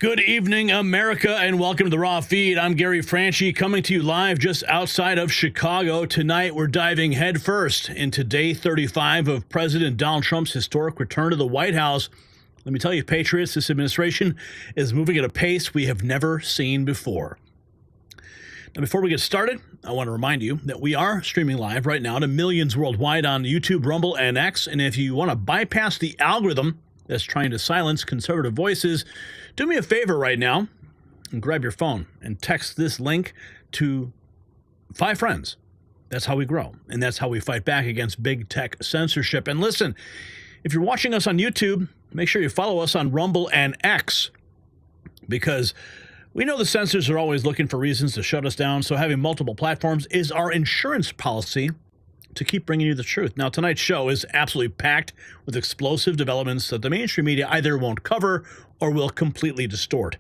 Good evening, America, and welcome to the Raw Feed. I'm Gary Franchi, coming to you live just outside of Chicago. Tonight, we're diving headfirst into day 35 of President Donald Trump's historic return to the White House. Let me tell you, Patriots, this administration is moving at a pace we have never seen before. Now, before we get started, I want to remind you that we are streaming live right now to millions worldwide on YouTube, Rumble, and X. And if you want to bypass the algorithm that's trying to silence conservative voices, do me a favor right now and grab your phone and text this link to 5 friends. That's how we grow, and that's how we fight back against big tech censorship. And listen, if you're watching us on YouTube, make sure you follow us on Rumble and X, because we know the censors are always looking for reasons to shut us down, so having multiple platforms is our insurance policy to keep bringing you the truth. Now, tonight's show is absolutely packed with explosive developments that the mainstream media either won't cover or will completely distort.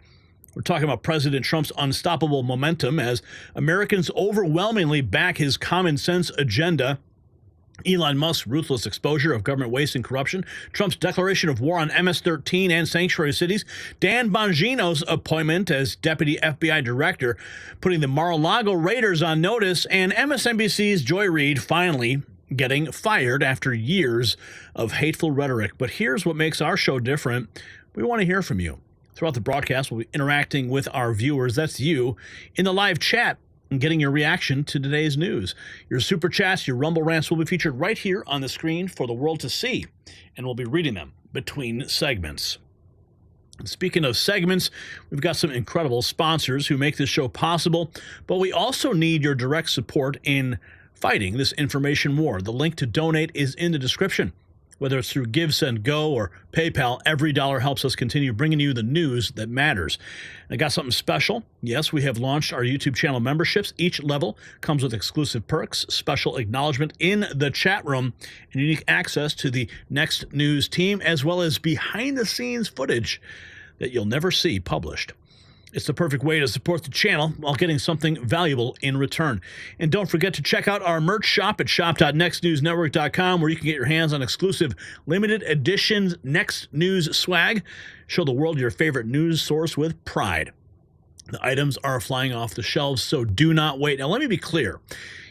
We're talking about President Trump's unstoppable momentum as Americans overwhelmingly back his common sense agenda, Elon Musk's ruthless exposure of government waste and corruption, Trump's declaration of war on MS13 and sanctuary cities, Dan Bongino's appointment as deputy FBI director, putting the Mar-a-Lago raiders on notice, and MSNBC's Reid finally getting fired after years of hateful rhetoric. But here's what makes our show different. We want to hear from you. Throughout the broadcast, we'll be interacting with our viewers, that's you, in the live chat, and getting your reaction to today's news. Your super chats, your Rumble rants will be featured right here on the screen for the world to see, and we'll be reading them between segments. And speaking of segments, we've got some incredible sponsors who make this show possible, but we also need your direct support in fighting this information war. The link to donate is in the description. Whether it's through Give, Send, Go, or PayPal, every dollar helps us continue bringing you the news that matters. I got something special. Yes, we have launched our YouTube channel memberships. Each level comes with exclusive perks, special acknowledgement in the chat room, and unique access to the Next News team, as well as behind-the-scenes footage that you'll never see published. It's the perfect way to support the channel while getting something valuable in return. And don't forget to check out our merch shop at shop.nextnewsnetwork.com, where you can get your hands on exclusive limited edition Next News swag. Show the world your favorite news source with pride. The items are flying off the shelves, so do not wait. Now, let me be clear.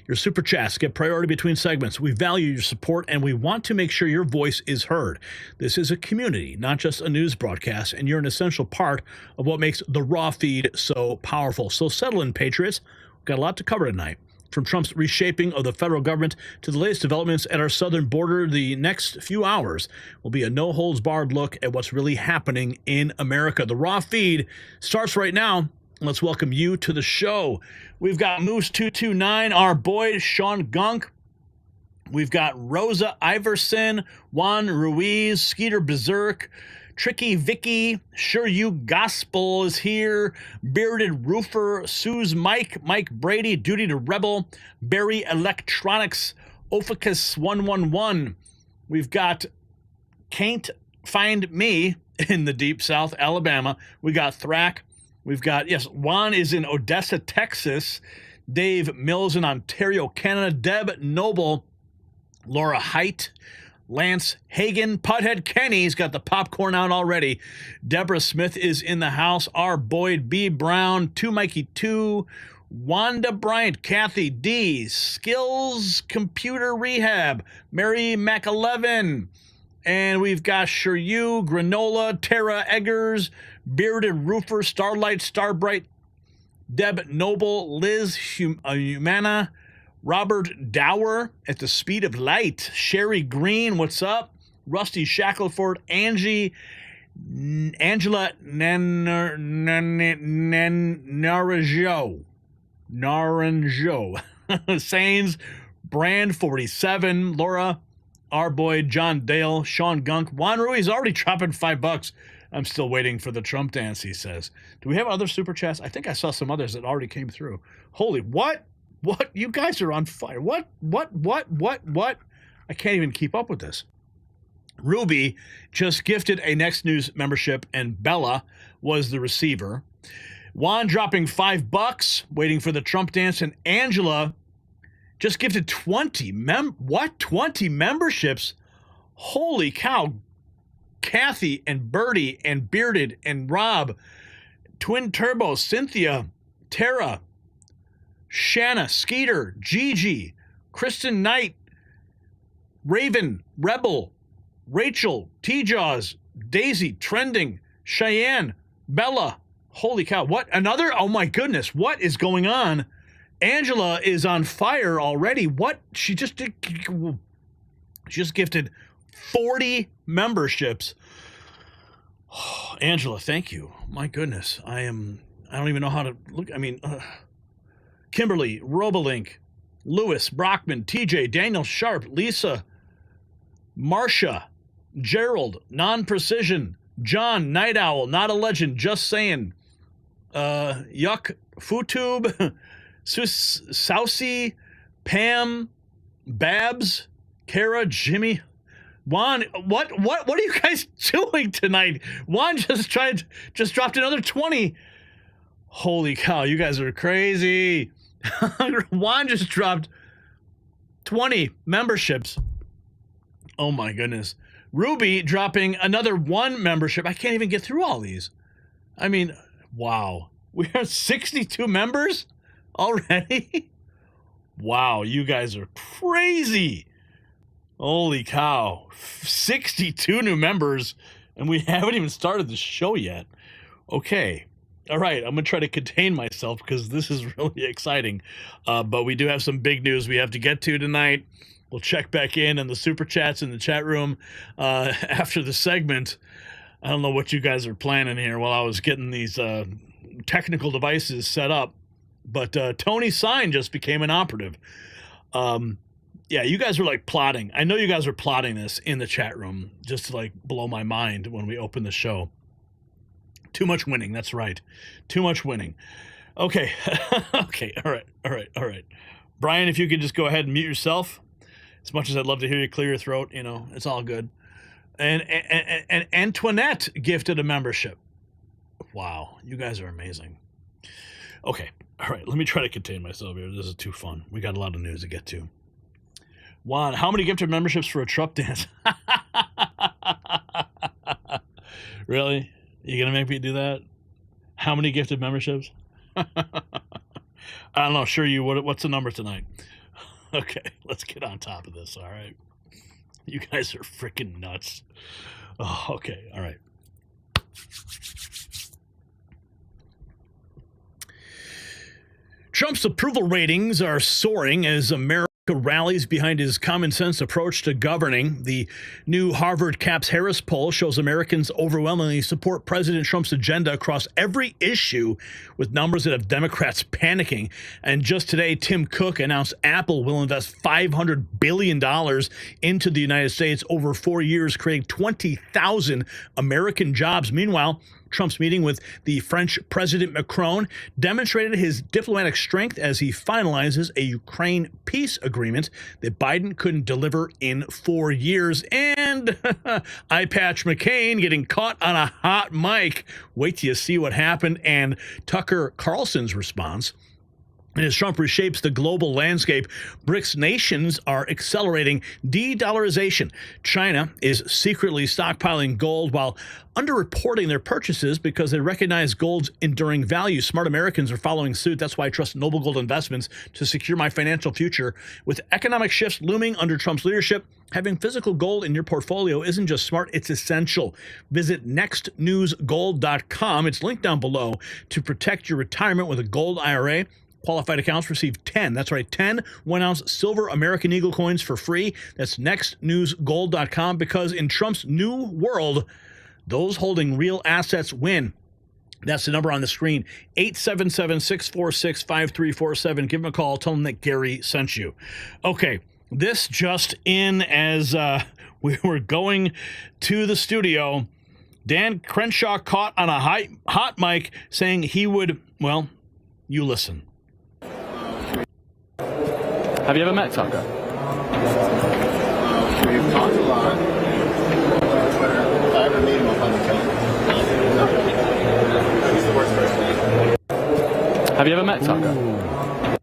Your super chats get priority between segments. We value your support, and we want to make sure your voice is heard. This is a community, not just a news broadcast, and you're an essential part of what makes the Raw Feed so powerful. So settle in, Patriots. We've got a lot to cover tonight. From Trump's reshaping of the federal government to the latest developments at our southern border, the next few hours will be a no-holds-barred look at what's really happening in America. The Raw Feed starts right now. Let's welcome you to the show. We've got Moose229, our boy Sean Gunk. We've got Rosa Iverson, Juan Ruiz, Skeeter Berserk, Tricky Vicky, Sure You Gospel is here, Bearded Roofer, Sue's Mike Brady, Duty to Rebel, Barry Electronics, Ophicus 111. We've got Can't Find Me in the Deep South, Alabama. We got Thrack. We've got, yes, Juan is in Odessa, Texas. Dave Mills in Ontario, Canada. Deb Noble, Laura Height, Lance Hagen, Puthead Kenny's got the popcorn out already. Deborah Smith is in the house. R. Boyd B. Brown, 2 Mikey 2, Wanda Bryant, Kathy D, Skills Computer Rehab, Mary McElevin, and we've got Sure You, Granola, Tara Eggers, Bearded Roofer, Starlight, Starbright, Deb Noble, Liz Humana, Robert Dower at the Speed of Light, Sherry Green, what's up? Rusty Shackelford, Angie, Angela Naranjo, Sains, Brand 47, Laura, our boy John Dale, Sean Gunk, Juan Ruiz already dropping $5. I'm still waiting for the Trump dance, he says. Do we have other super chats? I think I saw some others that already came through. Holy, what? What? You guys are on fire. What? I can't even keep up with this. Ruby just gifted a Next News membership, and Bella was the receiver. Juan dropping $5, waiting for the Trump dance, and Angela just gifted 20 memberships? Holy cow. Kathy and Bertie and Bearded and Rob, Twin Turbo, Cynthia, Tara, Shanna, Skeeter, Gigi, Kristen Knight, Raven, Rebel, Rachel, T-Jaws, Daisy, Trending, Cheyenne, Bella. Holy cow. What? Another? Oh my goodness. What is going on? Angela is on fire already. What? She just gifted 40 memberships. Oh, Angela, thank you. My goodness. I don't even know how to look. I mean, Kimberly, Robolink, Lewis, Brockman, TJ, Daniel Sharp, Lisa, Marcia, Gerald, Non-Precision, John, Night Owl, Not a Legend, Just Saying, Yuck, Futube, Saucy, Pam, Babs, Kara, Jimmy, Juan. What are you guys doing tonight? Juan just dropped another 20. Holy cow, you guys are crazy. Juan just dropped 20 memberships. Oh my goodness. Ruby dropping another 1 membership. I can't even get through all these. I mean, wow. We have 62 members already? Wow, you guys are crazy. Holy cow. 62 new members, and we haven't even started the show yet. Okay. All right, I'm going to try to contain myself because this is really exciting. But we do have some big news we have to get to tonight. We'll check back in the super chats in the chat room after the segment. I don't know what you guys are planning here while I was getting these technical devices set up. But Tony's sign just became an operative. Yeah, you guys were like plotting. I know you guys are plotting this in the chat room just to like blow my mind when we open the show. Too much winning. That's right. Too much winning. Okay. Okay. All right. Brian, if you could just go ahead and mute yourself. As much as I'd love to hear you clear your throat, you know, it's all good. And Antoinette gifted a membership. Wow, you guys are amazing. Okay, all right, let me try to contain myself here. This is too fun. We got a lot of news to get to. Juan, how many gifted memberships for a Trump dance? Really? You gonna make me do that? How many gifted memberships? I don't know. Sure, you. What's the number tonight? Okay, let's get on top of this, all right? You guys are freaking nuts. Oh, okay, all right. Trump's approval ratings are soaring as America rallies behind his common sense approach to governing. The new Harvard Caps Harris poll shows Americans overwhelmingly support President Trump's agenda across every issue, with numbers that have Democrats panicking. And just today, Tim Cook announced Apple will invest $500 billion into the United States over 4 years, creating 20,000 American jobs. Meanwhile, Trump's meeting with the French President Macron demonstrated his diplomatic strength as he finalizes a Ukraine peace agreement that Biden couldn't deliver in 4 years. And Eye Patch McCain getting caught on a hot mic. Wait till you see what happened. And Tucker Carlson's response. And as Trump reshapes the global landscape, BRICS nations are accelerating de-dollarization. China is secretly stockpiling gold while underreporting their purchases because they recognize gold's enduring value. Smart Americans are following suit. That's why I trust Noble Gold Investments to secure my financial future. With economic shifts looming under Trump's leadership, having physical gold in your portfolio isn't just smart, it's essential. Visit nextnewsgold.com. It's linked down below to protect your retirement with a gold IRA. Qualified accounts receive 10, that's right, 10 1-ounce silver American Eagle coins for free. That's nextnewsgold.com, because in Trump's new world, those holding real assets win. That's the number on the screen, 877-646-5347. Give him a call. Tell him that Gary sent you. Okay, this just in as we were going to the studio, Dan Crenshaw caught on a hot mic saying he would, well, you listen. Have you ever met Tucker? We've talked a lot. If I ever meet him, I'll probably kill him. He's the worst person. Have you ever met Tucker?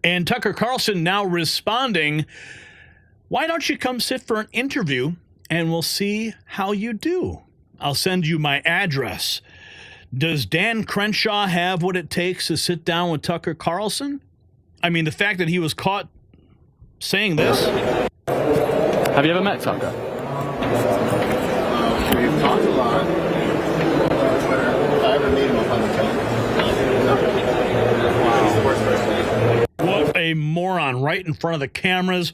And Tucker Carlson now responding, why don't you come sit for an interview and we'll see how you do. I'll send you my address. Does Dan Crenshaw have what it takes to sit down with Tucker Carlson? I mean, the fact that he was caught saying this. Have you ever met Tucker? We've talked a lot on Twitter. If I ever meet him, I'll finally tell him. Wow. He's the worst person. What a moron, right in front of the cameras.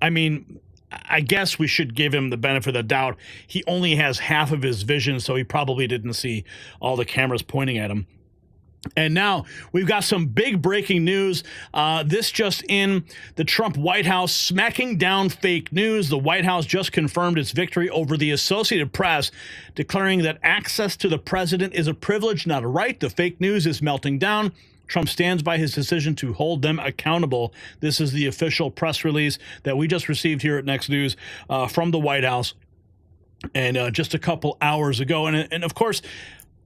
I mean, I guess we should give him the benefit of the doubt. He only has half of his vision, so he probably didn't see all the cameras pointing at him. And now we've got some big breaking news. This just in, the Trump White House smacking down fake news. The White House just confirmed its victory over the Associated Press, declaring that access to the president is a privilege, not a right. The fake news is melting down. Trump stands by his decision to hold them accountable. This is the official press release that we just received here at Next News from the White House, and just a couple hours ago. And of course,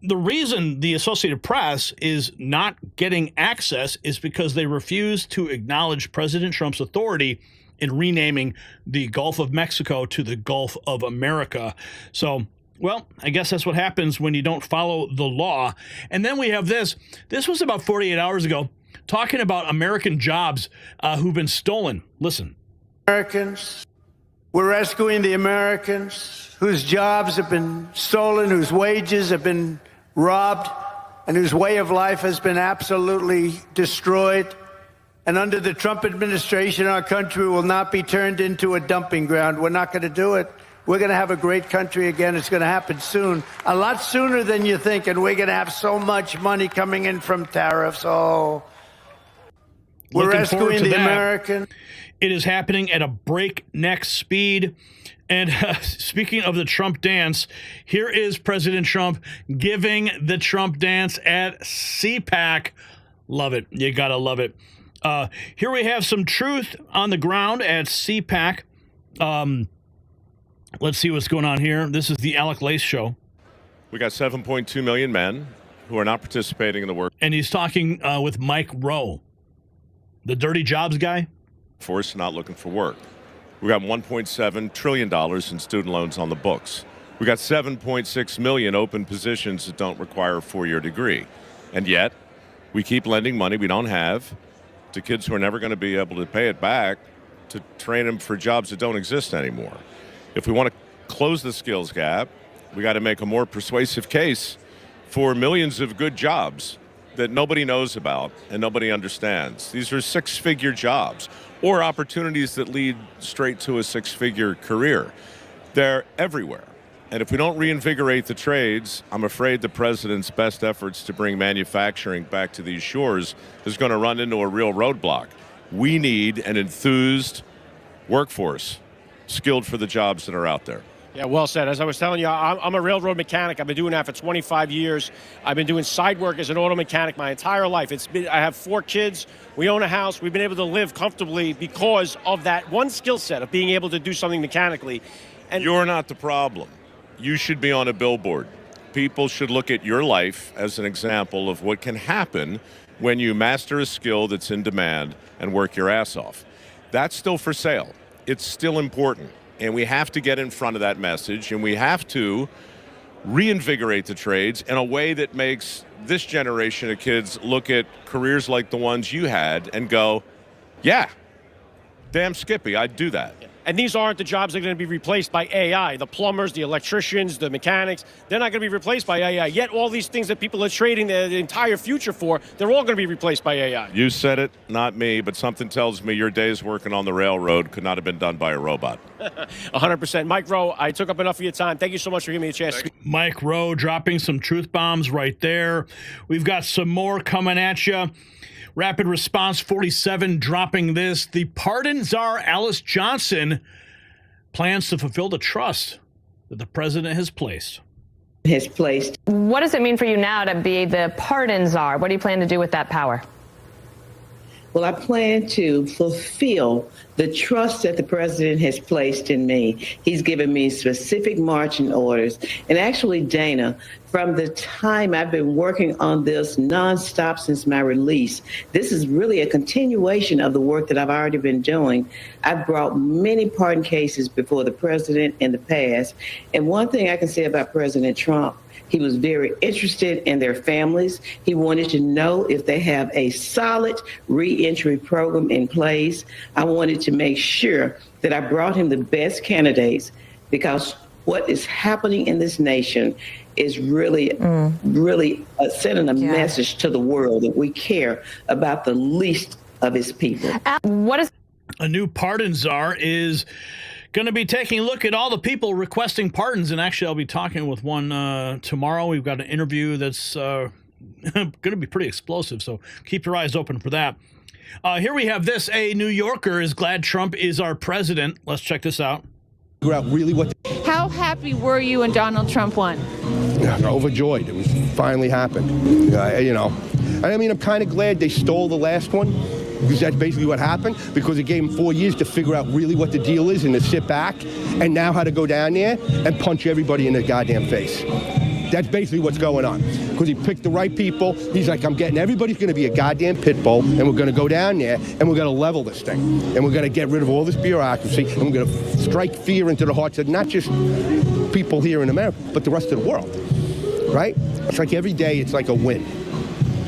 the reason the Associated Press is not getting access is because they refuse to acknowledge President Trump's authority in renaming the Gulf of Mexico to the Gulf of America. So, well, I guess that's what happens when you don't follow the law. And then we have this. This was about 48 hours ago, talking about American jobs who've been stolen. Listen. Americans. We're rescuing the Americans whose jobs have been stolen, whose wages have been robbed, and whose way of life has been absolutely destroyed. And under the Trump administration, our country will not be turned into a dumping ground. We're not going to do it. We're going to have a great country again. It's going to happen soon, a lot sooner than you think, and we're going to have so much money coming in from tariffs. Oh, we're rescuing the American. It is happening at a breakneck speed. And speaking of the Trump dance, here is President Trump giving the Trump dance at CPAC. Love it. You got to love it. Here we have some truth on the ground at CPAC. Let's see what's going on here. This is the Alec Lace show. We got 7.2 million men who are not participating in the work. And he's talking with Mike Rowe, the dirty jobs guy. Force not looking for work. We got $1.7 trillion in student loans on the books. We got 7.6 million open positions that don't require a four-year degree. And yet, we keep lending money we don't have to kids who are never going to be able to pay it back to train them for jobs that don't exist anymore. If we want to close the skills gap, we got to make a more persuasive case for millions of good jobs that nobody knows about and nobody understands. These are six-figure jobs or opportunities that lead straight to a six-figure career. They're everywhere. And if we don't reinvigorate the trades, I'm afraid the president's best efforts to bring manufacturing back to these shores is going to run into a real roadblock. We need an enthused workforce, skilled for the jobs that are out there. Yeah, well said. As I was telling you, I'm a railroad mechanic. I've been doing that for 25 years. I've been doing side work as an auto mechanic my entire life. I have 4 kids. We own a house. We've been able to live comfortably because of that one skill set of being able to do something mechanically. And you're not the problem. You should be on a billboard. People should look at your life as an example of what can happen when you master a skill that's in demand and work your ass off. That's still for sale. It's still important. And we have to get in front of that message, and we have to reinvigorate the trades in a way that makes this generation of kids look at careers like the ones you had and go, yeah, damn Skippy, I'd do that. And these aren't the jobs that are going to be replaced by AI. The plumbers, the electricians, the mechanics, they're not going to be replaced by AI. Yet all these things that people are trading their entire future for, they're all going to be replaced by AI. You said it, not me, but something tells me your days working on the railroad could not have been done by a robot. 100%. Mike Rowe, I took up enough of your time. Thank you so much for giving me a chance. Mike Rowe dropping some truth bombs right there. We've got some more coming at you. Rapid Response 47 dropping this. The pardon czar Alice Johnson plans to fulfill the trust that the president has placed. What does it mean for you now to be the pardon czar? What do you plan to do with that power? Well, I plan to fulfill the trust that the president has placed in me. He's given me specific marching orders. And actually, Dana, from the time I've been working on this nonstop since my release, this is really a continuation of the work that I've already been doing. I've brought many pardon cases before the president in the past. And one thing I can say about President Trump, he was very interested in their families. He wanted to know if they have a solid reentry program in place. I wanted to make sure that I brought him the best candidates, because what is happening in this nation is really sending a message to the world that we care about the least of his people. What is a new pardon czar is going to be taking a look at all the people requesting pardons, and actually I'll be talking with one tomorrow. We've got an interview that's going to be pretty explosive, so keep your eyes open for that. Here we have this. A New Yorker is glad Trump is our president. Let's check this out. How happy were you when Donald Trump won? Overjoyed. It was finally happened. You know, I mean, I'm kind of glad they stole the last one, because that's basically what happened, because it gave him 4 years to figure out really what the deal is and to sit back and now how to go down there and punch everybody in the goddamn face. That's basically what's going on, because he picked the right people. He's like, I'm getting everybody's going to be a goddamn pit bull, and we're going to go down there and we're going to level this thing, and we're going to get rid of all this bureaucracy, and we're going to strike fear into the hearts of not just people here in America, but the rest of the world, right? It's like every day it's like a win.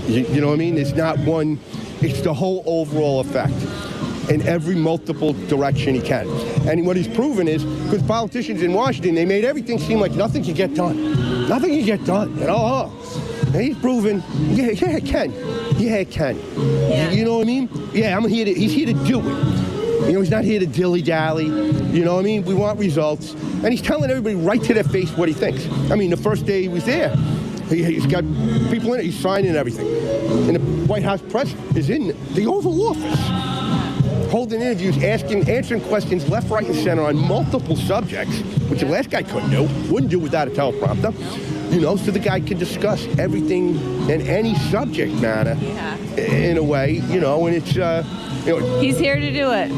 You know what I mean? It's not one, it's the whole overall effect in every multiple direction he can. And what he's proven is, because politicians in Washington, they made everything seem like nothing can get done. Nothing can get done. And he's proven, yeah, it can. Yeah, it can. Yeah. You know what I mean? Yeah, he's here to do it. You know, he's not here to dilly-dally. You know what I mean? We want results. And he's telling everybody right to their face what he thinks. I mean, the first day he was there, he's got people in it, he's signing everything. And the White House press is in the Oval Office, holding interviews, answering questions left, right, and center on multiple subjects, which the last guy couldn't do, wouldn't do without a teleprompter. You know, so the guy can discuss everything and any subject matter in a way, you know, and it's, you know. He's here to do it.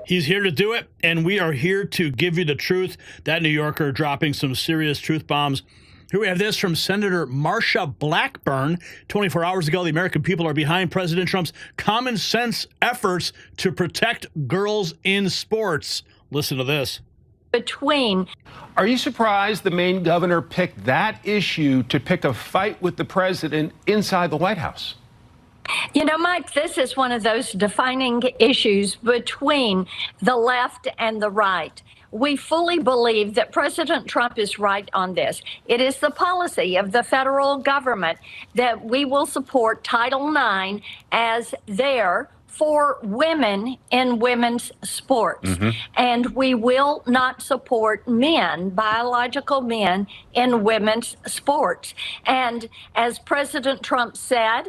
He's here to do it, and we are here to give you the truth. That New Yorker dropping some serious truth bombs. Here we have this from Senator Marsha Blackburn. 24 hours ago, the American people are behind President Trump's common sense efforts to protect girls in sports. Listen to this. Are you surprised the Maine governor picked that issue to pick a fight with the president inside the White House? You know, Mike, this is one of those defining issues between the left and the right. We fully believe that President Trump is right on this. It is the policy of the federal government that we will support Title IX as there for women in women's sports. And we will not support men, biological men, in women's sports. And as President Trump said,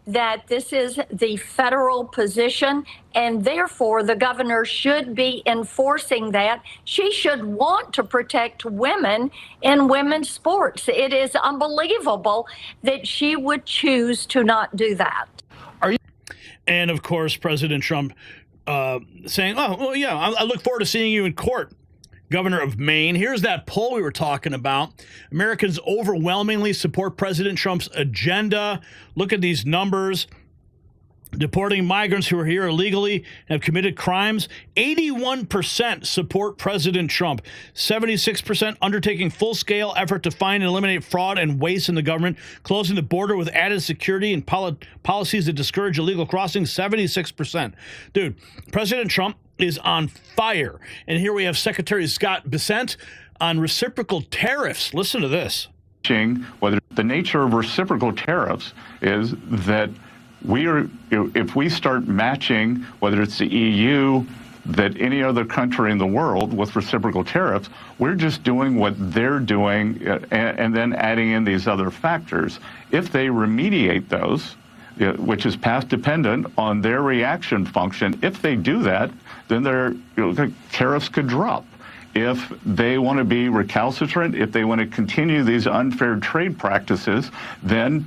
that this is the federal position, and therefore the governor should be enforcing that. She should want to protect women in women's sports. It is unbelievable that she would choose to not do that. And of course, President Trump saying, oh, well, yeah, I look forward to seeing you in court, Governor of Maine. Here's that poll we were talking about. Americans overwhelmingly support President Trump's agenda. Look at these numbers. Deporting migrants who are here illegally and have committed crimes. 81% support President Trump. 76% undertaking full-scale effort to find and eliminate fraud and waste in the government. Closing the border with added security and policies that discourage illegal crossings. 76%. Dude, President Trump is on fire. And here we have Secretary Scott Bessent on reciprocal tariffs. Listen to this. Whether the nature of reciprocal tariffs is that if we start matching, whether it's the EU, that any other country in the world with reciprocal tariffs, we're just doing what they're doing and then adding in these other factors. If they remediate those, which is path dependent on their reaction function, if they do that, then their tariffs could drop. If they want to be recalcitrant, if they want to continue these unfair trade practices, then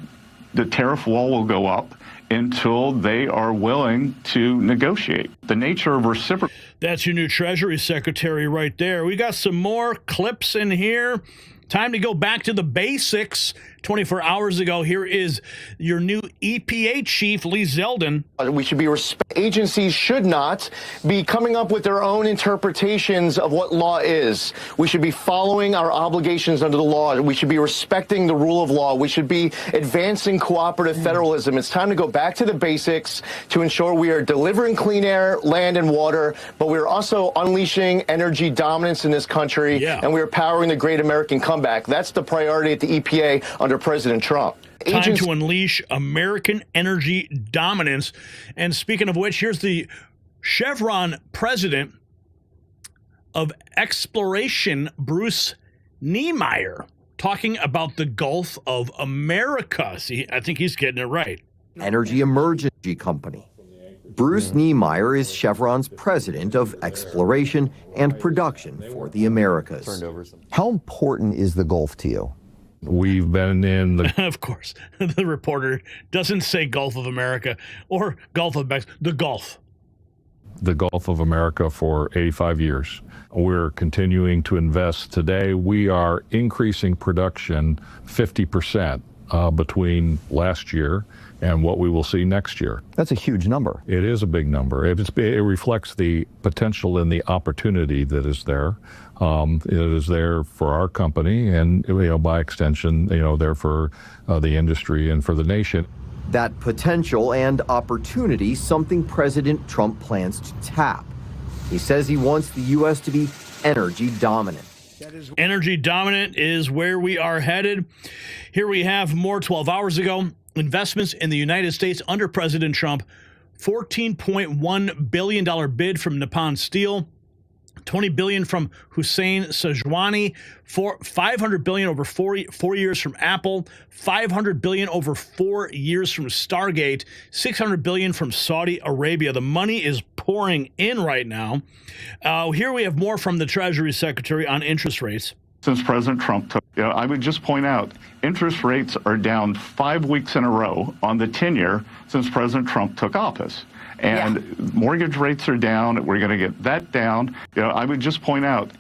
the tariff wall will go up until they are willing to negotiate. The nature of reciprocal. That's your new Treasury Secretary right there. We got some more clips in here. Time to go back to the basics. 24 hours ago, here is your new EPA chief, Lee Zeldin. We should be agencies should not be coming up with their own interpretations of what law is. We should be following our obligations under the law. We should be respecting the rule of law. We should be advancing cooperative federalism. It's time to go back to the basics to ensure we are delivering clean air, land, and water, but we're also unleashing energy dominance in this country, and we're powering the great American comeback. That's the priority at the EPA under President Trump. Time to unleash American energy dominance. And speaking of which, here's the Chevron president of exploration, Bruce Niemeyer, talking about the Gulf of America. See, I think he's getting it right. Energy emergency company. Bruce Niemeyer is Chevron's president of exploration and production for the Americas. How important is the Gulf to you? We've been in the... Of course, the reporter doesn't say Gulf of America or Gulf of Mexico, the Gulf. The Gulf of America for 85 years. We're continuing to invest today. We are increasing production 50% between last year and what we will see next year. That's a huge number. It is a big number. It reflects the potential and the opportunity that is there. It is there for our company and, by extension, there for the industry and for the nation. That potential and opportunity, something President Trump plans to tap. He says he wants the U.S. to be energy dominant. Energy dominant is where we are headed. Here we have more 12 hours ago. Investments in the United States under President Trump, $14.1 billion bid from Nippon Steel, $20 billion from Hussein Sajwani, $500 billion over four years from Apple, $500 billion over 4 years from Stargate, $600 billion from Saudi Arabia. The money is pouring in right now. Here we have more from the Treasury Secretary on interest rates. Since President Trump took, I would just point out, interest rates are down 5 weeks in a row on the 10-year since President Trump took office. And mortgage rates are down. We're going to get that down. I would just point out,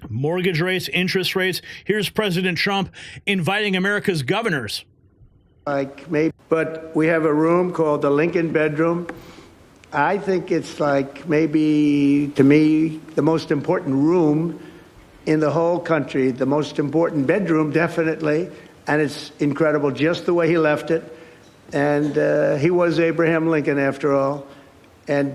mortgage rates, interest rates. Here's President Trump inviting America's governors. But we have a room called the Lincoln Bedroom. I think it's maybe, to me, the most important room in the whole country, the most important bedroom, definitely, and it's incredible just the way he left it. And he was Abraham Lincoln, after all. And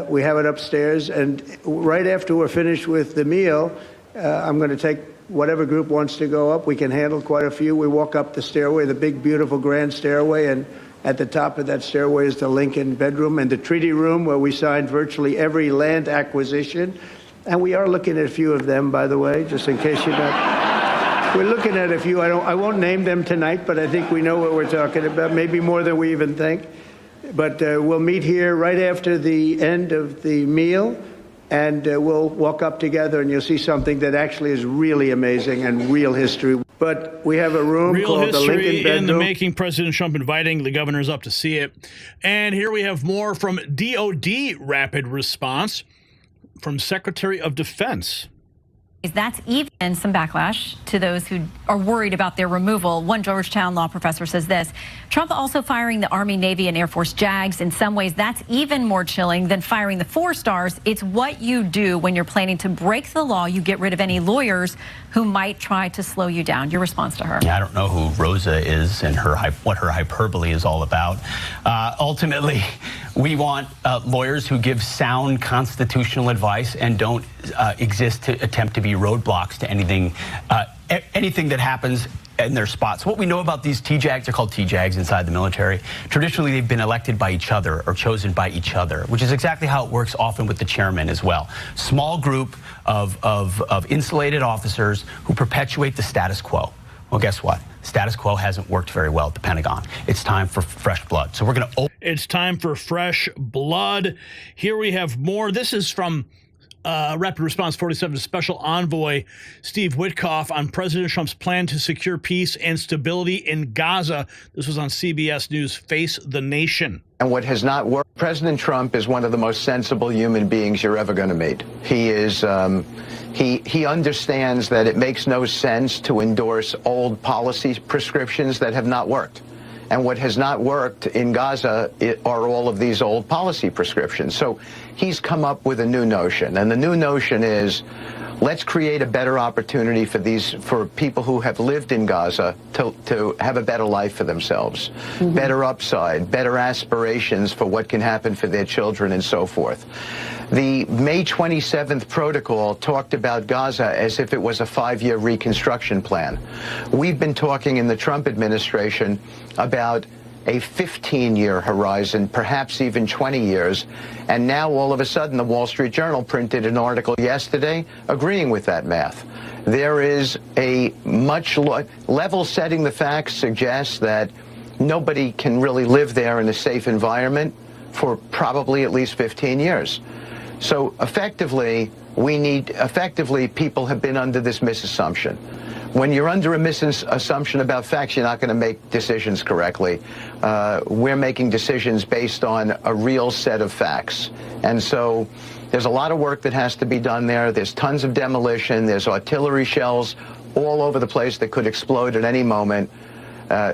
we have it upstairs. And right after we're finished with the meal, I'm going to take whatever group wants to go up. We can handle quite a few. We walk up the stairway, the big, beautiful, grand stairway, and at the top of that stairway is the Lincoln Bedroom and the treaty room where we signed virtually every land acquisition. And we are looking at a few of them, by the way, just in case you're not. We're looking at a few. I won't name them tonight, but I think we know what we're talking about, maybe more than we even think. But we'll meet here right after the end of the meal, and we'll walk up together, and you'll see something that actually is really amazing and real history. But we have a room called the Lincoln Bedroom. In the making, President Trump inviting the governors up to see it. And here we have more from DOD rapid response from Secretary of Defense. That's even some backlash to those who are worried about their removal. One Georgetown law professor says this: Trump also firing the Army, Navy, and Air Force JAGs. In some ways, that's even more chilling than firing the 4 stars. It's what you do when you're planning to break the law. You get rid of any lawyers who might try to slow you down. Your response to her? I don't know who Rosa is and what her hyperbole is all about. Ultimately, we want lawyers who give sound constitutional advice and don't exist to attempt to be roadblocks to anything that happens in their spots. What we know about these TJAGs, they're called TJAGs inside the military. Traditionally, they've been elected by each other or chosen by each other, which is exactly how it works often with the chairman as well. Small group of insulated officers who perpetuate the status quo. Well, guess what? Status quo hasn't worked very well at the Pentagon. It's time for fresh blood. So we're going to... It's time for fresh blood. Here we have more. This is from Rapid Response 47 Special Envoy Steve Witkoff on President Trump's plan to secure peace and stability in Gaza. This was on CBS News Face the Nation. And what has not worked, President Trump is one of the most sensible human beings you're ever going to meet. He is, he understands that it makes no sense to endorse old policy prescriptions that have not worked. And what has not worked in Gaza are all of these old policy prescriptions. So he's come up with a new notion. And the new notion is, let's create a better opportunity for people who have lived in Gaza to have a better life for themselves, better upside, better aspirations for what can happen for their children and so forth. The May 27th protocol talked about Gaza as if it was a 5-year reconstruction plan. We've been talking in the Trump administration about a 15-year horizon, perhaps even 20 years. And now all of a sudden the Wall Street Journal printed an article yesterday agreeing with that math. There is a level setting the facts suggests that nobody can really live there in a safe environment for probably at least 15 years. So effectively, people have been under this misassumption. When you're under a misassumption about facts, you're not going to make decisions correctly. We're making decisions based on a real set of facts. And so there's a lot of work that has to be done there. There's tons of demolition. There's artillery shells all over the place that could explode at any moment.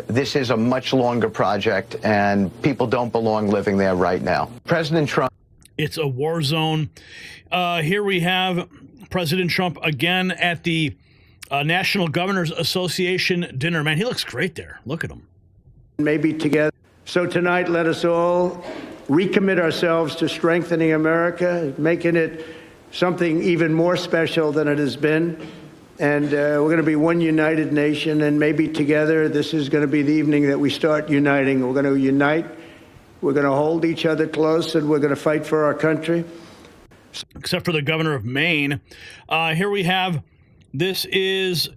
This is a much longer project, and people don't belong living there right now. President Trump. It's a war zone. Here we have President Trump again at the National Governors Association dinner. Man, he looks great there. Look at him. Maybe together. So tonight, let us all recommit ourselves to strengthening America, making it something even more special than it has been. And we're going to be one united nation, and maybe together this is going to be the evening that we start uniting. We're going to unite. We're going to hold each other close, and we're going to fight for our country. Except for the governor of Maine. Here we have, this is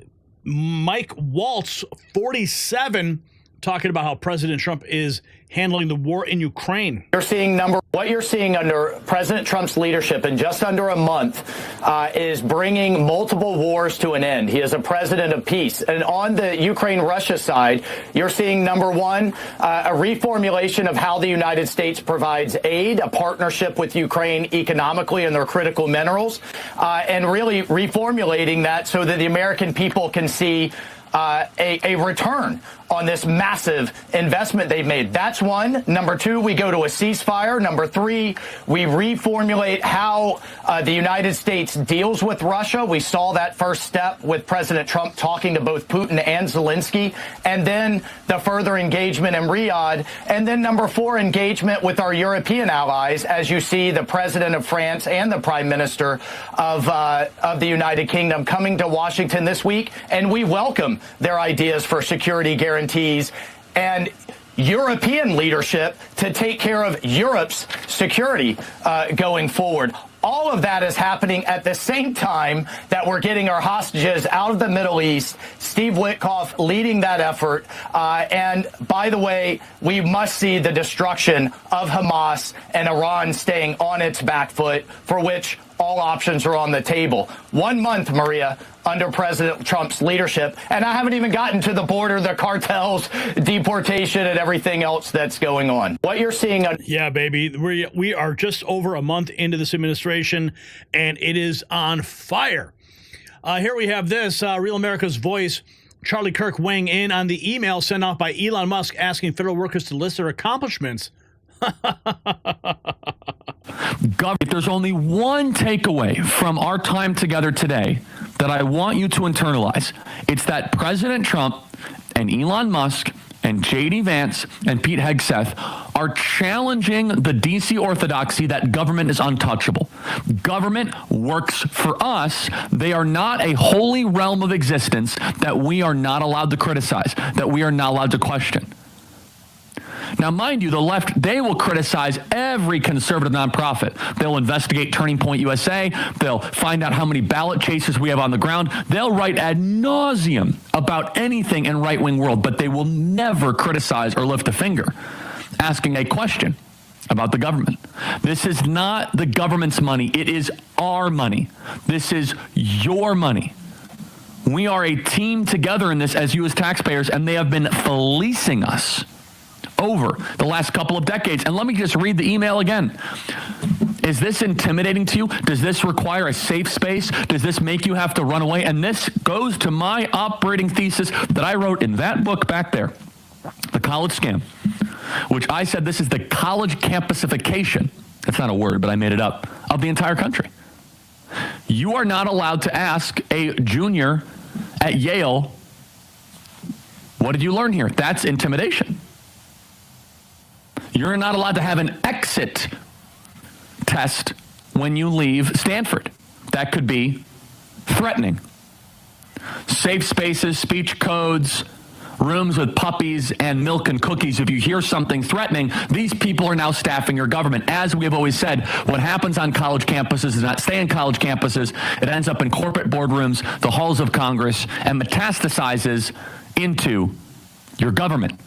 Mike Waltz, 47, talking about how President Trump is handling the war in Ukraine. What you're seeing under President Trump's leadership in just under a month is bringing multiple wars to an end. He is a president of peace. And on the Ukraine-Russia side, you're seeing, number one, a reformulation of how the United States provides aid, a partnership with Ukraine economically and their critical minerals, and really reformulating that so that the American people can see a return on this massive investment they've made. That's one. Number two, we go to a ceasefire. Number three, we reformulate how the United States deals with Russia. We saw that first step with President Trump talking to both Putin and Zelensky, and then the further engagement in Riyadh. And then number four, engagement with our European allies, as you see the president of France and the prime minister of the United Kingdom coming to Washington this week. And we welcome their ideas for security guarantees and European leadership to take care of Europe's security going forward. All of that is happening at the same time that we're getting our hostages out of the Middle East. Steve Witkoff leading that effort. And by the way, we must see the destruction of Hamas and Iran staying on its back foot, for which all options are on the table. 1 month, Maria, under President Trump's leadership, and I haven't even gotten to the border, the cartels, deportation, and everything else that's going on. What you're seeing on— Yeah, baby, we are just over a month into this administration, and it is on fire. Here we have this, Real America's Voice, Charlie Kirk weighing in on the email sent out by Elon Musk asking federal workers to list their accomplishments. If there's only one takeaway from our time together today that I want you to internalize, it's that President Trump and Elon Musk and J.D. Vance and Pete Hegseth are challenging the D.C. orthodoxy that government is untouchable. Government works for us. They are not a holy realm of existence that we are not allowed to criticize, that we are not allowed to question. Now, mind you, the left, they will criticize every conservative nonprofit. They'll investigate Turning Point USA. They'll find out how many ballot chases we have on the ground. They'll write ad nauseum about anything in right-wing world, but they will never criticize or lift a finger, asking a question. about the government. This is not the government's money. It is our money. This is your money. We are a team together in this as you as taxpayers, and they have been fleecing us over the last couple of decades. And let me just read the email again. Is this intimidating to you? Does this require a safe space? Does this make you have to run away? And this goes to my operating thesis that I wrote in that book back there, The College Scam, which I said this is the college campusification. That's not a word, but I made it up, of the entire country. You are not allowed to ask a junior at Yale, what did you learn here? That's intimidation. You're not allowed to have an exit test when you leave Stanford. That could be threatening. Safe spaces, speech codes, rooms with puppies and milk and cookies. If you hear something threatening, these people are now staffing your government. As we have always said, what happens on college campuses does not stay in college campuses. It ends up in corporate boardrooms, the halls of Congress, and metastasizes into your government.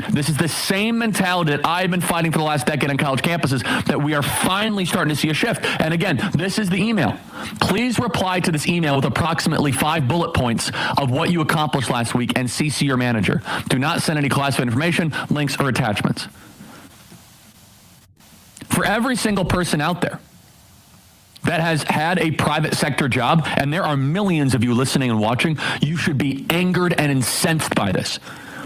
This is the same mentality that I've been fighting for the last decade on college campuses, that we are finally starting to see a shift. And again, this is the email. Please reply to this email with approximately 5 bullet points of what you accomplished last week and CC your manager. Do not send any classified information, links, or attachments. For every single person out there that has had a private sector job, and there are millions of you listening and watching, you should be angered and incensed by this.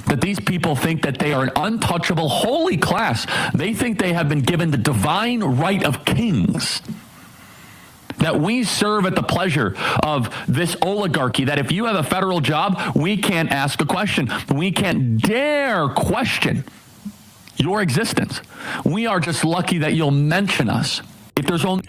That these people think that they are an untouchable, holy class. They think they have been given the divine right of kings. That we serve at the pleasure of this oligarchy, that if you have a federal job, we can't ask a question. We can't dare question your existence. We are just lucky that you'll mention us. If there's only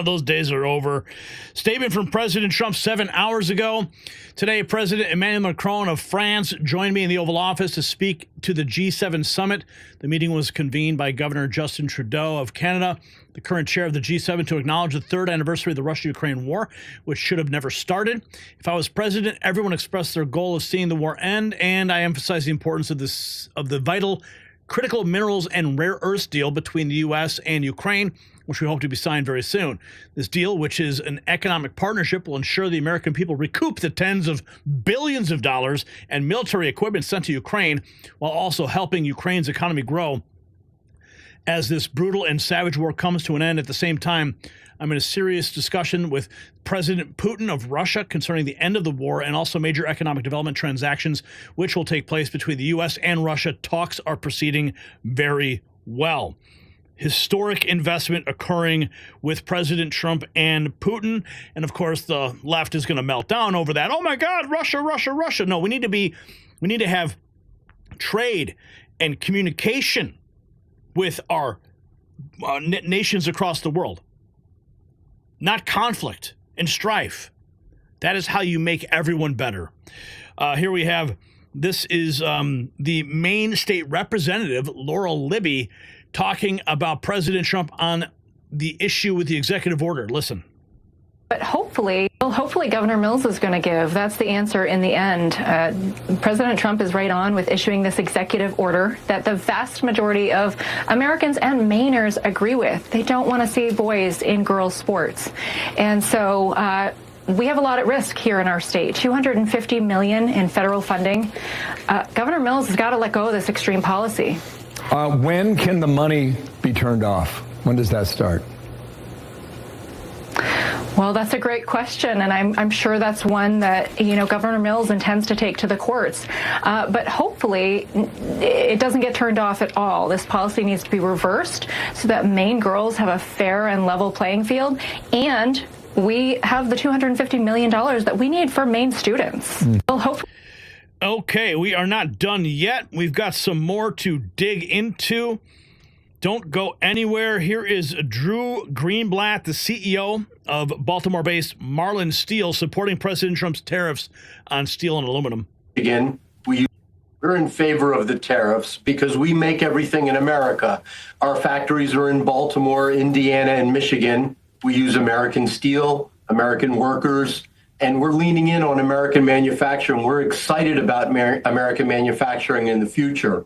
those days are over. Statement from President Trump 7 hours ago. Today, President Emmanuel Macron of France joined me in the Oval Office to speak to the G7 summit. The meeting was convened by Governor Justin Trudeau of Canada, the current chair of the G7, to acknowledge the 3rd anniversary of the Russia-Ukraine war, which should have never started. If I was president, everyone expressed their goal of seeing the war end, and I emphasized the importance of the vital critical minerals and rare earths deal between the U.S. and Ukraine, which we hope to be signed very soon. This deal, which is an economic partnership, will ensure the American people recoup the tens of billions of dollars and military equipment sent to Ukraine, while also helping Ukraine's economy grow as this brutal and savage war comes to an end. At the same time, I'm in a serious discussion with President Putin of Russia concerning the end of the war and also major economic development transactions, which will take place between the U.S. and Russia. Talks are proceeding very well. Historic investment occurring with President Trump and Putin. And of course, the left is going to melt down over that. Oh my God, Russia, Russia, Russia. No, we need to have trade and communication with our nations across the world, not conflict and strife. That is how you make everyone better. Here we have, this is the Maine state representative, Laurel Libby, talking about President Trump on the issue with the executive order. Listen. But hopefully Governor Mills is going to give. That's the answer in the end. President Trump is right on with issuing this executive order that the vast majority of Americans and Mainers agree with. They don't want to see boys in girls' sports. And so we have a lot at risk here in our state. $250 million in federal funding. Governor Mills has got to let go of this extreme policy. When can the money be turned off? When does that start? Well, that's a great question, and I'm sure that's one that, Governor Mills intends to take to the courts. But hopefully it doesn't get turned off at all. This policy needs to be reversed so that Maine girls have a fair and level playing field, and we have the $250 million that we need for Maine students. Well, hopefully. Okay, we are not done yet. We've got some more to dig into. Don't go anywhere. Here is Drew Greenblatt, the CEO of Baltimore-based Marlin Steel, supporting President Trump's tariffs on steel and aluminum. Again, we're in favor of the tariffs because we make everything in America. Our factories are in Baltimore, Indiana, and Michigan. We use American steel, American workers, and we're leaning in on American manufacturing. We're excited about American manufacturing in the future.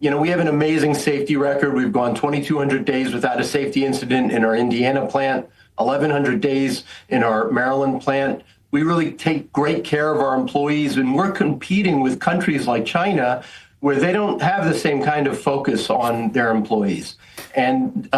You know, we have an amazing safety record. We've gone 2,200 days without a safety incident in our Indiana plant, 1,100 days in our Maryland plant. We really take great care of our employees, and we're competing with countries like China, where they don't have the same kind of focus on their employees. And,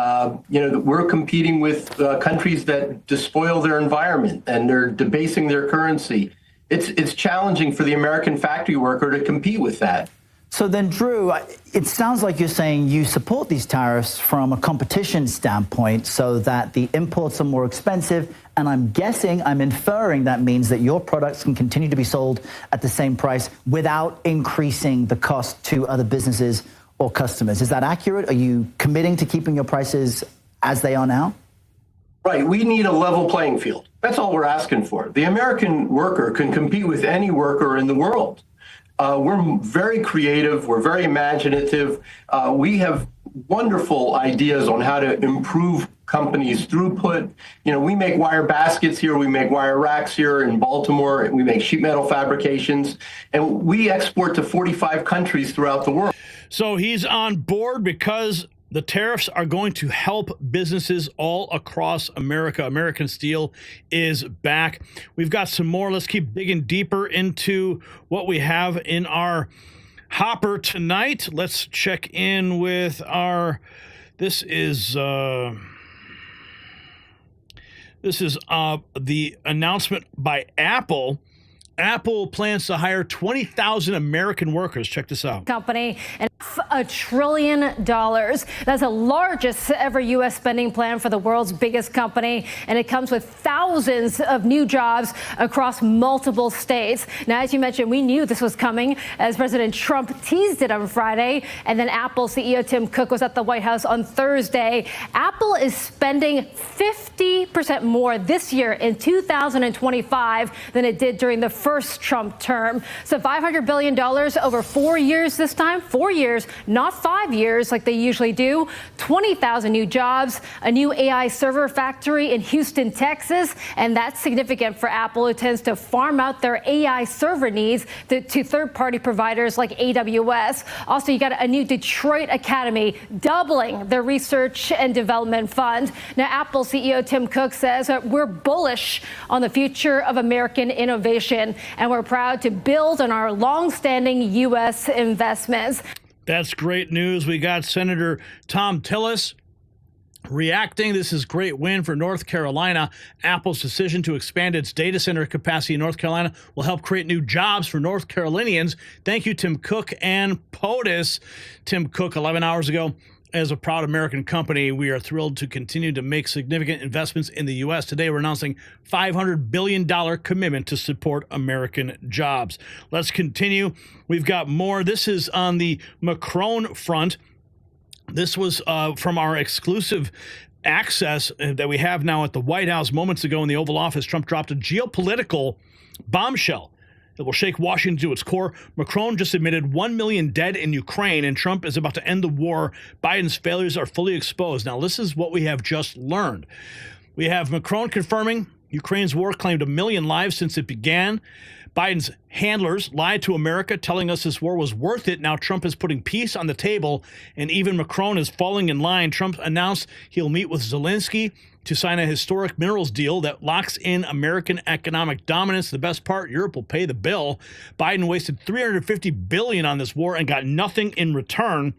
you know, we're competing with countries that despoil their environment and they're debasing their currency. It's challenging for the American factory worker to compete with that. So then, Drew, it sounds like you're saying you support these tariffs from a competition standpoint so that the imports are more expensive. And I'm inferring that means that your products can continue to be sold at the same price without increasing the cost to other businesses or customers. Is that accurate? Are you committing to keeping your prices as they are now? Right. We need a level playing field. That's all we're asking for. The American worker can compete with any worker in the world. We're very creative. We're very imaginative. We have wonderful ideas on how to improve companies' throughput. You know, we make wire baskets here. We make wire racks here in Baltimore. We make sheet metal fabrications, and we export to 45 countries throughout the world. So he's on board because the tariffs are going to help businesses all across America. American steel is back. We've got some more. Let's keep digging deeper into what we have in our hopper tonight. Let's check in with our, this is the announcement by Apple. Apple plans to hire 20,000 American workers. Check this out. Company and $1 trillion. That's the largest ever U.S. spending plan for the world's biggest company, and it comes with thousands of new jobs across multiple states. Now, as you mentioned, we knew this was coming as President Trump teased it on Friday, and then Apple CEO Tim Cook was at the White House on Thursday. Apple is spending 50% more this year in 2025 than it did during the first Trump term. So $500 billion over 4 years this time. 4 years, not 5 years like they usually do. 20,000 new jobs, a new AI server factory in Houston, Texas. And that's significant for Apple, who tends to farm out their AI server needs to third-party providers like AWS. Also, you got a new Detroit Academy, doubling their research and development fund. Now, Apple CEO Tim Cook says we're bullish on the future of American innovation, and we're proud to build on our long-standing U.S. investments. That's great news. We got Senator Tom Tillis reacting. This is great win for North Carolina. Apple's decision to expand its data center capacity in North Carolina will help create new jobs for North Carolinians. Thank you, Tim Cook and POTUS. Tim Cook, 11 hours ago. As a proud American company, we are thrilled to continue to make significant investments in the U.S. Today, we're announcing $500 billion commitment to support American jobs. Let's continue. We've got more. This is on the Macron front. This was from our exclusive access that we have now at the White House. Moments ago in the Oval Office, Trump dropped a geopolitical bombshell that will shake Washington to its core. Macron just admitted 1 million dead in Ukraine, and Trump is about to end the war. Biden's failures are fully exposed. Now, this is what we have just learned. We have Macron confirming Ukraine's war claimed 1 million lives since it began. Biden's handlers lied to America, telling us this war was worth it. Now Trump is putting peace on the table, and even Macron is falling in line. Trump announced he'll meet with Zelensky to sign a historic minerals deal that locks in American economic dominance. The best part, Europe will pay the bill. Biden wasted $350 billion on this war and got nothing in return.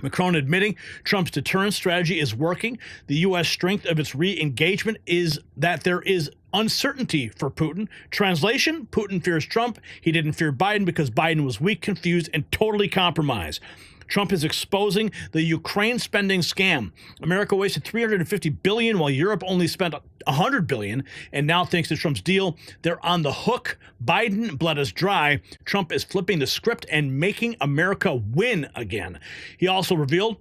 Macron admitting Trump's deterrence strategy is working. The U.S. strength of its re-engagement is that there is uncertainty for Putin. Translation, Putin fears Trump. He didn't fear Biden because Biden was weak, confused, and totally compromised. Trump is exposing the Ukraine spending scam. America wasted $350 billion while Europe only spent $100 billion. And now, thanks to Trump's deal, they're on the hook. Biden bled us dry. Trump is flipping the script and making America win again. He also revealed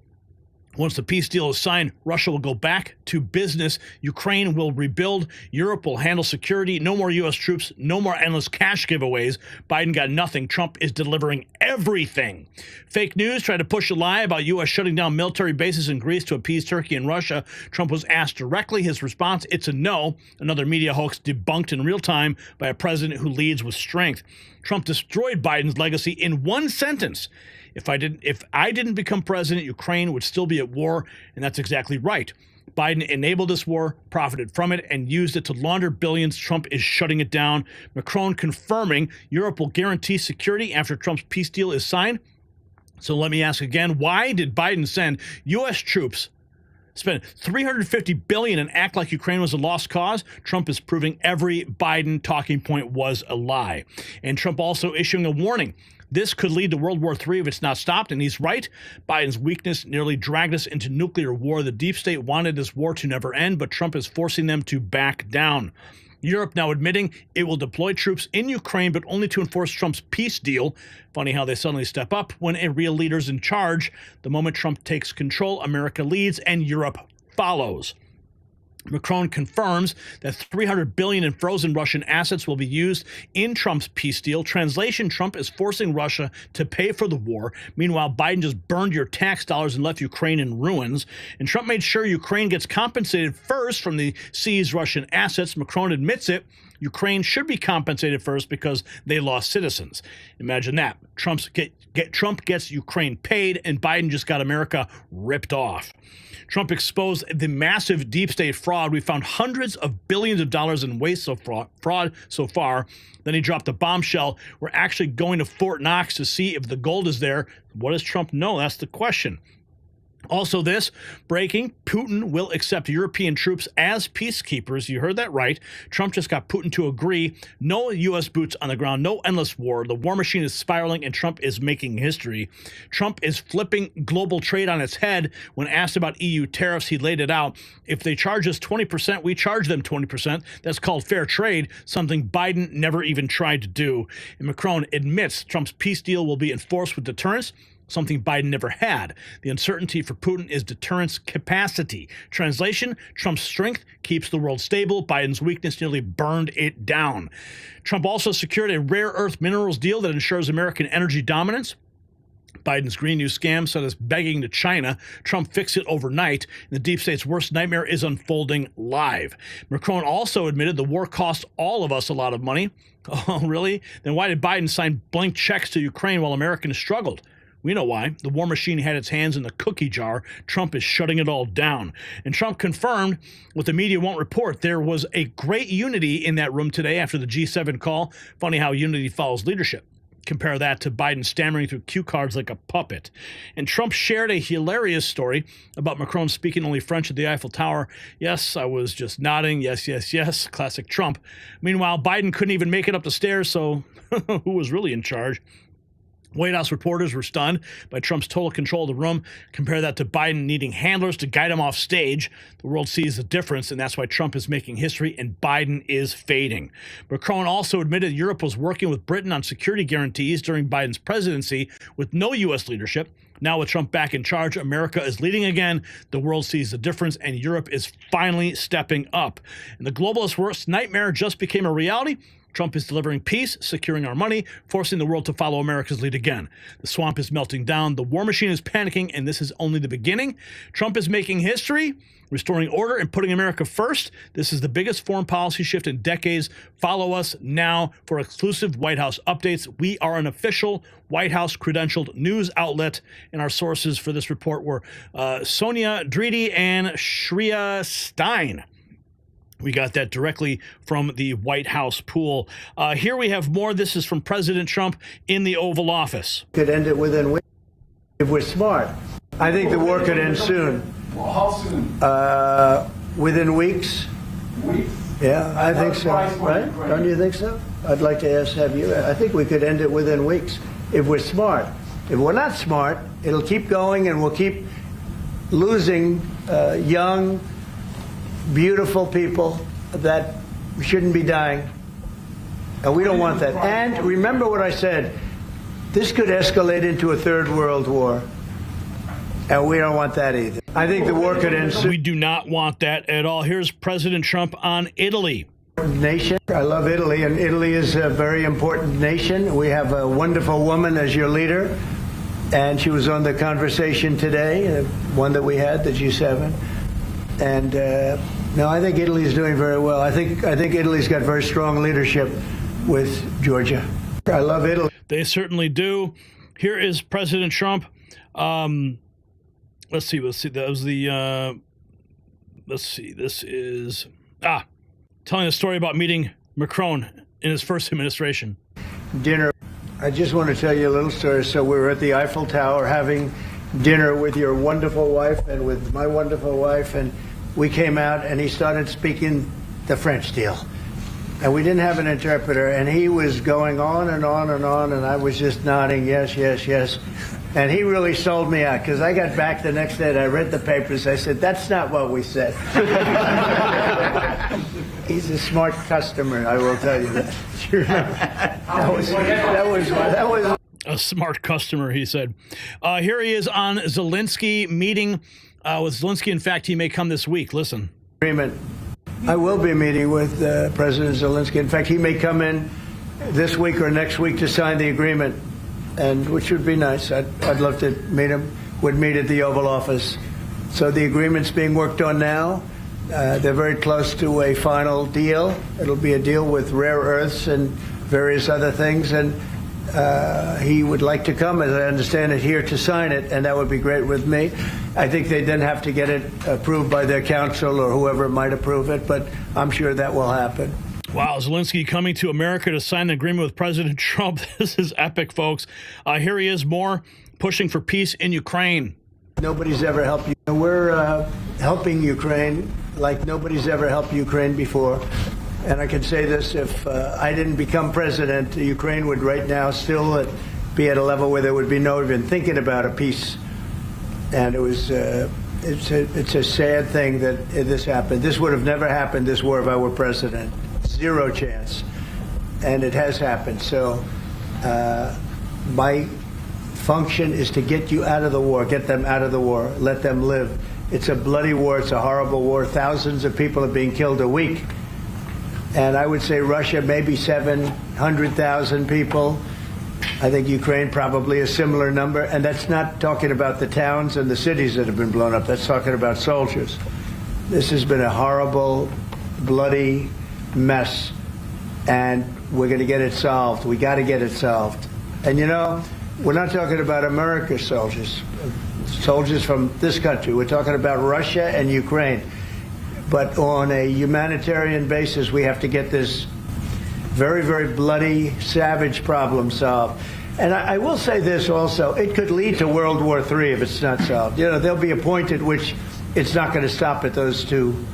once the peace deal is signed, Russia will go back to business. Ukraine will rebuild. Europe will handle security. No more U.S. troops. No more endless cash giveaways. Biden got nothing. Trump is delivering everything. everything. Fake news tried to push a lie about U.S. shutting down military bases in Greece to appease Turkey and Russia. Trump was asked directly. His response, it's a no. Another media hoax debunked in real time by a president who leads with strength. Trump destroyed Biden's legacy in one sentence. If I didn't become president, Ukraine would still be at war, and that's exactly right. Biden enabled this war, profited from it, and used it to launder billions. Trump is shutting it down. Macron confirming Europe will guarantee security after Trump's peace deal is signed. So let me ask again, why did Biden send U.S. troops, spend $350 billion and act like Ukraine was a lost cause? Trump is proving every Biden talking point was a lie. And Trump also issuing a warning. This could lead to World War III if it's not stopped, and he's right. Biden's weakness nearly dragged us into nuclear war. The deep state wanted this war to never end, but Trump is forcing them to back down. Europe now admitting it will deploy troops in Ukraine, but only to enforce Trump's peace deal. Funny how they suddenly step up when a real leader's in charge. The moment Trump takes control, America leads and Europe follows. Macron confirms that $300 billion in frozen Russian assets will be used in Trump's peace deal. Translation, Trump is forcing Russia to pay for the war. Meanwhile, Biden just burned your tax dollars and left Ukraine in ruins. And Trump made sure Ukraine gets compensated first from the seized Russian assets. Macron admits it. Ukraine should be compensated first because they lost citizens. Imagine that. Trump gets Ukraine paid, and Biden just got America ripped off. Trump exposed the massive deep state fraud. We found hundreds of billions of dollars in waste of fraud so far. Then he dropped a bombshell. We're actually going to Fort Knox to see if the gold is there. What does Trump know? That's the question. Also this, breaking, Putin will accept European troops as peacekeepers. You heard that right. Trump just got Putin to agree. No U.S. boots on the ground, no endless war. The war machine is spiraling and Trump is making history. Trump is flipping global trade on its head. When asked about EU tariffs, he laid it out. If they charge us 20%, we charge them 20%. That's called fair trade, something Biden never even tried to do. And Macron admits Trump's peace deal will be enforced with deterrence, something Biden never had. The uncertainty for Putin is deterrence capacity. Translation, Trump's strength keeps the world stable. Biden's weakness nearly burned it down. Trump also secured a rare earth minerals deal that ensures American energy dominance. Biden's Green New scam set us begging to China. Trump fixed it overnight. And the deep state's worst nightmare is unfolding live. Macron also admitted the war cost all of us a lot of money. Oh, really? Then why did Biden sign blank checks to Ukraine while Americans struggled? We know why. The war machine had its hands in the cookie jar. Trump is shutting it all down. And Trump confirmed what the media won't report. There was a great unity in that room today after the G7 call. Funny how unity follows leadership. Compare that to Biden stammering through cue cards like a puppet. And Trump shared a hilarious story about Macron speaking only French at the Eiffel Tower. Yes, I was just nodding. Yes, yes, yes. Classic Trump. Meanwhile, Biden couldn't even make it up the stairs, so who was really in charge? White House reporters were stunned by Trump's total control of the room. Compare that to Biden needing handlers to guide him off stage. The world sees the difference, and that's why Trump is making history and Biden is fading. Macron also admitted Europe was working with Britain on security guarantees during Biden's presidency with no U.S. leadership. Now with Trump back in charge, America is leading again. The world sees the difference, and Europe is finally stepping up. And the globalist worst nightmare just became a reality. Trump is delivering peace, securing our money, forcing the world to follow America's lead again. The swamp is melting down. The war machine is panicking, and this is only the beginning. Trump is making history, restoring order and putting America first. This is the biggest foreign policy shift in decades. Follow us now for exclusive White House updates. We are an official White House credentialed news outlet, and our sources for this report were Sonia Dridi and Shreya Stein. We got that directly from the White House pool. Here we have more. This is from President Trump in the Oval Office. Could end it within weeks if we're smart. I think the war could end soon. Well, how soon? Within weeks. Weeks? Yeah, I think so. Right? Don't you think so? I'd like to have you. I think we could end it within weeks if we're smart. If we're not smart, it'll keep going, and we'll keep losing young, beautiful people that shouldn't be dying. And we don't want that. And remember what I said. This could escalate into a third world war. And we don't want that either. I think the war could end soon. We do not want that at all. Here's President Trump on Italy. Nation. I love Italy, and Italy is a very important nation. We have a wonderful woman as your leader, and she was on the conversation today, one that we had, the G7. And no, I think Italy is doing very well. I think Italy's got very strong leadership with Georgia. I love Italy. They certainly do. Here is President Trump. Let's see. That was the. Let's see. This is telling a story about meeting Macron in his first administration. Dinner. I just want to tell you a little story. So we were at the Eiffel Tower having dinner with your wonderful wife and with my wonderful wife, and we came out and he started speaking the French deal. And we didn't have an interpreter, and he was going on and on and on, and I was just nodding, yes, yes, yes. And he really sold me out, because I got back the next day and I read the papers. I said, that's not what we said. He's a smart customer, I will tell you that. That was a smart customer, he said. Here he is on Zelensky meeting with Zelensky. In fact, he may come this week. Listen. Agreement. I will be meeting with President Zelensky. In fact, he may come in this week or next week to sign the agreement, and which would be nice. I'd love to meet him. Would meet at the Oval Office. So the agreement's being worked on now. They're very close to a final deal. It'll be a deal with rare earths and various other things, and he would like to come, as I understand it, here to sign it, and that would be great with me. I think they then have to get it approved by their council or whoever might approve it, but I'm sure that will happen. Wow, Zelensky coming to America to sign the agreement with President Trump. This is epic, folks. Here he is, more pushing for peace in Ukraine. Nobody's ever helped you. We're helping Ukraine like nobody's ever helped Ukraine before. And I can say this, if I didn't become president, Ukraine would right now still be at a level where there would be no even thinking about a peace. And it was, it's a sad thing that this happened. This would have never happened, this war, if I were president. Zero chance. And it has happened. So my function is to get you out of the war, get them out of the war, let them live. It's a bloody war. It's a horrible war. Thousands of people are being killed a week. And I would say Russia, maybe 700,000 people. I think Ukraine, probably a similar number. And that's not talking about the towns and the cities that have been blown up. That's talking about soldiers. This has been a horrible, bloody mess. And we're going to get it solved. We got to get it solved. And, you know, we're not talking about America's soldiers from this country. We're talking about Russia and Ukraine. But on a humanitarian basis, we have to get this very, very bloody, savage problem solved. And I will say this also, it could lead to World War III if it's not solved. You know, there'll be a point at which it's not going to stop at those two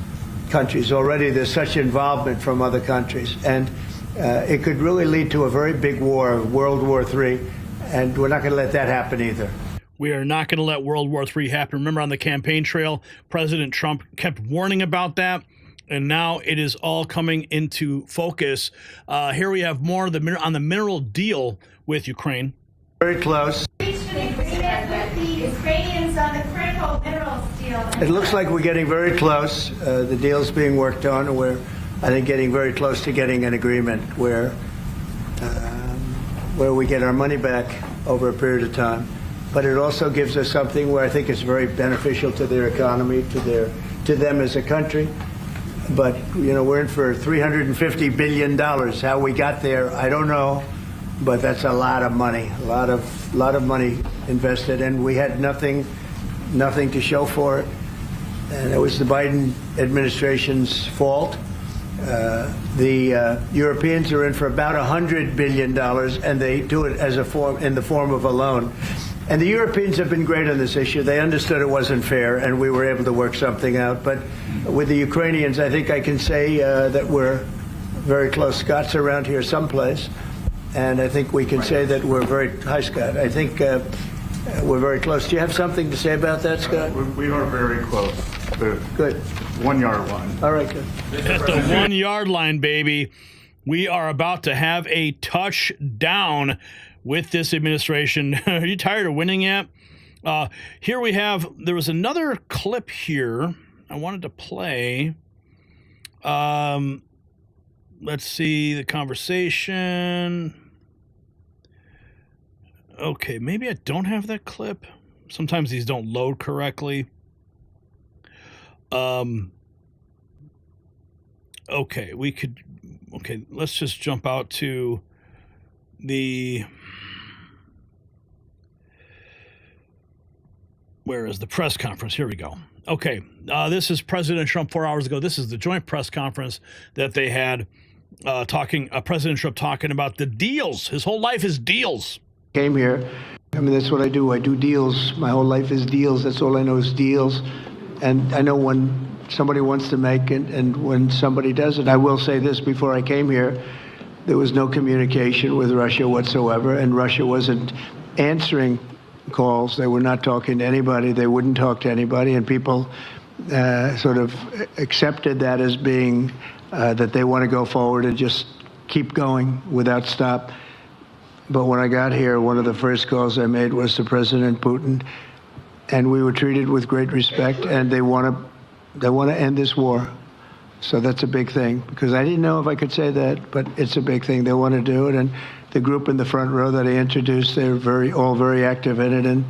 countries. Already there's such involvement from other countries. And it could really lead to a very big war, World War III. And we're not going to let that happen either. We are not going to let World War III happen. Remember, on the campaign trail, President Trump kept warning about that, and now it is all coming into focus. Here we have more on the mineral deal with Ukraine. Very close. Reached an agreement with the Ukrainians on the critical minerals deal. It looks like we're getting very close. The deal's being worked on, and we're, I think, getting very close to getting an agreement where we get our money back over a period of time. But it also gives us something where I think it's very beneficial to their economy, to them as a country. But, you know, we're in for $350 billion. How we got there, I don't know. But that's a lot of money, a lot of money invested. And we had nothing to show for it. And it was the Biden administration's fault. The Europeans are in for about $100 billion, and they do it as in the form of a loan. And the Europeans have been great on this issue. They understood it wasn't fair, and we were able to work something out. But with the Ukrainians, I think I can say that we're very close. Scott's around here someplace, and I think we can say that we're very, hi Scott, I think we're very close. Do you have something to say about that, Scott? We are very close. Good. 1 yard line. All right, good. At the 1 yard line, baby. We are about to have a touchdown with this administration. Are you tired of winning yet? Here we have, there was another clip here I wanted to play. let's see the conversation. Okay, maybe I don't have that clip. Sometimes these don't load correctly. Okay, let's just jump out to where is the press conference? Here we go. Okay, this is President Trump 4 hours ago. This is the joint press conference that they had President Trump talking about the deals. His whole life is deals. Came here. I mean, that's what I do. I do deals. My whole life is deals. That's all I know is deals. And I know when somebody wants to make it and when somebody doesn't. I will say this, before I came here, there was no communication with Russia whatsoever, and Russia wasn't answering calls. They were not talking to anybody. They wouldn't talk to anybody, and people sort of accepted that as being that they want to go forward and just keep going without stop. But when I got here, one of the first calls I made was to President Putin, and we were treated with great respect, and they want to end this war. So that's a big thing, because I didn't know if I could say that, but it's a big thing. They want to do it, and the group in the front row that I introduced, they're all very active in it, and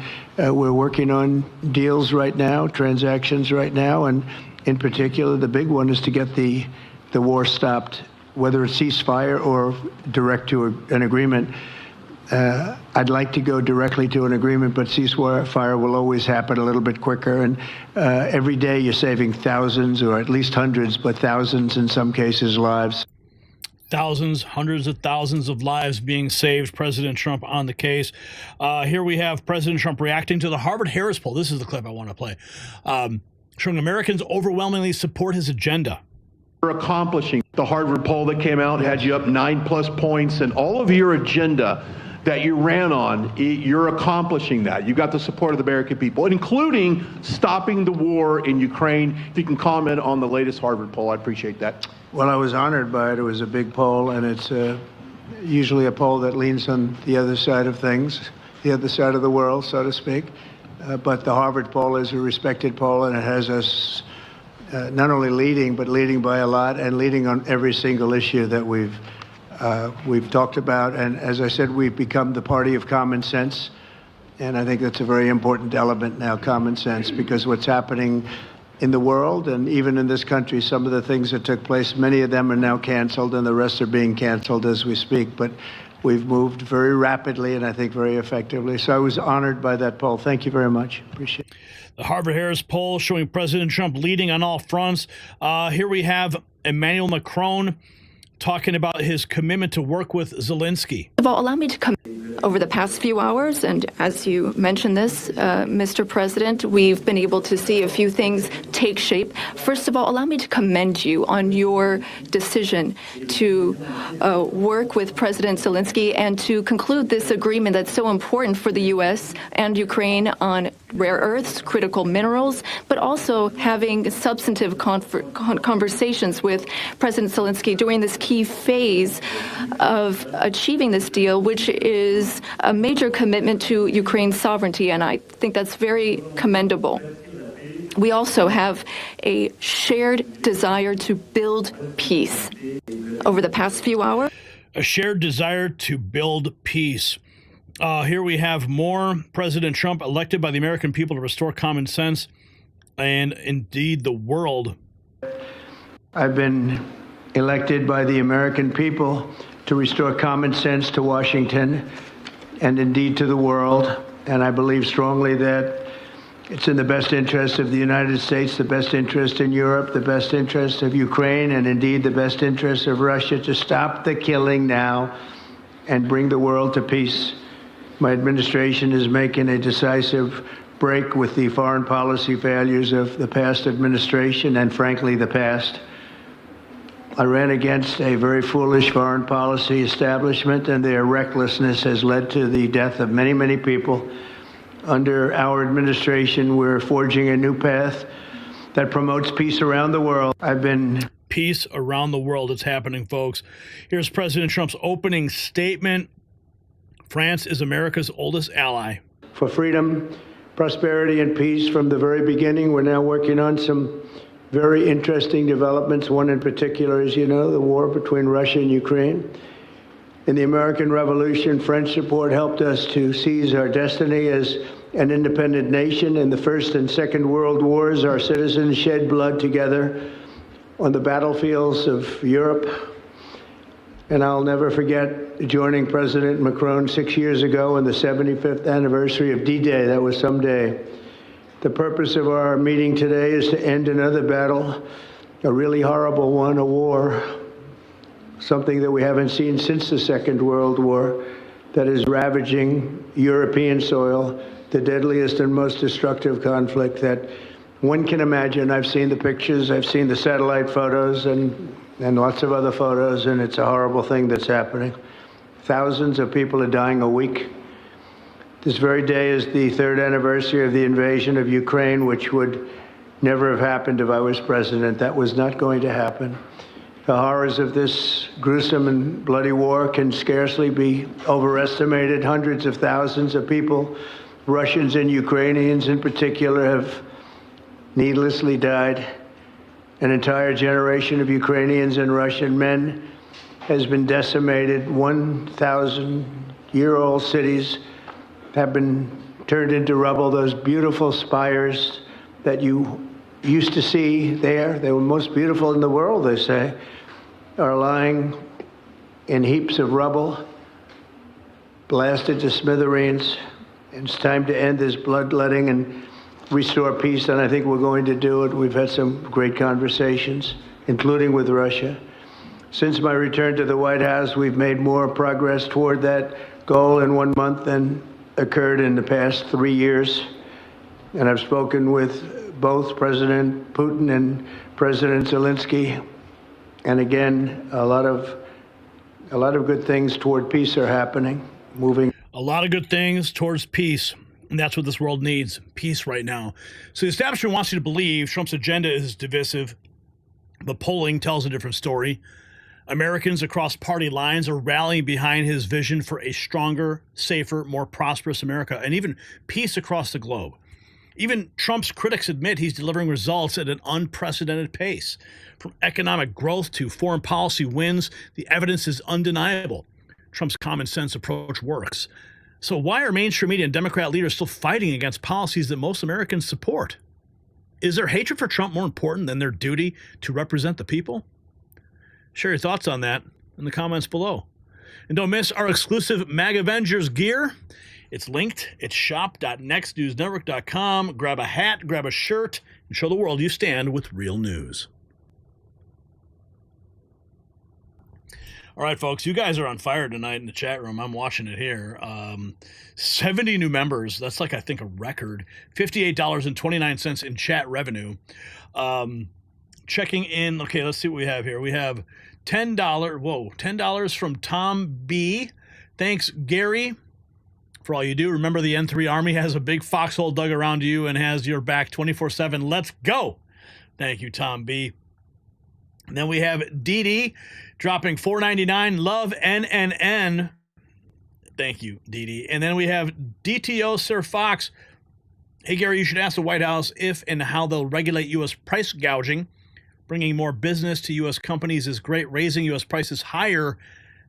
we're working on deals right now, transactions right now, and in particular, the big one is to get the war stopped, whether it's ceasefire or direct to an agreement. I'd like to go directly to an agreement, but ceasefire will always happen a little bit quicker. And every day you're saving thousands, or at least hundreds, but thousands in some cases, lives. Thousands, hundreds of thousands of lives being saved. President Trump on the case. Here we have President Trump reacting to the Harvard-Harris poll. This is the clip I want to play. Showing Americans overwhelmingly support his agenda. You're accomplishing. The Harvard poll that came out had you up 9+ points, and all of your agenda that you ran on, you're accomplishing that. You got the support of the American people, including stopping the war in Ukraine. If you can comment on the latest Harvard poll, I'd appreciate that. Well, I was honored by it. It was a big poll, and it's usually a poll that leans on the other side of things, the other side of the world, so to speak. But the Harvard poll is a respected poll, and it has us not only leading, but leading by a lot, and leading on every single issue that we've talked about. And as I said, we've become the party of common sense. And I think that's a very important element now, common sense, because what's happening in the world and even in this country, some of the things that took place, many of them are now canceled, and the rest are being canceled as we speak. But we've moved very rapidly and I think very effectively. So I was honored by that poll. Thank you very much. Appreciate it. The Harvard-Harris poll showing President Trump leading on all fronts. Here we have Emmanuel Macron talking about his commitment to work with Zelensky. First of all, allow me to come over the past few hours, and as you mentioned this, Mr. President, we've been able to see a few things take shape. First of all, allow me to commend you on your decision to work with President Zelensky and to conclude this agreement that's so important for the U.S. and Ukraine on rare earths, critical minerals, but also having substantive conversations with President Zelensky during this key phase of achieving this deal, which is a major commitment to Ukraine's sovereignty, and I think that's very commendable. We also have a shared desire to build peace. Over the past few hours, a shared desire to build peace. Here we have more. President Trump elected by the American people to restore common sense and indeed the world. I've been elected by the American people to restore common sense to Washington and indeed to the world. And I believe strongly that it's in the best interest of the United States, the best interest in Europe, the best interest of Ukraine, and indeed the best interest of Russia to stop the killing now and bring the world to peace. My administration is making a decisive break with the foreign policy failures of the past administration and, frankly, the past. I ran against a very foolish foreign policy establishment, and their recklessness has led to the death of many, many people. Under our administration, we're forging a new path that promotes peace around the world. Peace around the world. It's happening, folks. Here's President Trump's opening statement. France is America's oldest ally. For freedom, prosperity, and peace from the very beginning, we're now working on some very interesting developments. One in particular, as you know, the war between Russia and Ukraine. In the American Revolution, French support helped us to seize our destiny as an independent nation. In the First and Second World Wars, our citizens shed blood together on the battlefields of Europe. And I'll never forget joining President Macron 6 years ago on the 75th anniversary of D-Day. That was some day. The purpose of our meeting today is to end another battle, a really horrible one, a war, something that we haven't seen since the Second World War, that is ravaging European soil, the deadliest and most destructive conflict that one can imagine. I've seen the pictures, I've seen the satellite photos and lots of other photos, and it's a horrible thing that's happening. Thousands of people are dying a week. This very day is the third anniversary of the invasion of Ukraine, which would never have happened if I was president. That was not going to happen. The horrors of this gruesome and bloody war can scarcely be overestimated. Hundreds of thousands of people, Russians and Ukrainians in particular, have needlessly died. An entire generation of Ukrainians and Russian men has been decimated. 1,000-year-old cities have been turned into rubble. Those beautiful spires that you used to see there, they were most beautiful in the world, they say, are lying in heaps of rubble, blasted to smithereens. It's time to end this bloodletting and restore peace, and I think we're going to do it. We've had some great conversations, including with Russia. Since my return to the White House, we've made more progress toward that goal in 1 month than occurred in the past 3 years. And I've spoken with both President Putin and President Zelensky. And again, a lot of good things toward peace are happening, moving. A lot of good things towards peace. And that's what this world needs, peace right now. So the establishment wants you to believe Trump's agenda is divisive. The polling tells a different story. Americans across party lines are rallying behind his vision for a stronger, safer, more prosperous America, and even peace across the globe. Even Trump's critics admit he's delivering results at an unprecedented pace. From economic growth to foreign policy wins, the evidence is undeniable. Trump's common sense approach works. So why are mainstream media and Democrat leaders still fighting against policies that most Americans support? Is their hatred for Trump more important than their duty to represent the people? Share your thoughts on that in the comments below. And don't miss our exclusive MAG Avengers gear. It's linked. It's shop.nextnewsnetwork.com. Grab a hat, grab a shirt, and show the world you stand with real news. All right, folks, you guys are on fire tonight in the chat room. I'm watching it here. 70 new members. That's like, I think, a record. $58.29 in chat revenue. Checking in. Okay, let's see what we have here. We have $10. Whoa, $10 from Tom B. Thanks, Gary, for all you do. Remember, the N3 Army has a big foxhole dug around you and has your back 24/7. Let's go. Thank you, Tom B. And then we have DD dropping $4.99. Love NNN. Thank you, DD. And then we have DTO Sir Fox. Hey, Gary, you should ask the White House if and how they'll regulate U.S. price gouging. Bringing more business to U.S. companies is great. Raising U.S. prices higher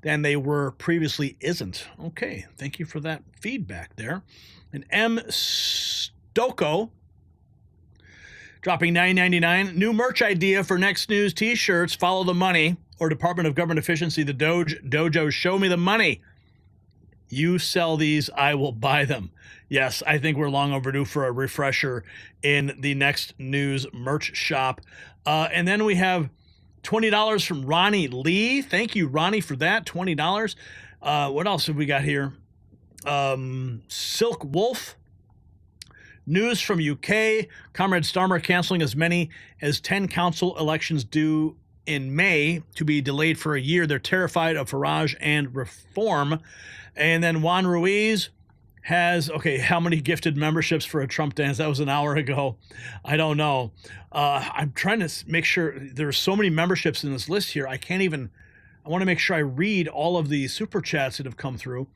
than they were previously isn't. Okay, thank you for that feedback there. And M. Stoko dropping $9.99. New merch idea for Next News t-shirts. Follow the money, or Department of Government Efficiency, the DOGE, Dojo, show me the money. You sell these, I will buy them. Yes, I think we're long overdue for a refresher in the Next News merch shop. And then we have $20 from Ronnie Lee. Thank you, Ronnie, for that. $20. What else have we got here? Silk Wolf. News from UK. Comrade Starmer canceling as many as 10 council elections due in May to be delayed for a year. They're terrified of Farage and reform. And then Juan Ruiz has, okay, how many gifted memberships for a Trump dance? That was an hour ago. I don't know. I'm trying to make sure. There's so many memberships in this list here. I want to make sure I read all of the super chats that have come through.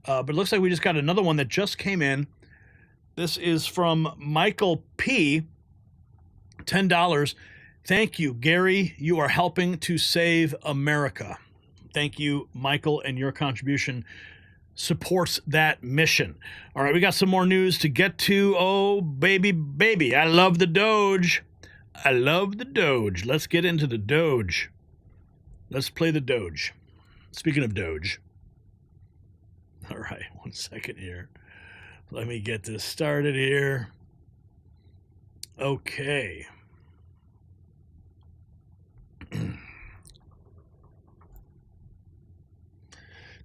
But it looks like we just got another one that just came in. This is from Michael P. $10. Thank you, Gary. You are helping to save America. Thank you, Michael, and your contribution supports that mission. All right, we got some more news to get to. Oh, baby, baby. I love the DOGE. I love the DOGE. Let's get into the DOGE. Let's play the DOGE. Speaking of DOGE. All right, 1 second here. Let me get this started here. Okay.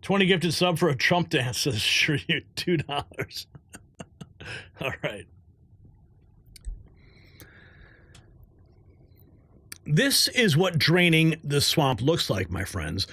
20 gifted sub for a Trump dance, says sure you $2. All right. This is what draining the swamp looks like, my friends.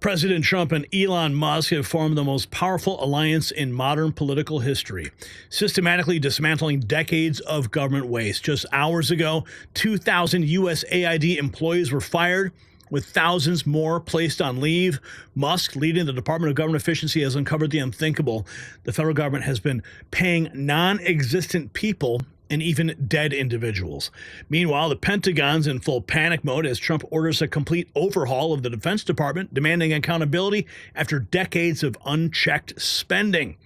President Trump and Elon Musk have formed the most powerful alliance in modern political history, systematically dismantling decades of government waste. Just hours ago, 2,000 USAID employees were fired, with thousands more placed on leave. Musk, leading the Department of Government Efficiency, has uncovered the unthinkable. The federal government has been paying non-existent people and even dead individuals. Meanwhile, the Pentagon's in full panic mode as Trump orders a complete overhaul of the Defense Department, demanding accountability after decades of unchecked spending.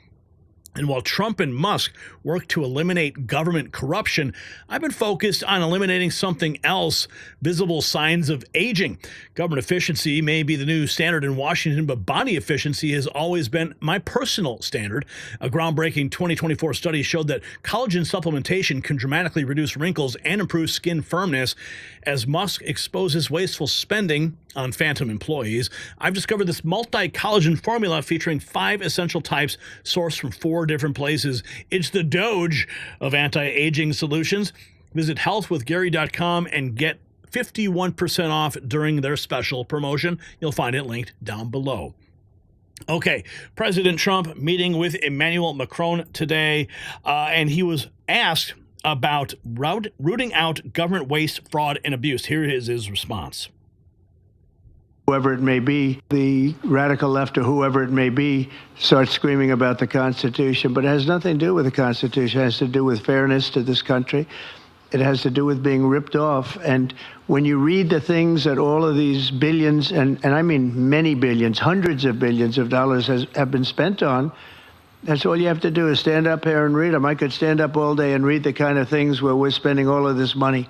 And while Trump and Musk work to eliminate government corruption, I've been focused on eliminating something else: visible signs of aging. Government efficiency may be the new standard in Washington, but body efficiency has always been my personal standard. A groundbreaking 2024 study showed that collagen supplementation can dramatically reduce wrinkles and improve skin firmness. As Musk exposes wasteful spending on phantom employees, I've discovered this multi-collagen formula featuring 5 essential types sourced from 4 different places. It's the DOGE of anti-aging solutions. Visit healthwithgary.com and get 51% off during their special promotion. You'll find it linked down below. Okay, President Trump meeting with Emmanuel Macron today, and he was asked about rooting out government waste, fraud, and abuse. Here is his response. Whoever it may be, the radical left or whoever it may be, starts screaming about the Constitution, but it has nothing to do with the Constitution. It has to do with fairness to this country. It has to do with being ripped off. And when you read the things that all of these billions, and I mean many billions, hundreds of billions of dollars have been spent on, that's all you have to do is stand up here and read them. I could stand up all day and read the kind of things where we're spending all of this money.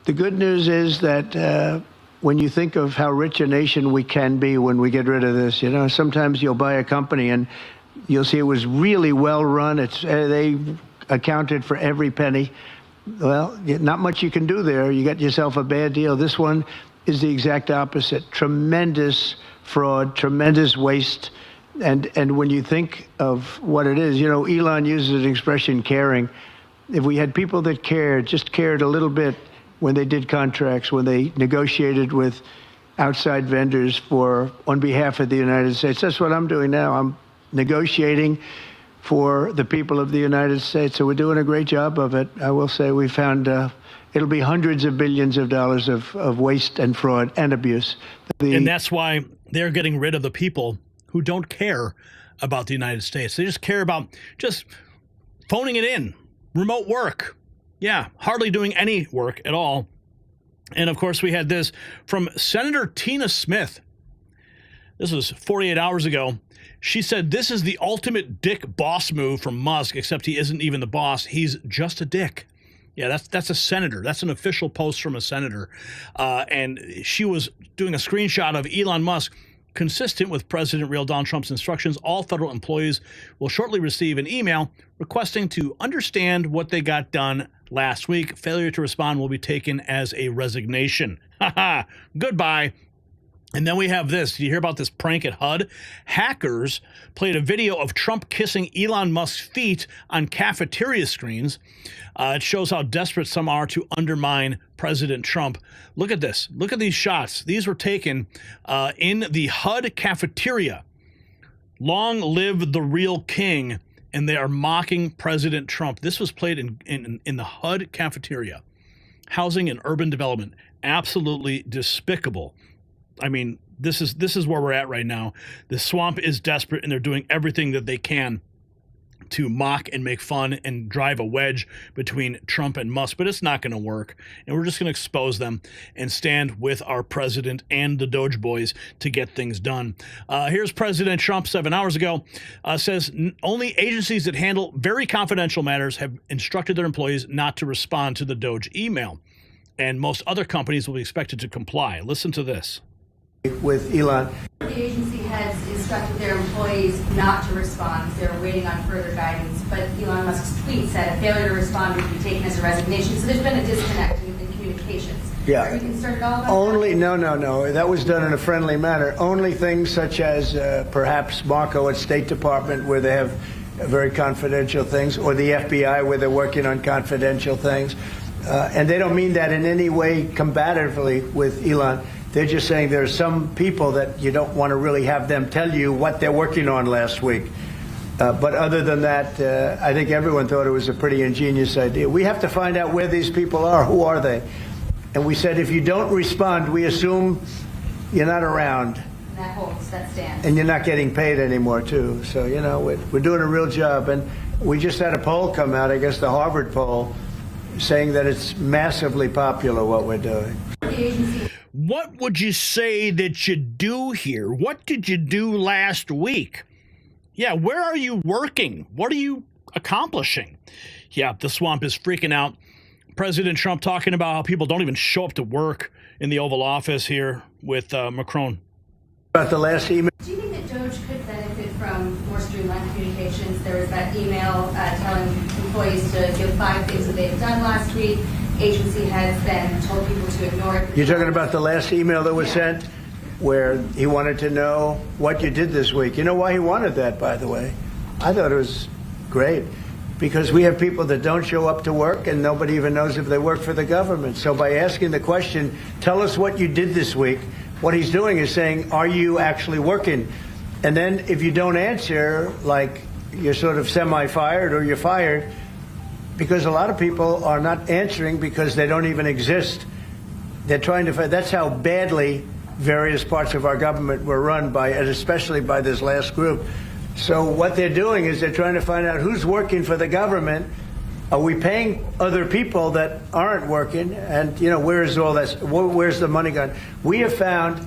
The good news is that when you think of how rich a nation we can be when we get rid of this, you know, sometimes you'll buy a company and you'll see it was really well run. They accounted for every penny. Well, not much you can do there. You got yourself a bad deal. This one is the exact opposite. Tremendous fraud, tremendous waste. And when you think of what it is, you know, Elon uses the expression caring. If we had people that cared, just cared a little bit when they did contracts, when they negotiated with outside vendors on behalf of the United States. That's what I'm doing now. I'm negotiating for the people of the United States. So we're doing a great job of it. I will say we found it'll be hundreds of billions of dollars of waste and fraud and abuse. And that's why they're getting rid of the people who don't care about the United States. They just care about just phoning it in, remote work. Yeah, hardly doing any work at all. And of course, we had this from Senator Tina Smith. This was 48 hours ago. She said, this is the ultimate dick boss move from Musk, except he isn't even the boss. He's just a dick. Yeah, that's a senator. That's an official post from a senator. And she was doing a screenshot of Elon Musk. Consistent with President real Donald Trump's instructions, all federal employees will shortly receive an email requesting to understand what they got done last week. Failure to respond will be taken as a resignation. Haha, goodbye. And then we have this. Did you hear about this prank at HUD? Hackers played a video of Trump kissing Elon Musk's feet on cafeteria screens. It shows how desperate some are to undermine President Trump. Look at this. Look at these shots. These were taken in the HUD cafeteria. Long live the real king. And they are mocking President Trump. This was played in the HUD cafeteria. Housing and urban development. Absolutely despicable. I mean, this is where we're at right now. The swamp is desperate, and they're doing everything that they can to mock and make fun and drive a wedge between Trump and Musk, but it's not going to work. And we're just going to expose them and stand with our president and the DOGE boys to get things done. Here's President Trump 7 hours ago, says only agencies that handle very confidential matters have instructed their employees not to respond to the DOGE email. And most other companies will be expected to comply. Listen to this. With Elon. The agency has instructed their employees not to respond. They're waiting on further guidance. But Elon Musk's tweet said a failure to respond would be taken as a resignation. So there's been a disconnect in communications. Yeah. Are you concerned at all about Only, no. That was done in a friendly manner. Only things such as perhaps Marco at State Department, where they have very confidential things, or the FBI, where they're working on confidential things. And they don't mean that in any way combatively with Elon. They're just saying there are some people that you don't want to really have them tell you what they're working on last week. But other than that, I think everyone thought it was a pretty ingenious idea. We have to find out where these people are. Who are they? And we said, if you don't respond, we assume you're not around. that holds, that stands? And you're not getting paid anymore, too. So, you know, we're doing a real job. And we just had a poll come out, I guess the Harvard poll, saying that it's massively popular what we're doing. What would you say that you do here? What did you do last week? Yeah, where are you working? What are you accomplishing? Yeah, the swamp is freaking out. President Trump talking about how people don't even show up to work in the Oval Office here with Macron. About the last email. Do you think that DOGE could benefit from more streamlined communications? There was that email telling employees to give 5 things that they've done last week. Agency has then told people to ignore it. You're talking about the last email that was sent where he wanted to know what you did this week. You know why he wanted that, by the way? I thought it was great. Because we have people that don't show up to work and nobody even knows if they work for the government. So by asking the question, tell us what you did this week, what he's doing is saying, are you actually working? And then if you don't answer, like you're sort of semi-fired or you're fired, because a lot of people are not answering because they don't even exist. They're trying to find, that's how badly various parts of our government were run by, and especially by this last group. So what they're doing is they're trying to find out who's working for the government. Are we paying other people that aren't working? And, you know, where is all this? Where's the money gone? We have found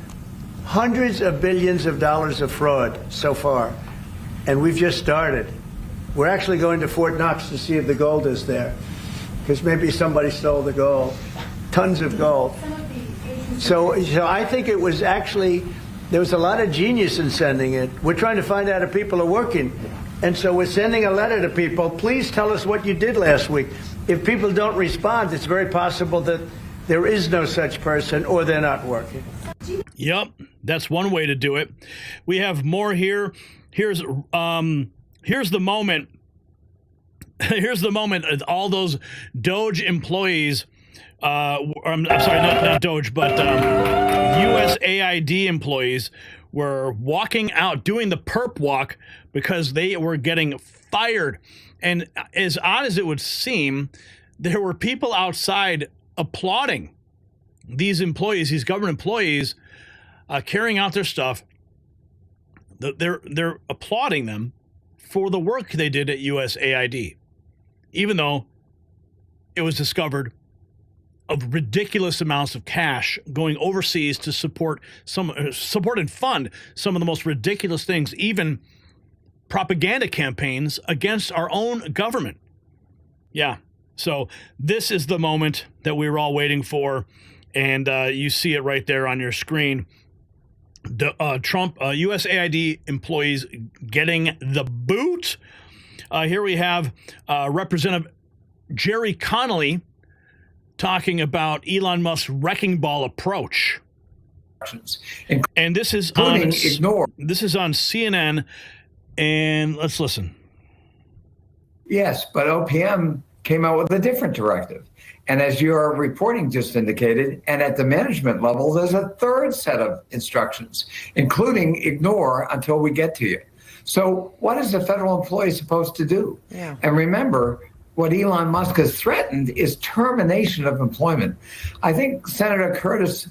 hundreds of billions of dollars of fraud so far, and we've just started. We're actually going to Fort Knox to see if the gold is there, because maybe somebody stole the gold, tons of gold. So I think it was actually, there was a lot of genius in sending it. We're trying to find out if people are working. And so we're sending a letter to people. Please tell us what you did last week. If people don't respond, it's very possible that there is no such person or they're not working. Yep, that's one way to do it. We have more here. Here's the moment. Here's the moment. All those DOGE employees, I'm sorry, not DOGE, but USAID employees were walking out, doing the perp walk because they were getting fired. And as odd as it would seem, there were people outside applauding these employees, these government employees, carrying out their stuff. They're applauding them for the work they did at USAID, even though it was discovered of ridiculous amounts of cash going overseas to support and fund some of the most ridiculous things, even propaganda campaigns against our own government. Yeah. So this is the moment that we were all waiting for, and you see it right there on your screen. Trump, USAID employees getting the boot. Here we have Representative Jerry Connolly talking about Elon Musk's wrecking ball approach. And this is on CNN, and let's listen. Yes, but OPM came out with a different directive. And as your reporting just indicated, and at the management level, there's a third set of instructions, including ignore until we get to you. So what is a federal employee supposed to do? Yeah. And remember, what Elon Musk has threatened is termination of employment. I think Senator Curtis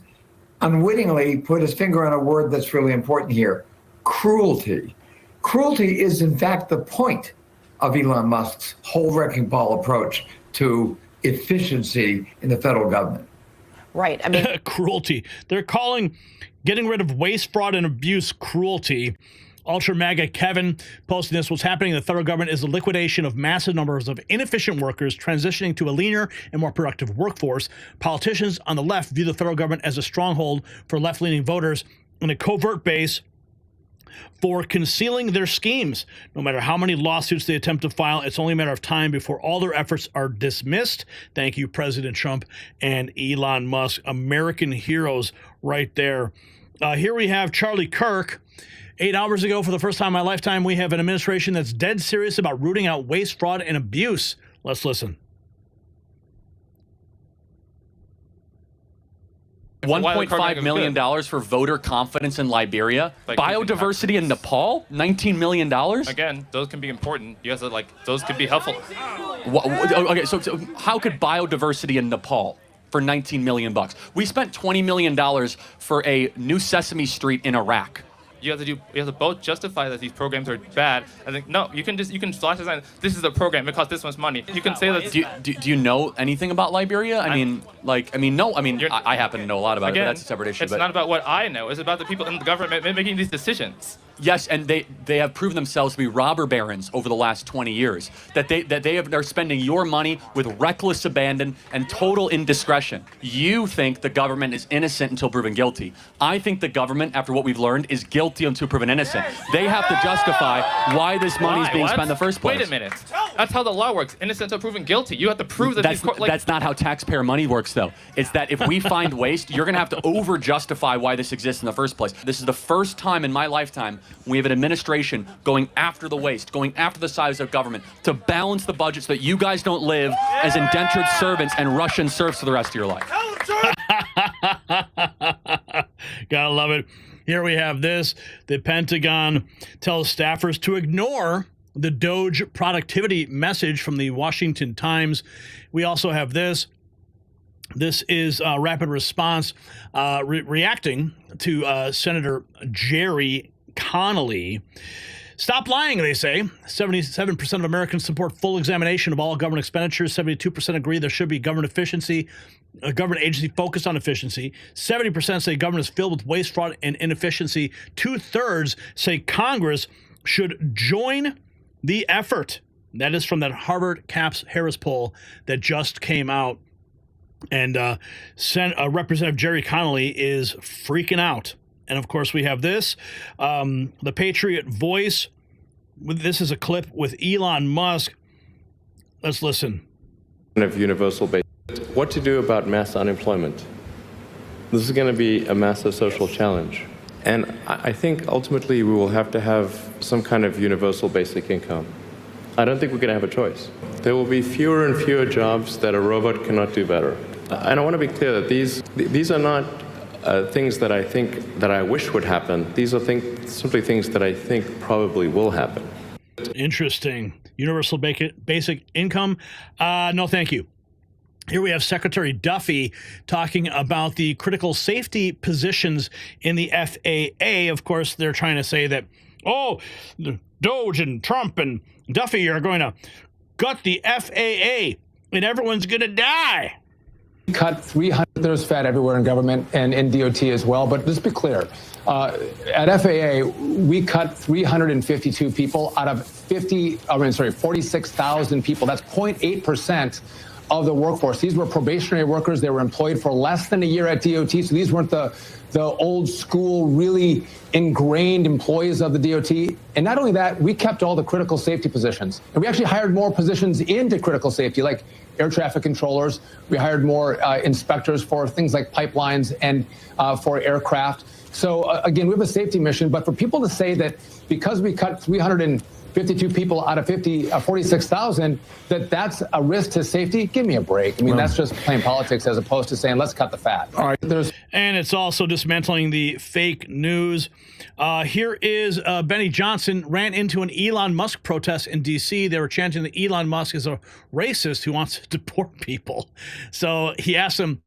unwittingly put his finger on a word that's really important here: cruelty. Cruelty is, in fact, the point of Elon Musk's whole wrecking ball approach to efficiency in the federal government. Right. I mean, cruelty. They're calling getting rid of waste, fraud, and abuse cruelty. Ultra MAGA Kevin posting this. What's happening in the federal government is the liquidation of massive numbers of inefficient workers transitioning to a leaner and more productive workforce. Politicians on the left view the federal government as a stronghold for left-leaning voters and a covert base for concealing their schemes. No matter how many lawsuits they attempt to file, it's only a matter of time before all their efforts are dismissed. Thank you, President Trump and Elon Musk. American heroes right there. Here we have Charlie Kirk. 8 hours ago, for the first time in my lifetime, we have an administration that's dead serious about rooting out waste, fraud, and abuse. Let's listen. $1.5 million for voter confidence in Liberia. Like, biodiversity in Nepal, $19 million. Again, those can be important. You have to, those could be helpful. Okay, so how could biodiversity in Nepal for $19 million? We spent $20 million for a new Sesame Street in Iraq. You have to both justify that these programs are bad. I think no, you can flash a sign. This is a program. It costs this much money. You can say that. Do you know anything about Liberia? I mean, I happen to know a lot about it, but that's a separate issue. It's not about what I know. It's about the people in the government making these decisions. Yes, and they have proven themselves to be robber barons over the last 20 years. They're spending your money with reckless abandon and total indiscretion. You think the government is innocent until proven guilty. I think the government, after what we've learned, is guilty until proven innocent. They have to justify why this money is being spent in the first place. Wait a minute. That's how the law works. Innocent until proven guilty. You have to prove that that's not how taxpayer money works, though. It's that if we find waste, you're going to have to over-justify why this exists in the first place. This is the first time in my lifetime we have an administration going after the waste, going after the size of government to balance the budget so that you guys don't live as indentured servants and Russian serfs for the rest of your life. Gotta love it. Here we have this. The Pentagon tells staffers to ignore the DOGE productivity message from the Washington Times. We also have this. This is rapid response reacting to Senator Jerry Connolly. Stop lying, they say. 77% of Americans support full examination of all government expenditures. 72% agree there should be government efficiency, a government agency focused on efficiency. 70% say government is filled with waste, fraud, and inefficiency. 2/3 say Congress should join the effort. That is from that Harvard Caps Harris poll that just came out. And Representative Jerry Connolly is freaking out. And, of course, we have this, the Patriot Voice. This is a clip with Elon Musk. Let's listen. Of universal basic. What to do about mass unemployment? This is going to be a massive social challenge. And I think ultimately we will have to have some kind of universal basic income. I don't think we're going to have a choice. There will be fewer and fewer jobs that a robot cannot do better. And I want to be clear that these are not things that I think that I wish would happen. These are simply things that I think probably will happen. Interesting. Universal basic income? No, thank you. Here we have Secretary Duffy talking about the critical safety positions in the FAA. Of course, they're trying to say that, DOGE and Trump and Duffy are going to gut the FAA and everyone's going to die. Cut 300, there's fat everywhere in government and in DOT as well. But let's be clear. At FAA, we cut 352 people out of 46,000 people. That's 0.8% of the workforce. These were probationary workers. They were employed for less than a year at DOT. So these weren't the old school, really ingrained employees of the DOT. And not only that, we kept all the critical safety positions. And we actually hired more positions into critical safety, like air traffic controllers. We hired more inspectors for things like pipelines and for aircraft. So again, we have a safety mission. But for people to say that because we cut 352 people out of 46,000, that's a risk to safety, give me a break. I mean, that's just plain politics as opposed to saying, let's cut the fat. All right. And it's also dismantling the fake news. Here is Benny Johnson ran into an Elon Musk protest in D.C. They were chanting that Elon Musk is a racist who wants to deport people. So he asked him,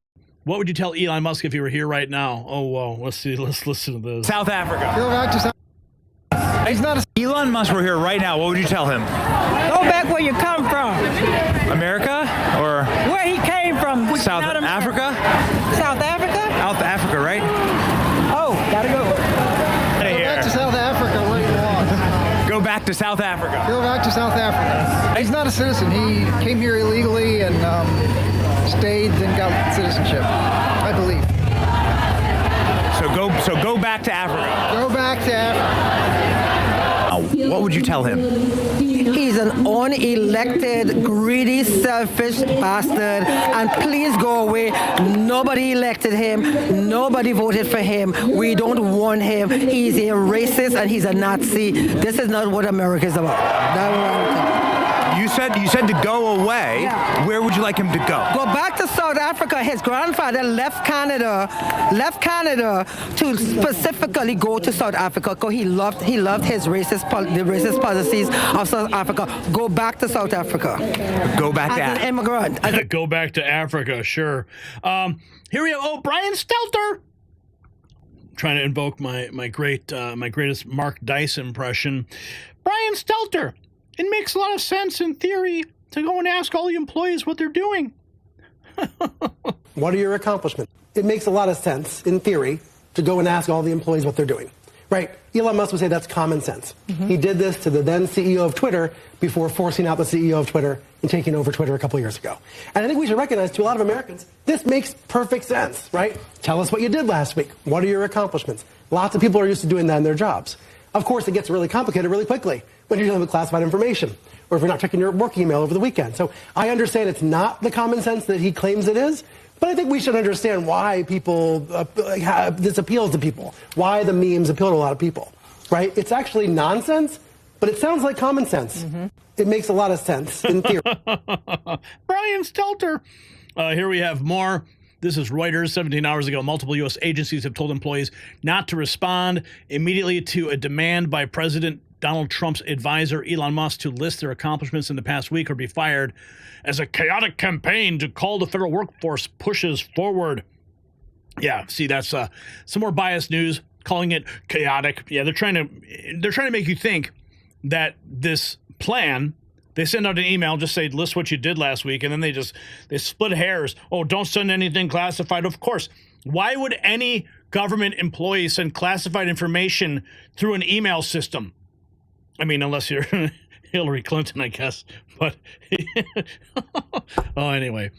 what would you tell Elon Musk if he were here right now? Oh, whoa. Let's see. Let's listen to this. South Africa. He's not Elon Musk were here right now. What would you tell him? back where you come from. America or Where he came from. South Not America. Africa? South Africa? South Africa, right? Oh, gotta go. Out of here. Back to South Africa where you belong. Go back to South Africa. Go back to South Africa. He's not a citizen. He came here illegally and stayed and got citizenship, I believe. So go back to Africa. Go back to Africa. What would you tell him? He's an unelected, greedy, selfish bastard, and please go away. Nobody elected him. Nobody voted for him. We don't want him. He's a racist and he's a Nazi. This is not what America is about. That's what I think. You said to go away. Yeah. Where would you like him to go? Go back to South Africa. His grandfather left Canada to specifically go to South Africa because he loved his racist policies of South Africa. Go back to South Africa. Go back as an immigrant. Go back to Africa, sure. Here we have Brian Stelter. Trying to invoke my greatest Mark Dice impression. Brian Stelter. It makes a lot of sense in theory to go and ask all the employees what they're doing. What are your accomplishments? It makes a lot of sense in theory to go and ask all the employees what they're doing. Right? Elon Musk would say that's common sense. Mm-hmm. He did this to the then CEO of Twitter before forcing out the CEO of Twitter and taking over Twitter a couple years ago. And I think we should recognize to a lot of Americans, this makes perfect sense, right? Tell us what you did last week. What are your accomplishments? Lots of people are used to doing that in their jobs. Of course, it gets really complicated really quickly when you're dealing with classified information or if you're not checking your work email over the weekend. So I understand it's not the common sense that he claims it is, but I think we should understand why people, this appeals to people, why the memes appeal to a lot of people, right? It's actually nonsense, but it sounds like common sense. Mm-hmm. It makes a lot of sense in theory. Brian Stelter. Here we have more. This is Reuters. 17 hours ago, multiple U.S. agencies have told employees not to respond immediately to a demand by President Donald Trump's advisor, Elon Musk, to list their accomplishments in the past week or be fired as a chaotic campaign to call the federal workforce pushes forward. Yeah, see, that's some more biased news, calling it chaotic. Yeah, they're trying to make you think that this plan, they send out an email, just say, list what you did last week, and then they split hairs. Oh, don't send anything classified. Of course. Why would any government employee send classified information through an email system? I mean, unless you're Hillary Clinton, I guess. But oh, anyway.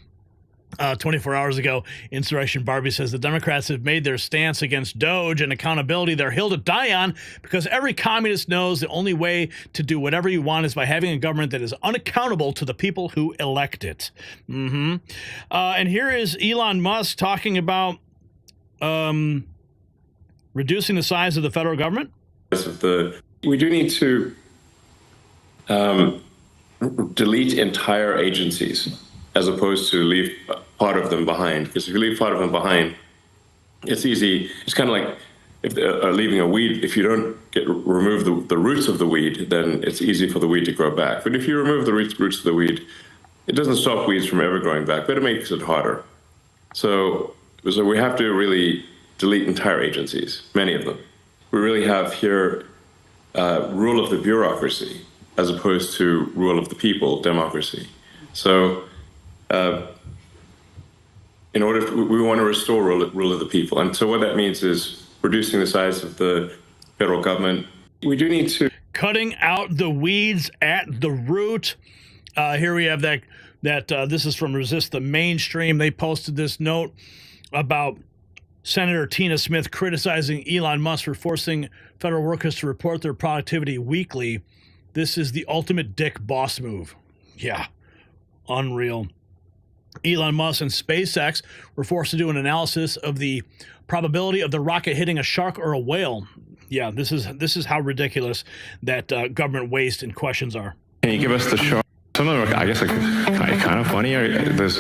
24 hours ago, Insurrection Barbie says the Democrats have made their stance against DOGE and accountability their hill to die on because every communist knows the only way to do whatever you want is by having a government that is unaccountable to the people who elect it. Mm-hmm. And here is Elon Musk talking about reducing the size of the federal government. We do need to delete entire agencies as opposed to leave part of them behind. Because if you leave part of them behind, it's easy. It's kind of like if leaving a weed. If you don't remove the roots of the weed, then it's easy for the weed to grow back. But if you remove the roots of the weed, it doesn't stop weeds from ever growing back, but it makes it harder. So we have to really delete entire agencies, many of them. We really have here rule of the bureaucracy as opposed to rule of the people, democracy. So we want to restore rule of the people. And so what that means is reducing the size of the federal government. We do need to... Cutting out the weeds at the root. Here we have that this is from Resist the Mainstream. They posted this note about Senator Tina Smith criticizing Elon Musk for forcing federal workers to report their productivity weekly. This is the ultimate dick boss move. Yeah, unreal. Elon Musk and SpaceX were forced to do an analysis of the probability of the rocket hitting a shark or a whale. Yeah, this is how ridiculous that government waste and questions are. Can you give us the shark? Some of them are, I guess, kind of funny. There's,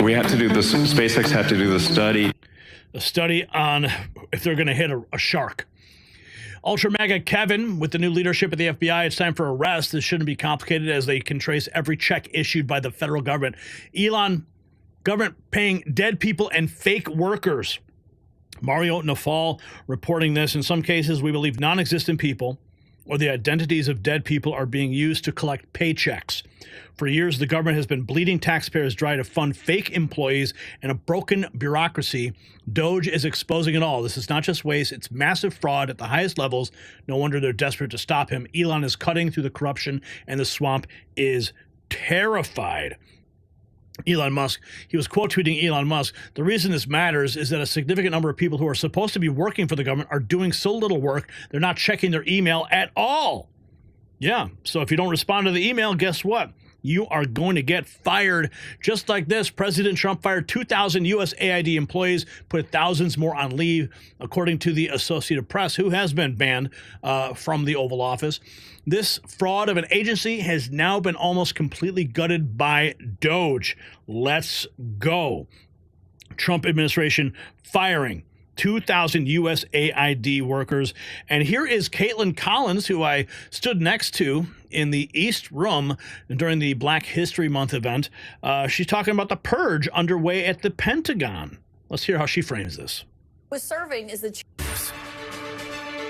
we had to do this. SpaceX had to do the study. A study on if they're going to hit a shark. Ultra MAGA Kevin, with the new leadership of the FBI, it's time for arrest. This shouldn't be complicated as they can trace every check issued by the federal government. Elon government paying dead people and fake workers. Mario Nafal reporting this. In some cases, we believe non-existent people or the identities of dead people are being used to collect paychecks. For years, the government has been bleeding taxpayers dry to fund fake employees and a broken bureaucracy. DOGE is exposing it all. This is not just waste, it's massive fraud at the highest levels. No wonder they're desperate to stop him. Elon is cutting through the corruption, and the swamp is terrified. Elon Musk, he was quote tweeting Elon Musk. The reason this matters is that a significant number of people who are supposed to be working for the government are doing so little work, they're not checking their email at all. Yeah, so if you don't respond to the email, guess what? You are going to get fired. Just like this, President Trump fired 2,000 USAID employees, put thousands more on leave, according to the Associated Press, who has been banned from the Oval Office. This fraud of an agency has now been almost completely gutted by DOGE. Let's go. Trump administration firing 2,000 USAID workers. And here is Caitlin Collins, who I stood next to in the East Room during the Black History Month event. She's talking about the purge underway at the Pentagon. Let's hear how she frames this. Was serving as the chief.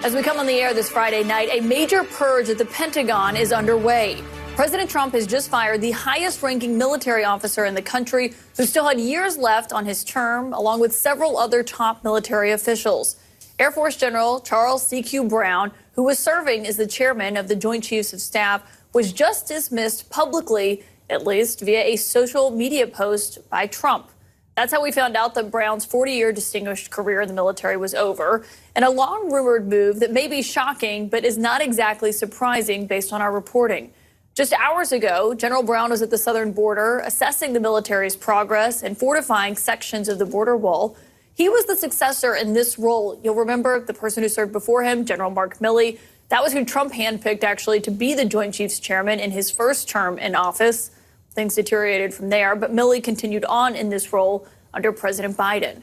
As we come on the air this Friday night, a major purge at the Pentagon is underway. President Trump has just fired the highest-ranking military officer in the country who still had years left on his term, along with several other top military officials. Air Force General Charles C.Q. Brown, who was serving as the chairman of the Joint Chiefs of Staff, was just dismissed publicly, at least via a social media post by Trump. That's how we found out that Brown's 40-year distinguished career in the military was over, and a long-rumored move that may be shocking but is not exactly surprising based on our reporting. Just hours ago, General Brown was at the southern border assessing the military's progress and fortifying sections of the border wall. He was the successor in this role. You'll remember the person who served before him, General Mark Milley. That was who Trump handpicked, actually, to be the Joint Chiefs chairman in his first term in office. Things deteriorated from there, but Milley continued on in this role under President Biden.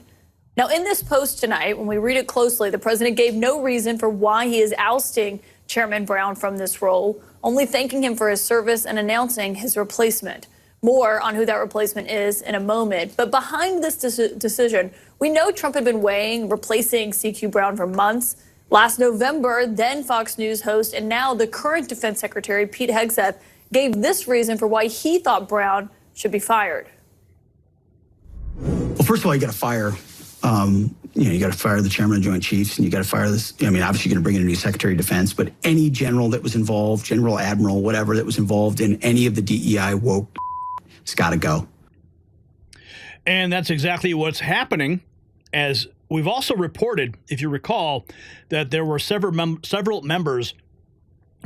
Now, in this post tonight, when we read it closely, the president gave no reason for why he is ousting Chairman Brown from this role, only thanking him for his service and announcing his replacement. More on who that replacement is in a moment. But behind this decision, we know Trump had been weighing replacing C.Q. Brown for months. Last November, then Fox News host and now the current Defense Secretary, Pete Hegseth, gave this reason for why he thought Brown should be fired. Well, first of all, you got to fire you got to fire the chairman of the Joint Chiefs, and you got to fire this. I mean, obviously, you're going to bring in a new Secretary of Defense, but any general that was involved, general, admiral, whatever that was involved in any of the DEI woke, it's got to go. And that's exactly what's happening. As we've also reported, if you recall, that there were several members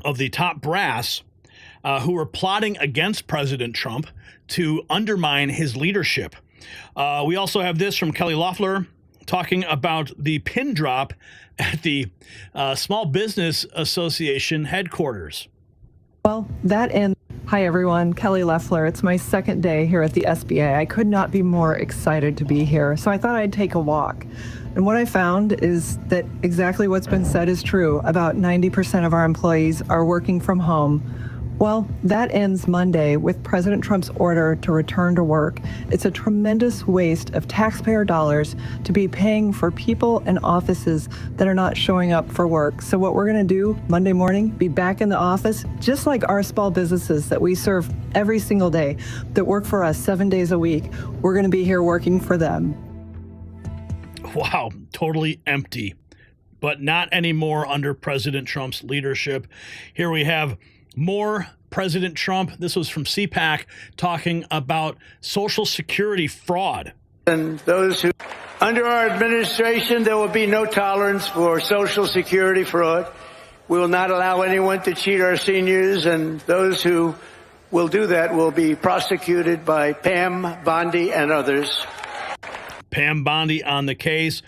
of the top brass who were plotting against President Trump to undermine his leadership. We also have this from Kelly Loeffler talking about the pin drop at the Small Business Association headquarters. Well, that ends. Hi, everyone. Kelly Loeffler. It's my second day here at the SBA. I could not be more excited to be here, so I thought I'd take a walk. And what I found is that exactly what's been said is true. About 90% of our employees are working from home. Well, that ends Monday with President Trump's order to return to work. It's a tremendous waste of taxpayer dollars to be paying for people and offices that are not showing up for work. So what we're going to do Monday morning, be back in the office, just like our small businesses that we serve every single day, that work for us 7 days a week. We're going to be here working for them. Wow, totally empty, but not anymore under President Trump's leadership. Here we have more President Trump. This was from CPAC talking about Social Security fraud. And those who, under our administration, there will be no tolerance for Social Security fraud. We will not allow anyone to cheat our seniors, and those who will do that will be prosecuted by Pam Bondi and others. Pam Bondi on the case.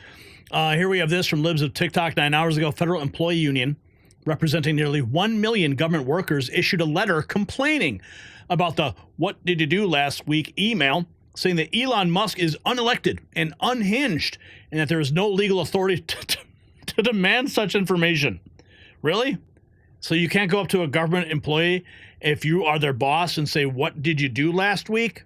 Here we have this from Libs of TikTok 9 hours ago. Federal Employee Union, representing nearly 1 million government workers, issued a letter complaining about the "what did you do last week" email, saying that Elon Musk is unelected and unhinged and that there is no legal authority to demand such information. Really? So you can't go up to a government employee if you are their boss and say, "What did you do last week?"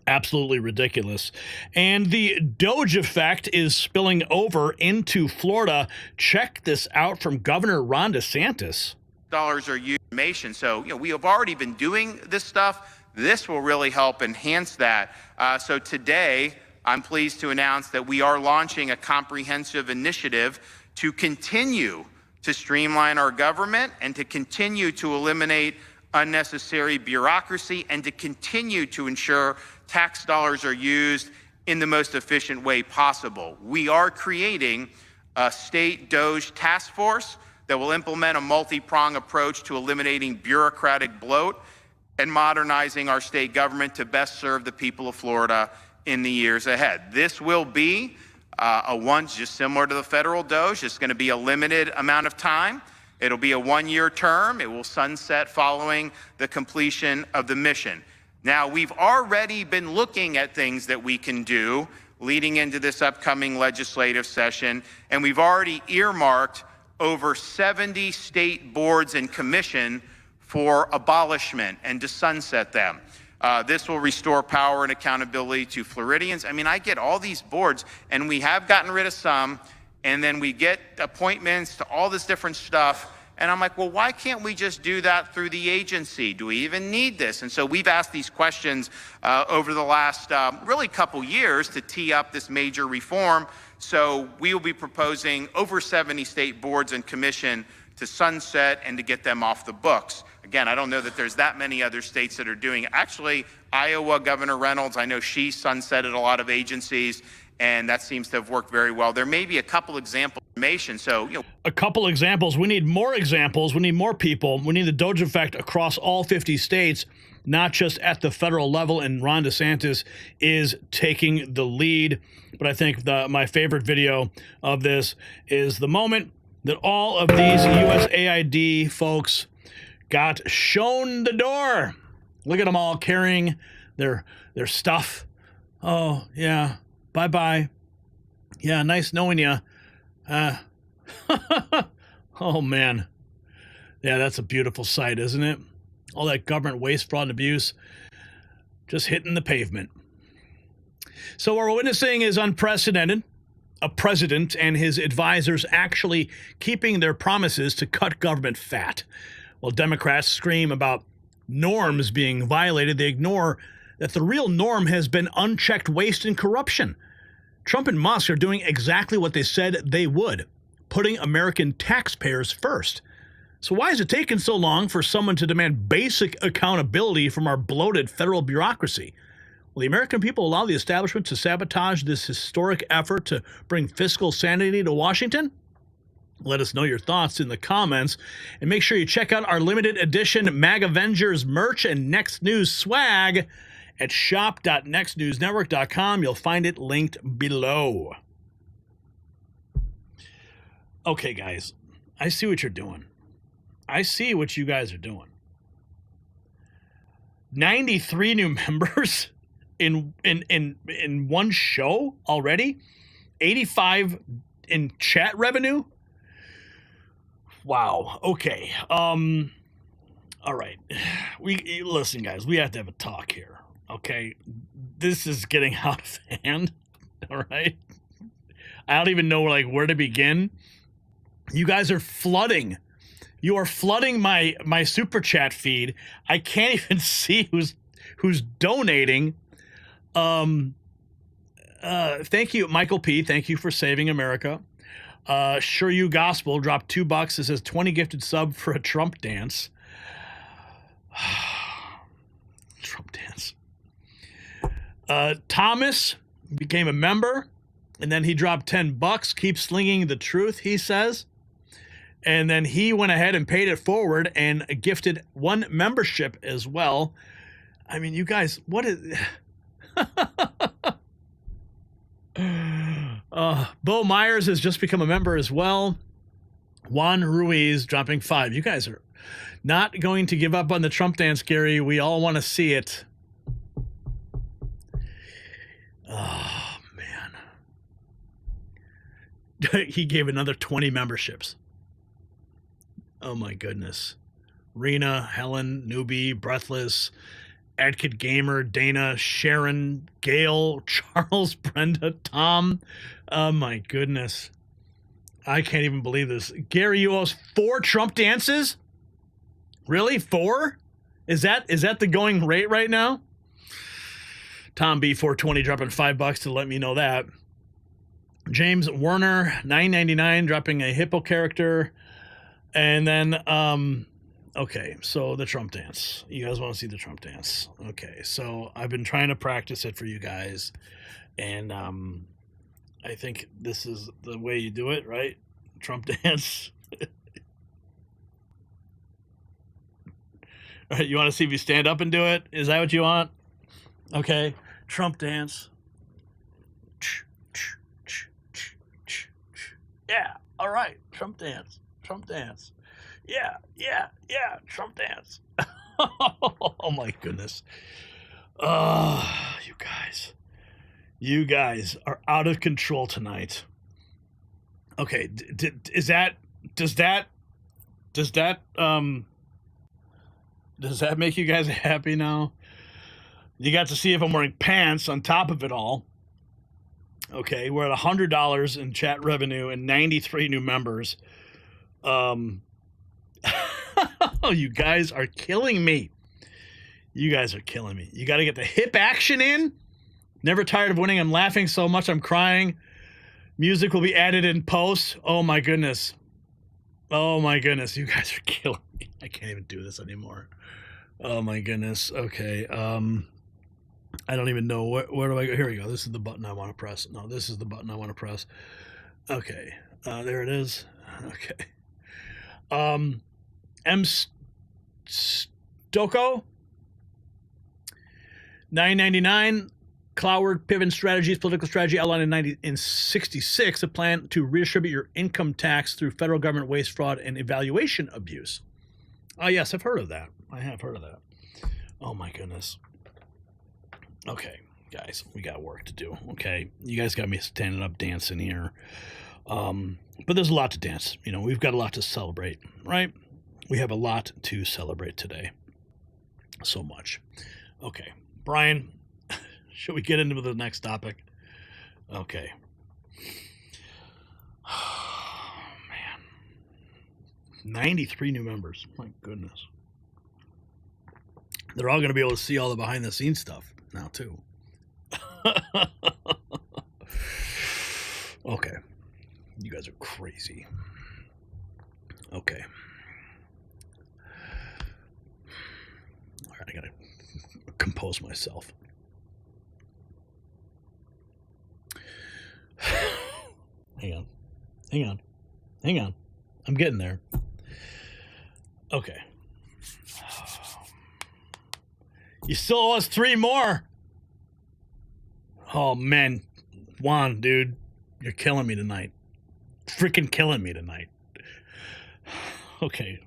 Absolutely ridiculous. And the DOGE effect is spilling over into Florida. Check this out from Governor Ron DeSantis. Dollars are used in information. So, we have already been doing this stuff. This will really help enhance that. So today, I'm pleased to announce that we are launching a comprehensive initiative to continue to streamline our government and to continue to eliminate unnecessary bureaucracy and to continue to ensure tax dollars are used in the most efficient way possible. We are creating a state DOGE task force that will implement a multi-pronged approach to eliminating bureaucratic bloat and modernizing our state government to best serve the people of Florida in the years ahead. This will be just similar to the federal DOGE. It's going to be a limited amount of time. It'll be a one-year term. It will sunset following the completion of the mission. Now, we've already been looking at things that we can do leading into this upcoming legislative session, and we've already earmarked over 70 state boards and commission for abolishment and to sunset them. This will restore power and accountability to Floridians. I mean, I get all these boards, and we have gotten rid of some, and then we get appointments to all this different stuff. And I'm like, well, why can't we just do that through the agency? Do we even need this? And so we've asked these questions over the last really couple years to tee up this major reform. So we will be proposing over 70 state boards and commission to sunset and to get them off the books. Again, I don't know that there's that many other states that are doing it. Actually, Iowa, Governor Reynolds, I know she sunsetted a lot of agencies, and that seems to have worked very well. There may be a couple examples. So, a couple examples. We need more examples. We need more people. We need the DOGE effect across all 50 states, not just at the federal level. And Ron DeSantis is taking the lead. But I think my favorite video of this is the moment that all of these USAID folks got shown the door. Look at them all carrying their stuff. Oh, yeah. Bye-bye. Yeah, nice knowing you. Oh, man. Yeah, that's a beautiful sight, isn't it? All that government waste, fraud, and abuse just hitting the pavement. So what we're witnessing is unprecedented. A president and his advisors actually keeping their promises to cut government fat. While Democrats scream about norms being violated, they ignore that the real norm has been unchecked waste and corruption. Trump and Musk are doing exactly what they said they would, putting American taxpayers first. So why is it taking so long for someone to demand basic accountability from our bloated federal bureaucracy? Will the American people allow the establishment to sabotage this historic effort to bring fiscal sanity to Washington? Let us know your thoughts in the comments, and make sure you check out our limited edition MAG Avengers merch and Next News swag at shop.nextnewsnetwork.com. You'll find it linked below. Okay, guys, I see what you're doing. I see what you guys are doing. 93 new members in one show already. 85 in chat revenue. Wow. Okay. All right. Listen, guys. We have to have a talk here. Okay, this is getting out of hand. All right, I don't even know where to begin. You guys are flooding. You are flooding my super chat feed. I can't even see who's donating. Thank you, Michael P. Thank you for saving America. Sure You Gospel dropped $2. It says 20 gifted sub for a Trump dance. Trump dance. Thomas became a member, and then he dropped $10. Keep slinging the truth, he says. And then he went ahead and paid it forward and gifted 1 membership as well. I mean, you guys, what is... Bo Myers has just become a member as well. Juan Ruiz dropping 5. You guys are not going to give up on the Trump dance, Gary. We all want to see it. Oh, man. He gave another 20 memberships. Oh, my goodness. Rena, Helen, Newbie, Breathless, Adkid Gamer, Dana, Sharon, Gail, Charles, Brenda, Tom. Oh my goodness. I can't even believe this. Gary, you owe us 4 Trump dances? Really? 4? Is that the going rate right now? Tom B420 dropping $5 to let me know that. James Werner, $9.99, dropping a hippo character. And then, okay, so the Trump dance. You guys want to see the Trump dance? Okay, so I've been trying to practice it for you guys. And I think this is the way you do it, right? Trump dance. All right, you want to see if you stand up and do it? Is that what you want? Okay, Trump dance. Yeah, all right, Trump dance. Trump dance. Yeah, Trump dance. Oh my goodness. You guys are out of control tonight. Okay, does that make you guys happy now? You got to see if I'm wearing pants on top of it all. Okay, we're at $100 in chat revenue and 93 new members. You guys are killing me. You guys are killing me. You got to get the hip action in. Never tired of winning. I'm laughing so much I'm crying. Music will be added in post. Oh my goodness. Oh my goodness. You guys are killing me. I can't even do this anymore. Oh my goodness. Okay. I don't even know where do I go. Here we go. This is the button I want to press. No, this is the button I want to press. Okay. There it is. Okay. M. Stoko, $9.99. Cloward Piven Strategies, Political Strategy, outlined in 66, a plan to redistribute your income tax through federal government waste, fraud, and evaluation abuse. Oh, yes, I've heard of that. I have heard of that. Oh, my goodness. Okay, guys, we got work to do, okay? You guys got me standing up dancing here. But there's a lot to dance. You know, we've got a lot to celebrate, right? We have a lot to celebrate today. So much. Okay, Brian, should we get into the next topic? Okay. Oh, man. 93 new members. My goodness. They're all going to be able to see all the behind-the-scenes stuff now, too. Okay. You guys are crazy. Okay. All right, I got to compose myself. Hang on. I'm getting there. Okay. You still owe us 3 more. Oh, man. Juan, dude, you're killing me tonight. Freaking killing me tonight. Okay.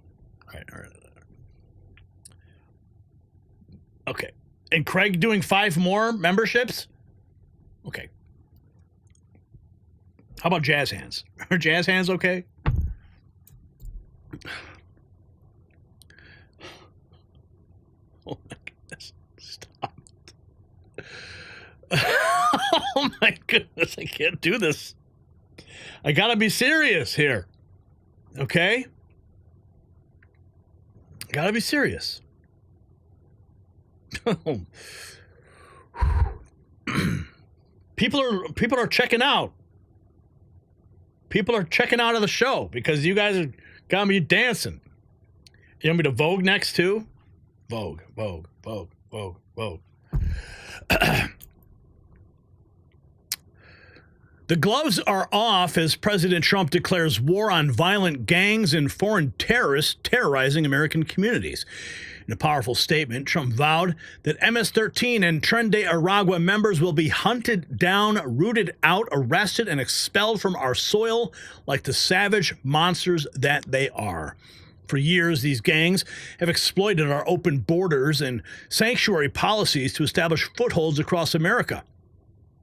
All right. Okay. And Craig doing 5 more memberships? Okay. How about jazz hands? Are jazz hands okay? Oh my goodness. Stop. Oh my goodness. I can't do this. I gotta be serious here. Okay? Gotta be serious. People are checking out. People are checking out of the show because you guys are got me dancing. You want me to Vogue next too? Vogue. The gloves are off as President Trump declares war on violent gangs and foreign terrorists terrorizing American communities. In a powerful statement, Trump vowed that MS13 and Tren de Aragua members will be hunted down, rooted out, arrested, and expelled from our soil like the savage monsters that they are. For years, these gangs have exploited our open borders and sanctuary policies to establish footholds across America.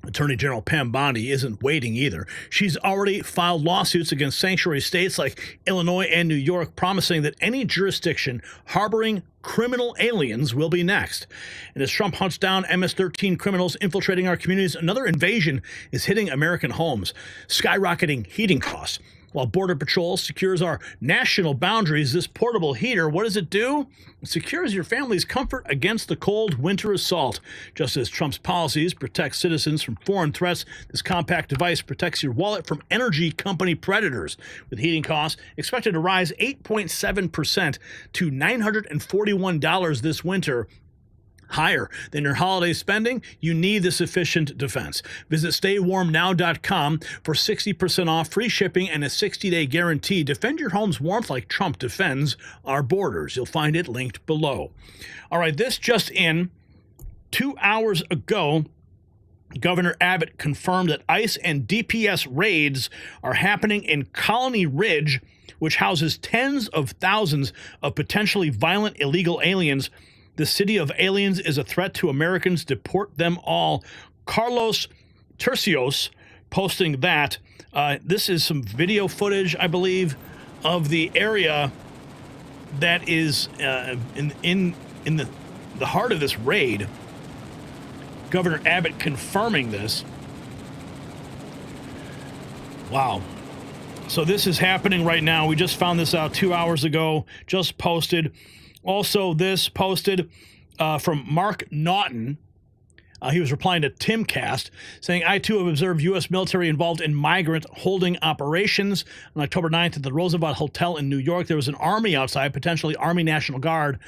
Attorney General Pam Bondi isn't waiting either. She's already filed lawsuits against sanctuary states like Illinois and New York, promising that any jurisdiction harboring criminal aliens will be next. And as Trump hunts down MS13 criminals infiltrating our communities, another invasion is hitting American homes, skyrocketing heating costs. While Border Patrol secures our national boundaries, this portable heater, what does it do? It secures your family's comfort against the cold winter assault. Just as Trump's policies protect citizens from foreign threats, this compact device protects your wallet from energy company predators. With heating costs expected to rise 8.7% to $941 this winter, higher than your holiday spending, you need this efficient defense. Visit staywarmnow.com for 60% off, free shipping, and a 60-day guarantee. Defend your home's warmth like Trump defends our borders. You'll find it linked below. All right, this just in. 2 hours ago, Governor Abbott confirmed that ICE and DPS raids are happening in Colony Ridge, which houses tens of thousands of potentially violent illegal aliens. The city of aliens is a threat to Americans. Deport them all. Carlos Tercios posting that. This is some video footage, I believe, of the area that is in the heart of this raid. Governor Abbott confirming this. Wow. So this is happening right now. We just found this out 2 hours ago, just posted. Also, this posted from Mark Naughton. He was replying to Timcast, saying, I too have observed U.S. military involved in migrant holding operations. On October 9th at the Roosevelt Hotel in New York, there was an Army outside, potentially Army National Guard.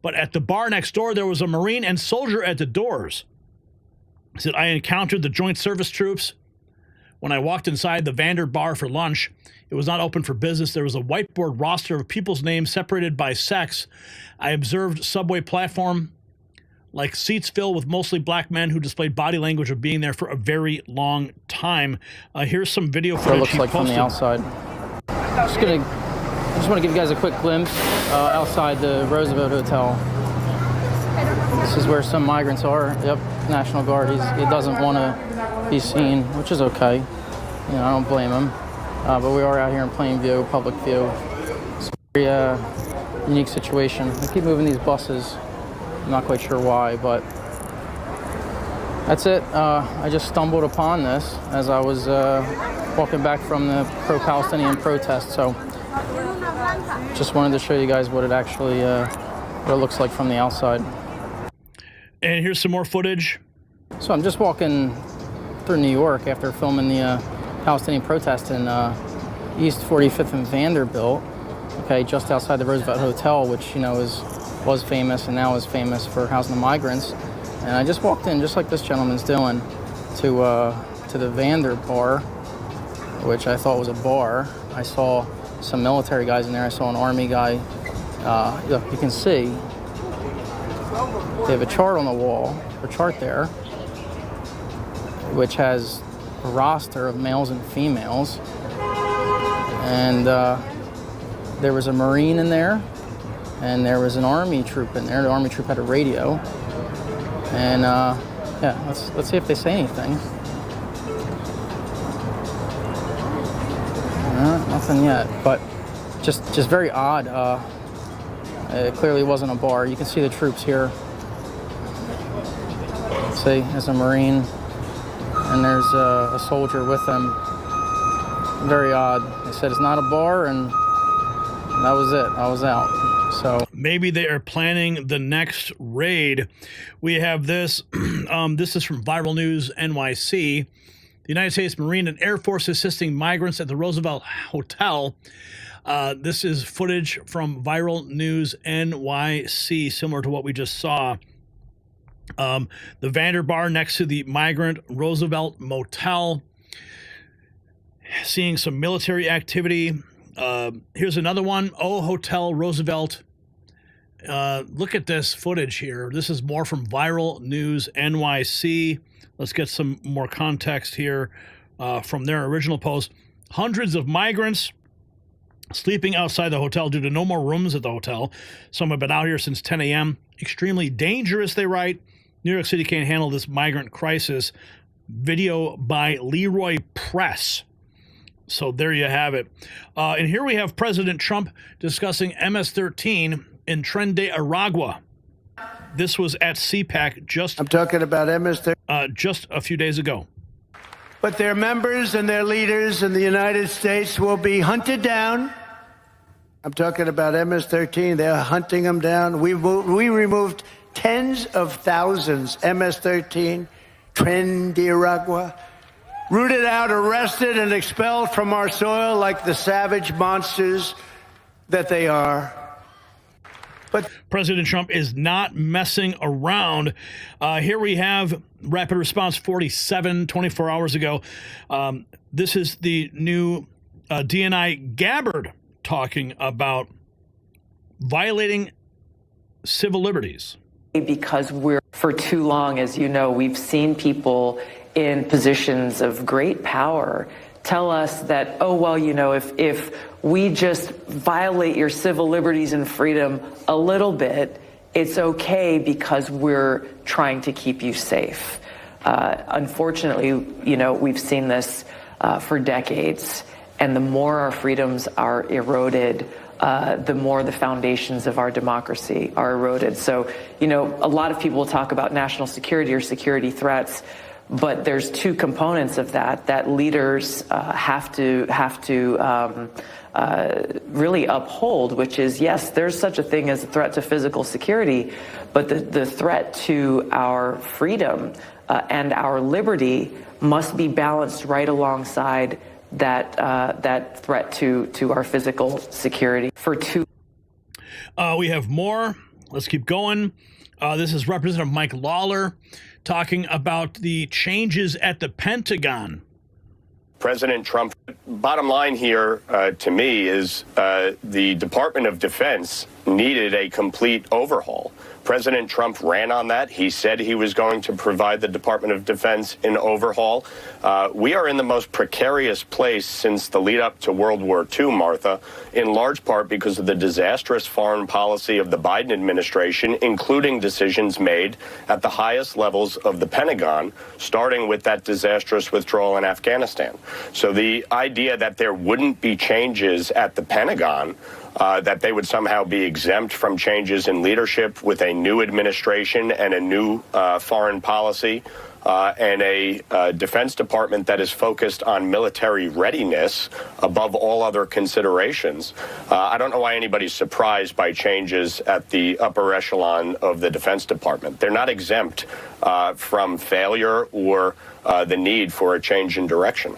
But at the bar next door, there was a Marine and soldier at the doors. He said, I encountered the Joint Service Troops when I walked inside the Vander Bar for lunch. It was not open for business. There was a whiteboard roster of people's names separated by sex. I observed subway platform like seats filled with mostly black men who displayed body language of being there for a very long time. Here's some video footage. What it looks like from the outside. I just want to give you guys a quick glimpse outside the Roosevelt Hotel. This is where some migrants are. Yep, National Guard. He doesn't want to be seen, which is okay. You know, I don't blame him. But we are out here in plain view, public view. It's a very unique situation. They keep moving these buses. I'm not quite sure why, but that's it. I just stumbled upon this as I was walking back from the pro-Palestinian protest. So just wanted to show you guys what it actually what it looks like from the outside. And here's some more footage. So I'm just walking through New York after filming the Palestinian protest in East 45th and Vanderbilt, okay, just outside the Roosevelt Hotel, which, you know, was famous and now is famous for housing the migrants. And I just walked in, just like this gentleman's doing, to the Vander Bar, which I thought was a bar. I saw some military guys in there. I saw an Army guy. Look, you can see they have a chart on the wall, a chart there, which has a roster of males and females. And there was a Marine in there, and there was an Army troop in there. The Army troop had a radio. And yeah, let's see if they say anything. Nothing yet, but just very odd. It clearly wasn't a bar. You can see the troops here. See, there's a Marine, and there's a soldier with them. Very odd. They said it's not a bar, and that was it. I was out. So maybe they are planning the next raid. We have this. This is from Viral News NYC. The United States Marine and Air Force assisting migrants at the Roosevelt Hotel. This is footage from Viral News NYC, similar to what we just saw. The Vander Bar next to the migrant Roosevelt Motel. Seeing some military activity. Here's another one. Oh, Hotel Roosevelt. Look at this footage here. This is more from Viral News NYC. Let's get some more context here from their original post. Hundreds of migrants sleeping outside the hotel due to no more rooms at the hotel. Some have been out here since 10 a.m. Extremely dangerous, they write. New York City can't handle this migrant crisis. Video by Leroy Press. So there you have it. And here we have President Trump discussing MS13 in Tren de Aragua. This was at CPAC I'm talking about MS13. Just a few days ago. But their members and their leaders in the United States will be hunted down. I'm talking about MS13. They're hunting them down. We removed tens of thousands, MS13, Tren de Aragua, rooted out, arrested, and expelled from our soil like the savage monsters that they are. But President Trump is not messing around. Here we have Rapid Response 47, 24 hours ago. This is the new DNI Gabbard talking about violating civil liberties. Because for too long, as you know, we've seen people in positions of great power tell us that, oh, well, you know, if we just violate your civil liberties and freedom a little bit, it's okay because we're trying to keep you safe. Unfortunately, you know, we've seen this for decades, and the more our freedoms are eroded, the more the foundations of our democracy are eroded. So, you know, a lot of people talk about national security or security threats, but there's two components of that leaders have to really uphold, which is, yes, there's such a thing as a threat to physical security, but the threat to our freedom and our liberty must be balanced right alongside that threat to our physical security. We have more. Let's keep going. This is Representative Mike Lawler talking about the changes at the Pentagon. President Trump, bottom line here to me is the Department of Defense needed a complete overhaul. President Trump ran on that. He said he was going to provide the Department of Defense an overhaul. We are in the most precarious place since the lead up to World War II, Martha, in large part because of the disastrous foreign policy of the Biden administration, including decisions made at the highest levels of the Pentagon, starting with that disastrous withdrawal in Afghanistan. So the idea that there wouldn't be changes at the Pentagon, that they would somehow be exempt from changes in leadership with a new administration and a new foreign policy and a Defense Department that is focused on military readiness above all other considerations. I don't know why anybody's surprised by changes at the upper echelon of the Defense Department. They're not exempt from failure or the need for a change in direction.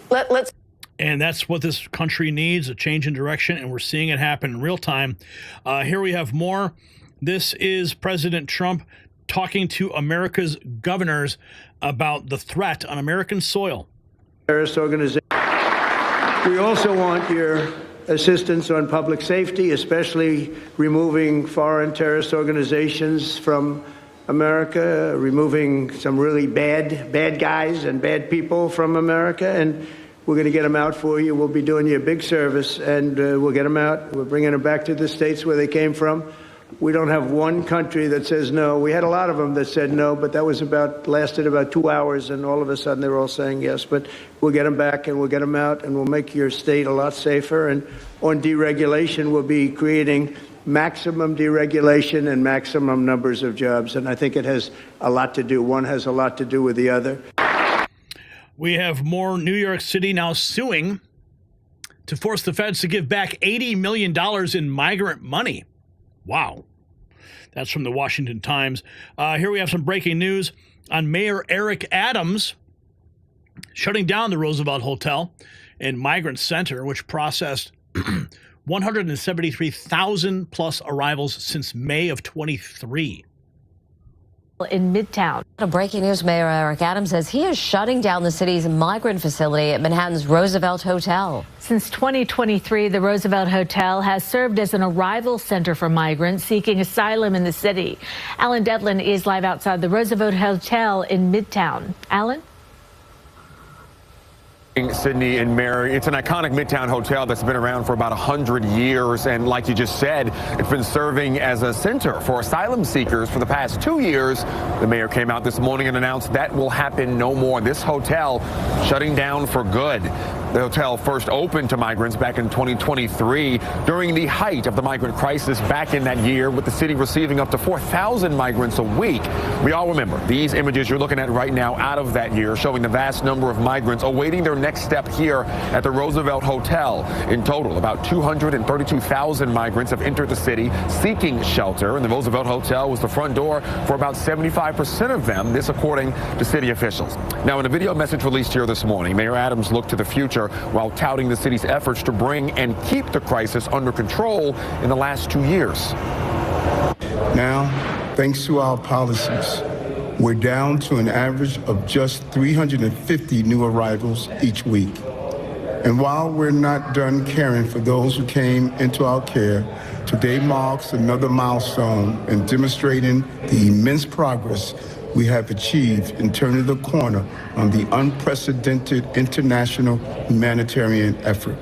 And that's what this country needs, a change in direction, and we're seeing it happen in real time. Here we have more. This is President Trump talking to America's governors about the threat on American soil. Terrorist organization. We also want your assistance on public safety, especially removing foreign terrorist organizations from America, removing some really bad guys and bad people from America, and we're going to get them out for you. We'll be doing you a big service, and we'll get them out. We're bringing them back to the states where they came from. We don't have one country that says no. We had a lot of them that said no, but that was lasted about 2 hours, and all of a sudden they're all saying yes. But we'll get them back, and we'll get them out, and we'll make your state a lot safer. And on deregulation, we'll be creating maximum deregulation and maximum numbers of jobs. And I think it has a lot to do. One has a lot to do with the other. We have more. New York City now suing to force the feds to give back $80 million in migrant money. Wow. That's from the Washington Times. Here we have some breaking news on Mayor Eric Adams shutting down the Roosevelt Hotel and Migrant Center, which processed 173,000 plus arrivals since May of 23. In Midtown. Breaking news, Mayor Eric Adams says he is shutting down the city's migrant facility at Manhattan's Roosevelt Hotel. Since 2023, the Roosevelt Hotel has served as an arrival center for migrants seeking asylum in the city. Alan Devlin is live outside the Roosevelt Hotel in Midtown. Alan? Sydney and Mary, it's an iconic Midtown hotel that's been around for about 100 years. And like you just said, it's been serving as a center for asylum seekers for the past 2 years. The mayor came out this morning and announced that will happen no more. This hotel shutting down for good. The hotel first opened to migrants back in 2023 during the height of the migrant crisis back in that year, with the city receiving up to 4,000 migrants a week. We all remember these images you're looking at right now out of that year, showing the vast number of migrants awaiting their next step here at the Roosevelt Hotel. In total, about 232,000 migrants have entered the city seeking shelter, and the Roosevelt Hotel was the front door for about 75% of them, this according to city officials. Now, in a video message released here this morning, Mayor Adams looked to the future while touting the city's efforts to bring and keep the crisis under control in the last 2 years. Now, thanks to our policies, we're down to an average of just 350 new arrivals each week. And while we're not done caring for those who came into our care, today marks another milestone in demonstrating the immense progress we have achieved in turning the corner on the unprecedented international humanitarian effort.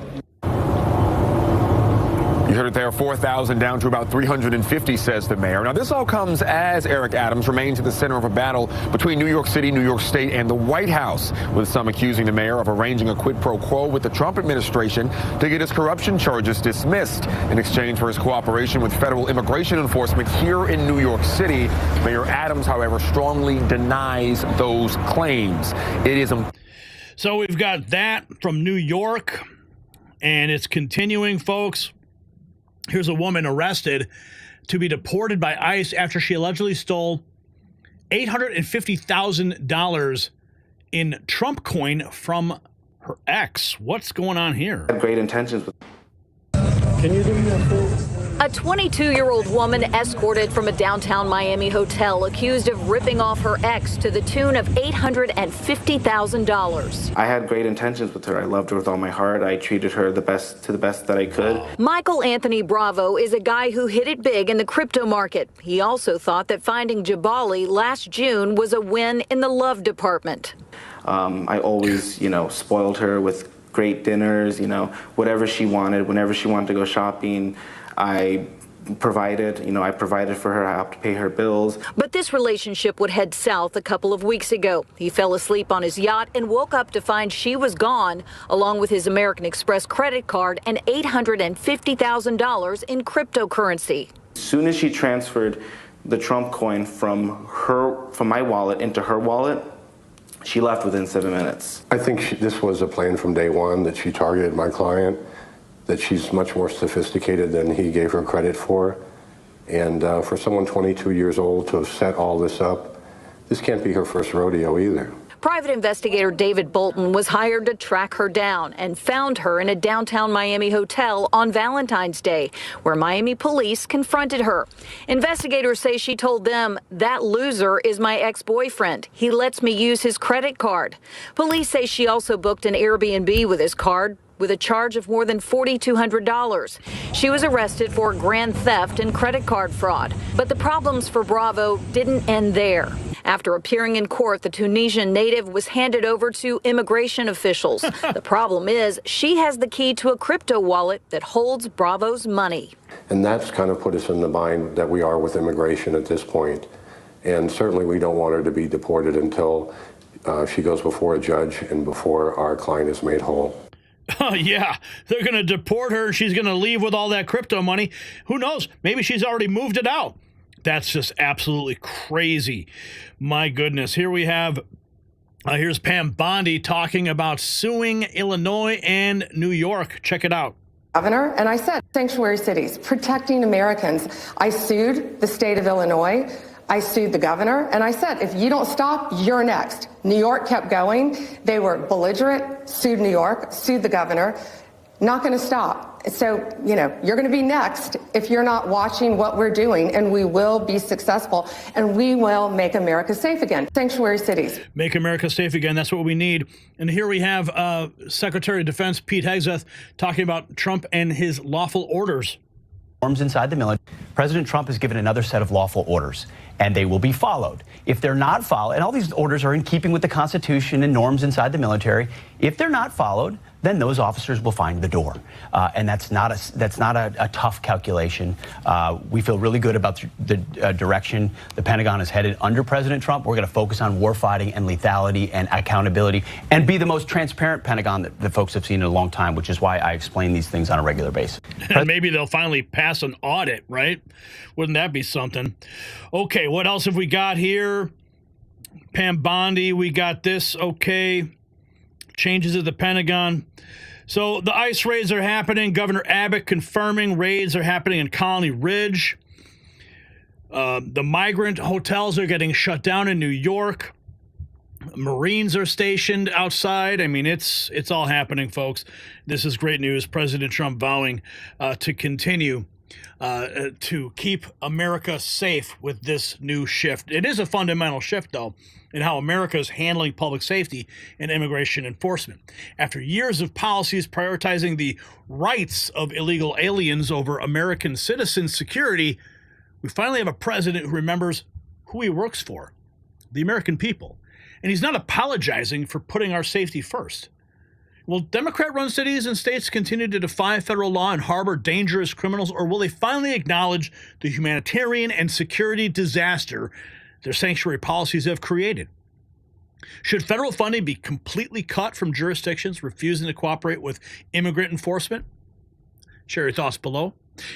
You heard it there, 4,000 down to about 350, says the mayor. Now, this all comes as Eric Adams remains at the center of a battle between New York City, New York State, and the White House, with some accusing the mayor of arranging a quid pro quo with the Trump administration to get his corruption charges dismissed in exchange for his cooperation with federal immigration enforcement here in New York City. Mayor Adams, however, strongly denies those claims. It is So we've got that from New York, and it's continuing, folks. Here's a woman arrested to be deported by ICE after she allegedly stole $850,000 in Trump coin from her ex. What's going on here? Great intentions. Can you do me a full? A 22-year-old woman escorted from a downtown Miami hotel accused of ripping off her ex to the tune of $850,000. I had great intentions with her. I loved her with all my heart. I treated her to the best that I could. Michael Anthony Bravo is a guy who hit it big in the crypto market. He also thought that finding Jabali last June was a win in the love department. I always, spoiled her with great dinners, whatever she wanted, whenever she wanted to go shopping. I provided for her. I helped pay her bills. But this relationship would head south a couple of weeks ago. He fell asleep on his yacht and woke up to find she was gone, along with his American Express credit card and $850,000 in cryptocurrency. As soon as she transferred the Trump coin from my wallet into her wallet, she left within 7 minutes. I think this was a plan from day one, that she targeted my client, that she's much more sophisticated than he gave her credit for. And for someone 22 years old to have set all this up, this can't be her first rodeo either. Private investigator David Bolton was hired to track her down and found her in a downtown Miami hotel on Valentine's Day, where Miami police confronted her. Investigators say she told them, "That loser is my ex-boyfriend. He lets me use his credit card." Police say she also booked an Airbnb with his card, with a charge of more than $4,200. She was arrested for grand theft and credit card fraud. But the problems for Bravo didn't end there. After appearing in court, the Tunisian native was handed over to immigration officials. The problem is she has the key to a crypto wallet that holds Bravo's money. And that's kind of put us in the bind that we are with immigration at this point. And certainly we don't want her to be deported until she goes before a judge and before our client is made whole. Oh, yeah, they're going to deport her. She's going to leave with all that crypto money. Who knows? Maybe she's already moved it out. That's just absolutely crazy. My goodness. Here we have, here's Pam Bondi talking about suing Illinois and New York. Check it out. Governor, and I said sanctuary cities, protecting Americans. I sued the state of Illinois. I sued the governor, and I said, if you don't stop, you're next. New York kept going. They were belligerent, sued New York, sued the governor. Not going to stop. So, you're going to be next if you're not watching what we're doing, and we will be successful, and we will make America safe again. Sanctuary cities. Make America safe again. That's what we need. And here we have Secretary of Defense Pete Hegseth talking about Trump and his lawful orders. Inside the military, President Trump has given another set of lawful orders. and they will be followed. If they're not followed, and all these orders are in keeping with the Constitution and norms inside the military, if they're not followed, then those officers will find the door. And that's not a tough calculation. We feel really good about the direction the Pentagon is headed under President Trump. We're going to focus on warfighting and lethality and accountability and be the most transparent Pentagon that folks have seen in a long time, which is why I explain these things on a regular basis. And maybe they'll finally pass an audit, right? Wouldn't that be something? Okay, what else have we got here? Pam Bondi, we got this. Okay. Changes at the Pentagon. So the ICE raids are happening. Governor Abbott confirming raids are happening in Colony Ridge. The migrant hotels are getting shut down in New York. Marines are stationed outside. I mean, it's all happening, folks. This is great news. President Trump vowing to continue to keep America safe with this new shift. It is a fundamental shift, though, in how America is handling public safety and immigration enforcement. After years of policies prioritizing the rights of illegal aliens over American citizens' security, we finally have a president who remembers who he works for, the American people. And he's not apologizing for putting our safety first. Will Democrat-run cities and states continue to defy federal law and harbor dangerous criminals, or will they finally acknowledge the humanitarian and security disaster their sanctuary policies have created? Should federal funding be completely cut from jurisdictions refusing to cooperate with immigrant enforcement? Share your thoughts below.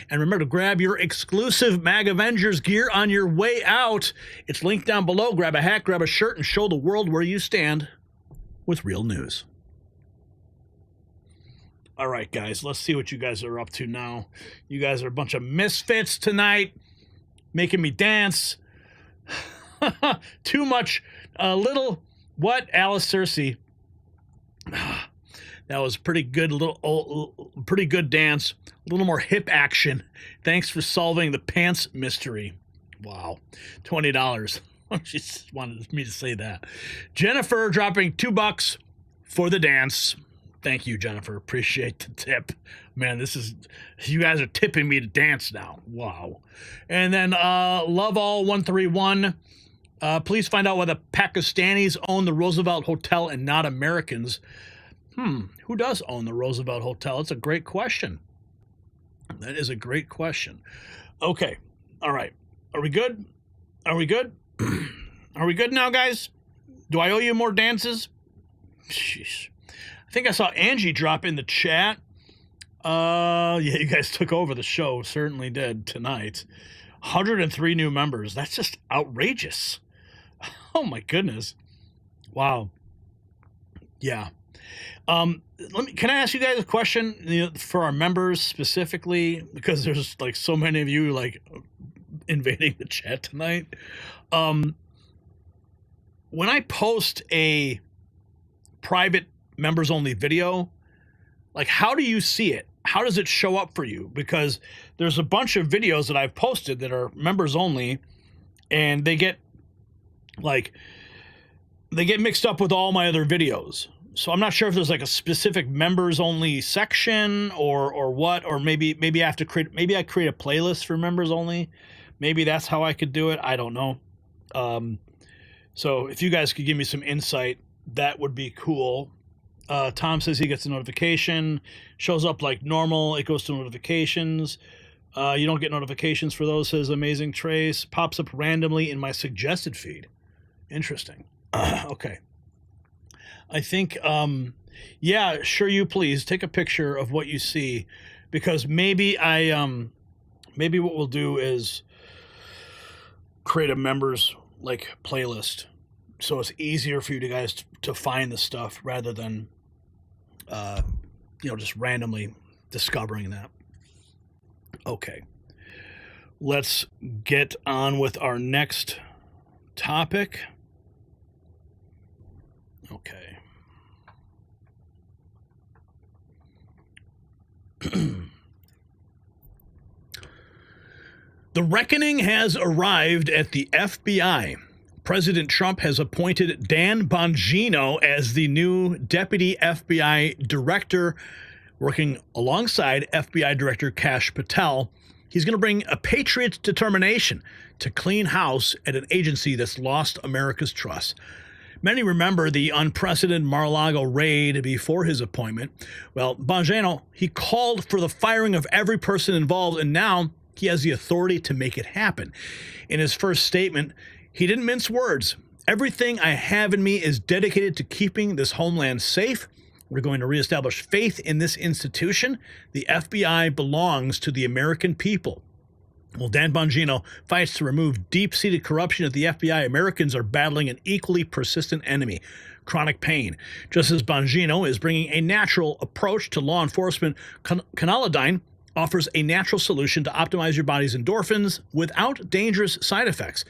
And remember to grab your exclusive MAG Avengers gear on your way out. It's linked down below. Grab a hat, grab a shirt, and show the world where you stand with real news. All right, guys, let's see what you guys are up to now. You guys are a bunch of misfits tonight, making me dance. Too much, little, what, Alice Cersei? That was pretty good, pretty good dance. A little more hip action. Thanks for solving the pants mystery. Wow, $20. She just wanted me to say that. Jennifer dropping $2 for the dance. Thank you, Jennifer. Appreciate the tip. Man, this is, you guys are tipping me to dance now. Wow. And then Love All 131. Please find out why the Pakistanis own the Roosevelt Hotel and not Americans. Who does own the Roosevelt Hotel? It's a great question. That is a great question. Okay. All right. Are we good? Are we good? Are we good now, guys? Do I owe you more dances? Sheesh. I think I saw Angie drop in the chat. Yeah, you guys took over the show. Certainly did tonight. 103 new members. That's just outrageous. Oh, my goodness. Wow. Yeah. Can I ask you guys a question, for our members specifically, because there's like so many of you like invading the chat tonight. When I post a private members only video, like, how do you see it? How does it show up for you? Because there's a bunch of videos that I've posted that are members only, and they get mixed up with all my other videos. So I'm not sure if there's like a specific members only section or what, or maybe I have to create, maybe I create a playlist for members only. Maybe that's how I could do it. I don't know. So if you guys could give me some insight, that would be cool. Tom says he gets a notification, shows up like normal. It goes to notifications. You don't get notifications for those, says Amazing Trace. Pops up randomly in my suggested feed. Interesting. Okay. I think, yeah, sure, you please take a picture of what you see, because maybe maybe what we'll do is create a members like playlist, so it's easier for you guys to find the stuff rather than, just randomly discovering that. Okay, let's get on with our next topic. Okay. The reckoning has arrived at the FBI. President Trump has appointed Dan Bongino as the new deputy FBI director, working alongside FBI Director Kash Patel he's going to bring a patriot's determination to clean house at an agency that's lost America's trust. Many remember the unprecedented Mar-a-Lago raid before his appointment. Well, Bongino, he called for the firing of every person involved, and now he has the authority to make it happen. In his first statement, he didn't mince words. Everything I have in me is dedicated to keeping this homeland safe. We're going to reestablish faith in this institution. The FBI belongs to the American people. Well, Dan Bongino fights to remove deep-seated corruption at the FBI. Americans are battling an equally persistent enemy, chronic pain. Just as Bongino is bringing a natural approach to law enforcement, Canalidine offers a natural solution to optimize your body's endorphins without dangerous side effects.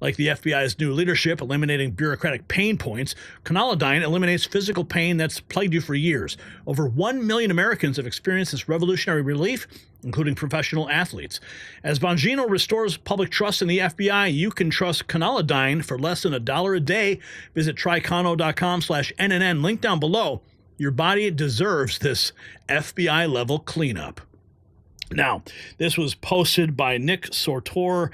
Like the FBI's new leadership eliminating bureaucratic pain points, Canalidine eliminates physical pain that's plagued you for years. Over 1 million Americans have experienced this revolutionary relief, including professional athletes. As Bongino restores public trust in the FBI, you can trust Canalidine for less than $1 a day. Visit tricano.com/NNN. Link down below. Your body deserves this FBI-level cleanup. Now, this was posted by Nick Sortor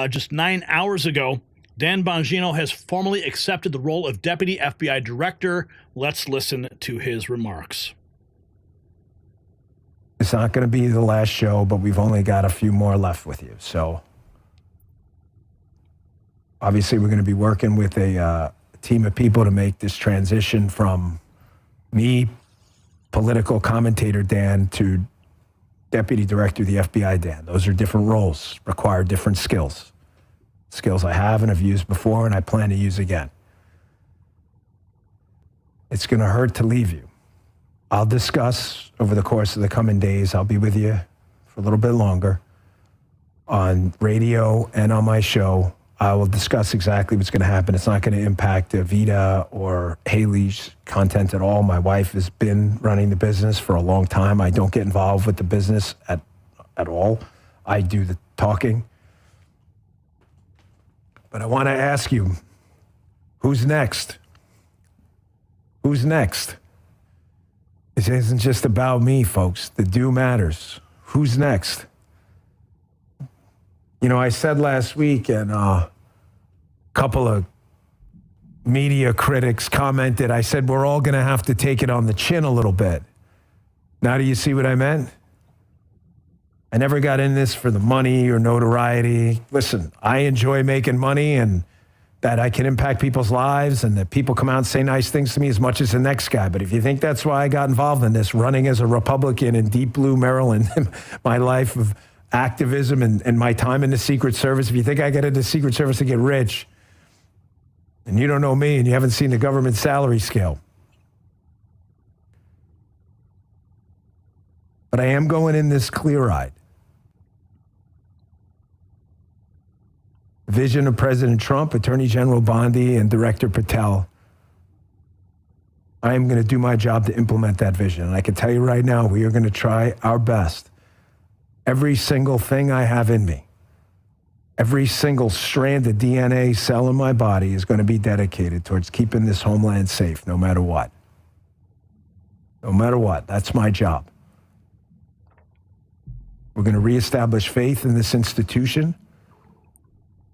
just 9 hours ago. Dan Bongino has formally accepted the role of Deputy FBI Director. Let's listen to his remarks. It's not going to be the last show, but we've only got a few more left with you. So, obviously, we're going to be working with a team of people to make this transition from me, political commentator Dan, to Deputy Director of the FBI, Dan. Those are different roles, require different skills. Skills I have and have used before and I plan to use again. It's going to hurt to leave you. I'll discuss over the course of the coming days. I'll be with you for a little bit longer on radio and on my show. I will discuss exactly what's going to happen. It's not going to impact Vita or Haley's content at all. My wife has been running the business for a long time. I don't get involved with the business at all. I do the talking. But I want to ask you, who's next? Who's next? This isn't just about me, folks. The do matters. Who's next? You know, I said last week, and a couple of media critics commented, I said, we're all going to have to take it on the chin a little bit. Now do you see what I meant? I never got in this for the money or notoriety. Listen, I enjoy making money and that I can impact people's lives and that people come out and say nice things to me as much as the next guy. But if you think that's why I got involved in this, running as a Republican in deep blue Maryland, my life of activism and my time in the Secret Service, if you think I get into the Secret Service to get rich, and you don't know me and you haven't seen the government salary scale. But I am going in this clear-eyed. Vision of President Trump, Attorney General Bondi, and Director Patel. I am going to do my job to implement that vision. And I can tell you right now, we are going to try our best. Every single thing I have in me, every single strand of DNA cell in my body is going to be dedicated towards keeping this homeland safe, no matter what. No matter what, that's my job. We're going to reestablish faith in this institution.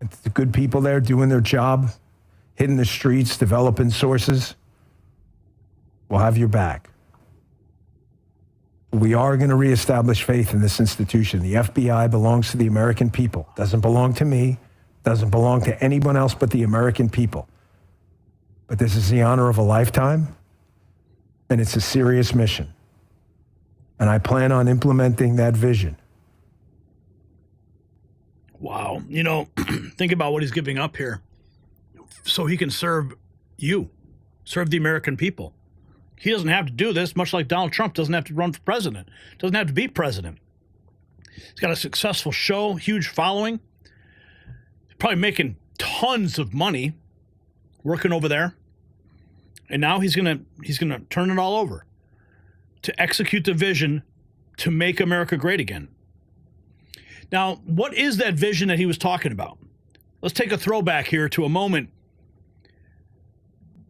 It's the good people there doing their job, hitting the streets, developing sources. We'll have your back. We are going to reestablish faith in this institution. The FBI belongs to the American people. Doesn't belong to me. Doesn't belong to anyone else but the American people. But this is the honor of a lifetime, and it's a serious mission. And I plan on implementing that vision. Wow. You know, think about what he's giving up here so he can serve you, serve the American people. He doesn't have to do this, much like Donald Trump doesn't have to run for president, doesn't have to be president. He's got a successful show, huge following, probably making tons of money working over there. And now he's gonna turn it all over to execute the vision to make America great again. Now, what is that vision that he was talking about? Let's take a throwback here to a moment.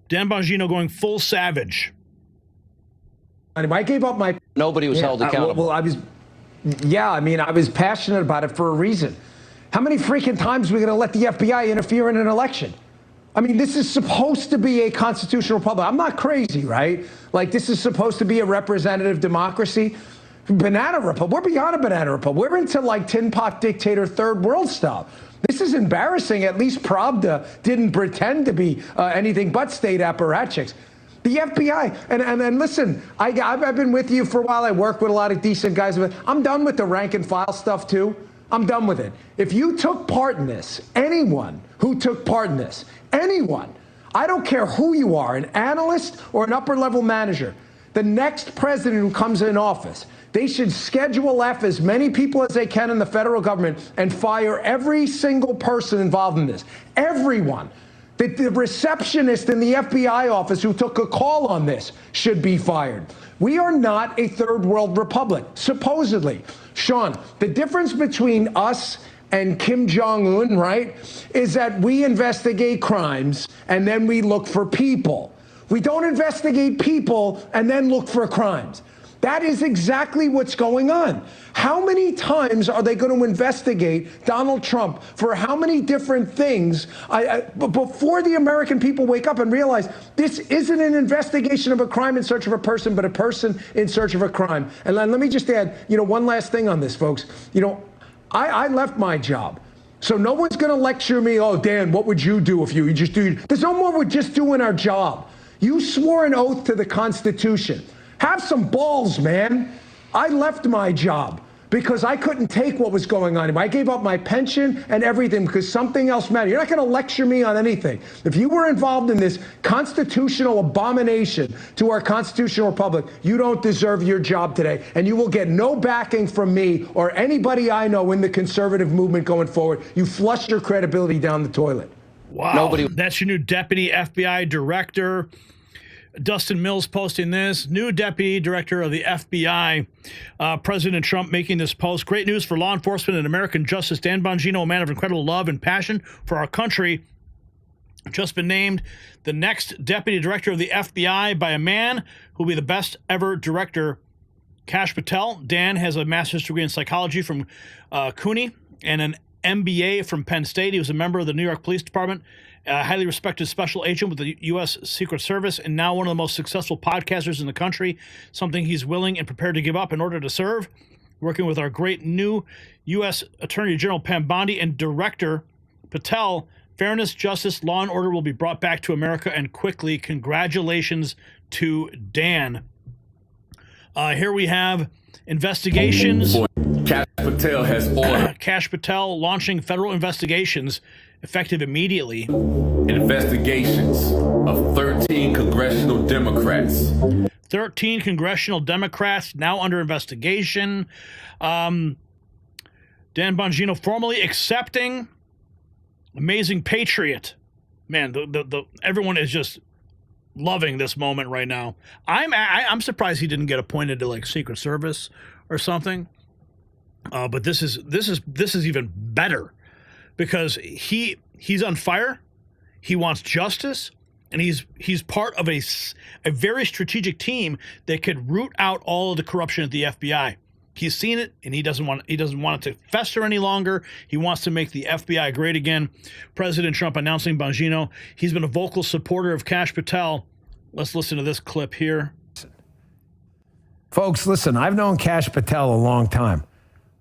Dan Bongino going full savage. I gave up my... Nobody was held accountable. Well, I was... Yeah, I mean, I was passionate about it for a reason. How many freaking times are we going to let the FBI interfere in an election? I mean, this is supposed to be a constitutional republic. I'm not crazy, right? Like, this is supposed to be a representative democracy. Banana republic. We're beyond a banana republic. We're into like tin pot dictator third world stuff. This is embarrassing. At least Pravda didn't pretend to be anything but state apparatchiks. The FBI, and listen, I've been with you for a while. I work with a lot of decent guys. I'm done with the rank and file stuff too. I'm done with it. If you took part in this, anyone who took part in this, anyone, I don't care who you are, an analyst or an upper level manager, the next president who comes in office, they should schedule F as many people as they can in the federal government and fire every single person involved in this. Everyone. The receptionist in the FBI office who took a call on this should be fired. We are not a third world republic, supposedly. Sean, the difference between us and Kim Jong-un, right, is that we investigate crimes and then we look for people. We don't investigate people and then look for crimes. That is exactly what's going on. How many times are they going to investigate Donald Trump for how many different things before the American people wake up and realize this isn't an investigation of a crime in search of a person, but a person in search of a crime? And let me just add, one last thing on this, folks. I left my job. So no one's going to lecture me, oh, Dan, what would you do if you just do? There's no more we're just doing our job. You swore an oath to the Constitution. Have some balls, man. I left my job because I couldn't take what was going on. I gave up my pension and everything because something else mattered. You're not going to lecture me on anything. If you were involved in this constitutional abomination to our constitutional republic, you don't deserve your job today. And you will get no backing from me or anybody I know in the conservative movement going forward. You flushed your credibility down the toilet. Wow. That's your new deputy FBI director. Dustin Mills posting this. New deputy director of the FBI. President Trump making this post. Great news for law enforcement and American justice. Dan Bongino, a man of incredible love and passion for our country, just been named the next deputy director of the FBI by a man who will be the best ever director, Kash Patel. Dan has a master's degree in psychology from CUNY and an MBA from Penn State. He was a member of the New York Police Department, a highly respected special agent with the U.S. Secret Service, and now one of the most successful podcasters in the country, something he's willing and prepared to give up in order to serve. Working with our great new U.S. Attorney General Pam Bondi and Director Patel, fairness, justice, law and order will be brought back to America and quickly. Congratulations to Dan. Here we have investigations. Kash Patel has ordered. Kash Patel launching federal investigations effective immediately. Investigations of 13 congressional Democrats. 13 congressional Democrats now under investigation. Dan Bongino formally accepting Amazing Patriot. Man, everyone is just loving this moment right now. I'm surprised he didn't get appointed to like Secret Service or something. But this is even better because he's on fire. He wants justice, and he's part of a very strategic team that could root out all of the corruption at the FBI. He's seen it, and he doesn't want it to fester any longer. He wants to make the FBI great again. President Trump announcing Bongino. He's been a vocal supporter of Kash Patel. Let's listen to this clip here. Folks, listen, I've known Kash Patel a long time.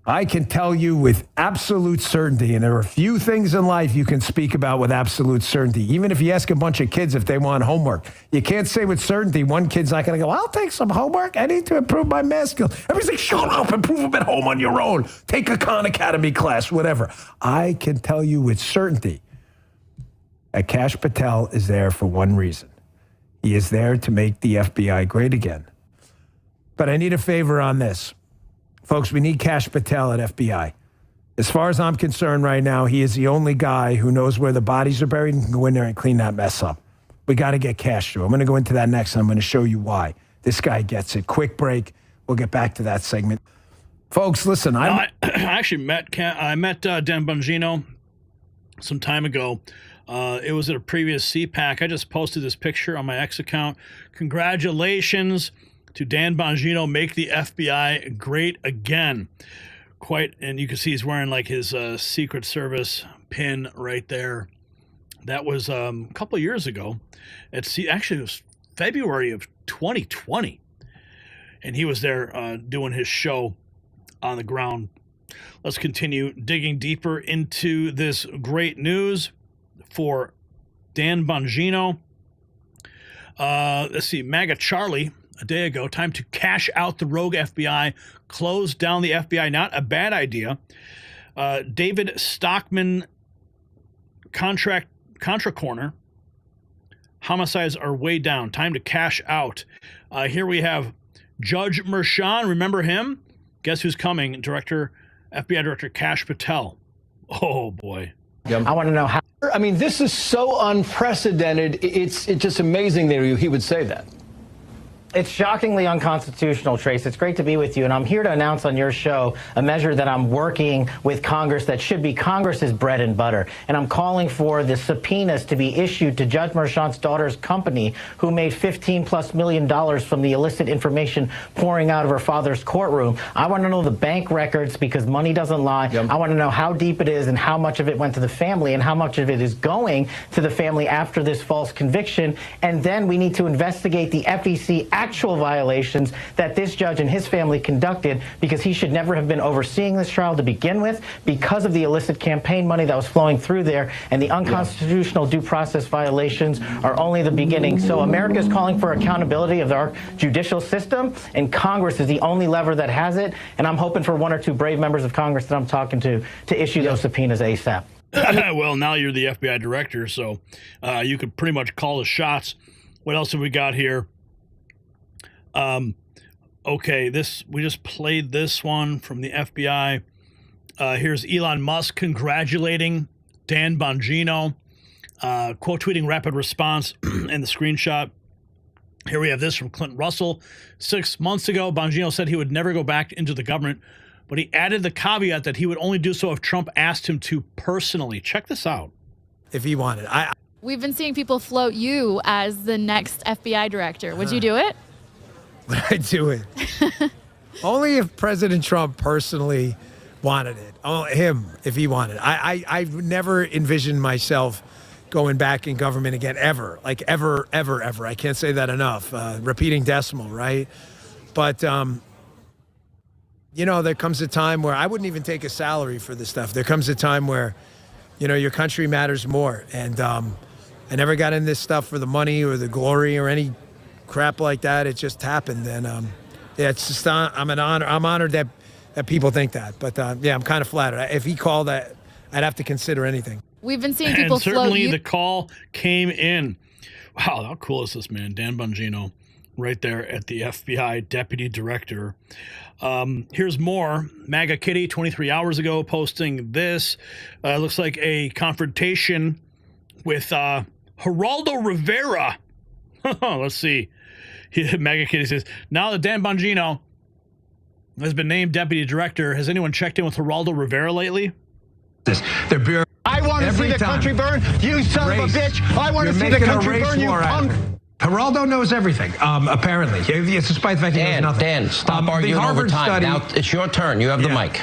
I can tell you with absolute certainty, and there are few things in life you can speak about with absolute certainty. Even if you ask a bunch of kids if they want homework, you can't say with certainty one kid's not going to go, I'll take some homework. I need to improve my math skills. Everybody's like, shut up, improve them at home on your own. Take a Khan Academy class, whatever. I can tell you with certainty that Kash Patel is there for one reason. He is there to make the FBI great again. But I need a favor on this. Folks, we need Kash Patel at FBI. As far as I'm concerned right now, he is the only guy who knows where the bodies are buried and can go in there and clean that mess up. We got to get Kash through. I'm going to go into that next, and I'm going to show you why. This guy gets it. Quick break. We'll get back to that segment. Folks, listen. I actually met Dan Bongino some time ago. It was at a previous CPAC. I just posted this picture on my X account. Congratulations to Dan Bongino, make the FBI great again. And you can see he's wearing like his Secret Service pin right there. That was a couple of years ago. Actually, it was February of 2020. And he was there doing his show on the ground. Let's continue digging deeper into this great news for Dan Bongino. Let's see, MAGA Charlie, a day ago, time to cash out the rogue FBI, close down the FBI, not a bad idea. David Stockman, Contra Corner, homicides are way down, time to cash out. Here we have Judge Merchan, remember him? Guess who's coming? FBI Director Kash Patel. Oh, boy. I want to know how. I mean, this is so unprecedented. It's just amazing that he would say that. It's shockingly unconstitutional, Trace. It's great to be with you, and I'm here to announce on your show a measure that I'm working with Congress that should be Congress's bread and butter. And I'm calling for the subpoenas to be issued to Judge Merchan's daughter's company, who made $15+ million from the illicit information pouring out of her father's courtroom. I want to know the bank records, because money doesn't lie. I want to know how deep it is and how much of it went to the family and how much of it is going to the family after this false conviction. And then we need to investigate the FEC actual violations that this judge and his family conducted, because he should never have been overseeing this trial to begin with, because of the illicit campaign money that was flowing through there, and the unconstitutional due process violations are only the beginning. So America is calling for accountability of our judicial system, and Congress is the only lever that has it, and I'm hoping for one or two brave members of Congress that I'm talking to issue those subpoenas ASAP. Well, now you're the FBI director, so you could pretty much call the shots. What else have we got here? Okay, we just played this one from the FBI. Here's Elon Musk congratulating Dan Bongino, quote tweeting rapid response in the screenshot. Here we have this from Clint Russell. 6 months ago, Bongino said he would never go back into the government, but he added the caveat that he would only do so if Trump asked him to personally. Check this out. If he wanted. We've been seeing people float you as the next FBI director. Would you do it? Would I do it? Only if President Trump personally wanted it. Oh, him, if he wanted it. I've never envisioned myself going back in government again, ever. Like, ever, ever, ever. I can't say that enough. Repeating decimal, right? But, there comes a time where I wouldn't even take a salary for this stuff. There comes a time where, your country matters more. And I never got in this stuff for the money or the glory or any crap like that. It just happened, and it's just I'm honored that people think that. But I'm kind of flattered. If he called that, I'd have to consider anything. We've been seeing people and certainly the call came in. Wow, how cool is this, man? Dan Bongino, right there at the FBI deputy director. Here's more. MAGA Kitty 23 hours ago posting this. Looks like a confrontation with Geraldo Rivera. Let's see. MAGA Kitty says, now that Dan Bongino has been named deputy director, has anyone checked in with Geraldo Rivera lately? I want to see the country burn. You son of a bitch. I want to see the country burn. You punk. Geraldo knows everything, apparently. It's despite the fact he knows nothing. Dan, stop arguing over time. Now it's your turn. You have the mic.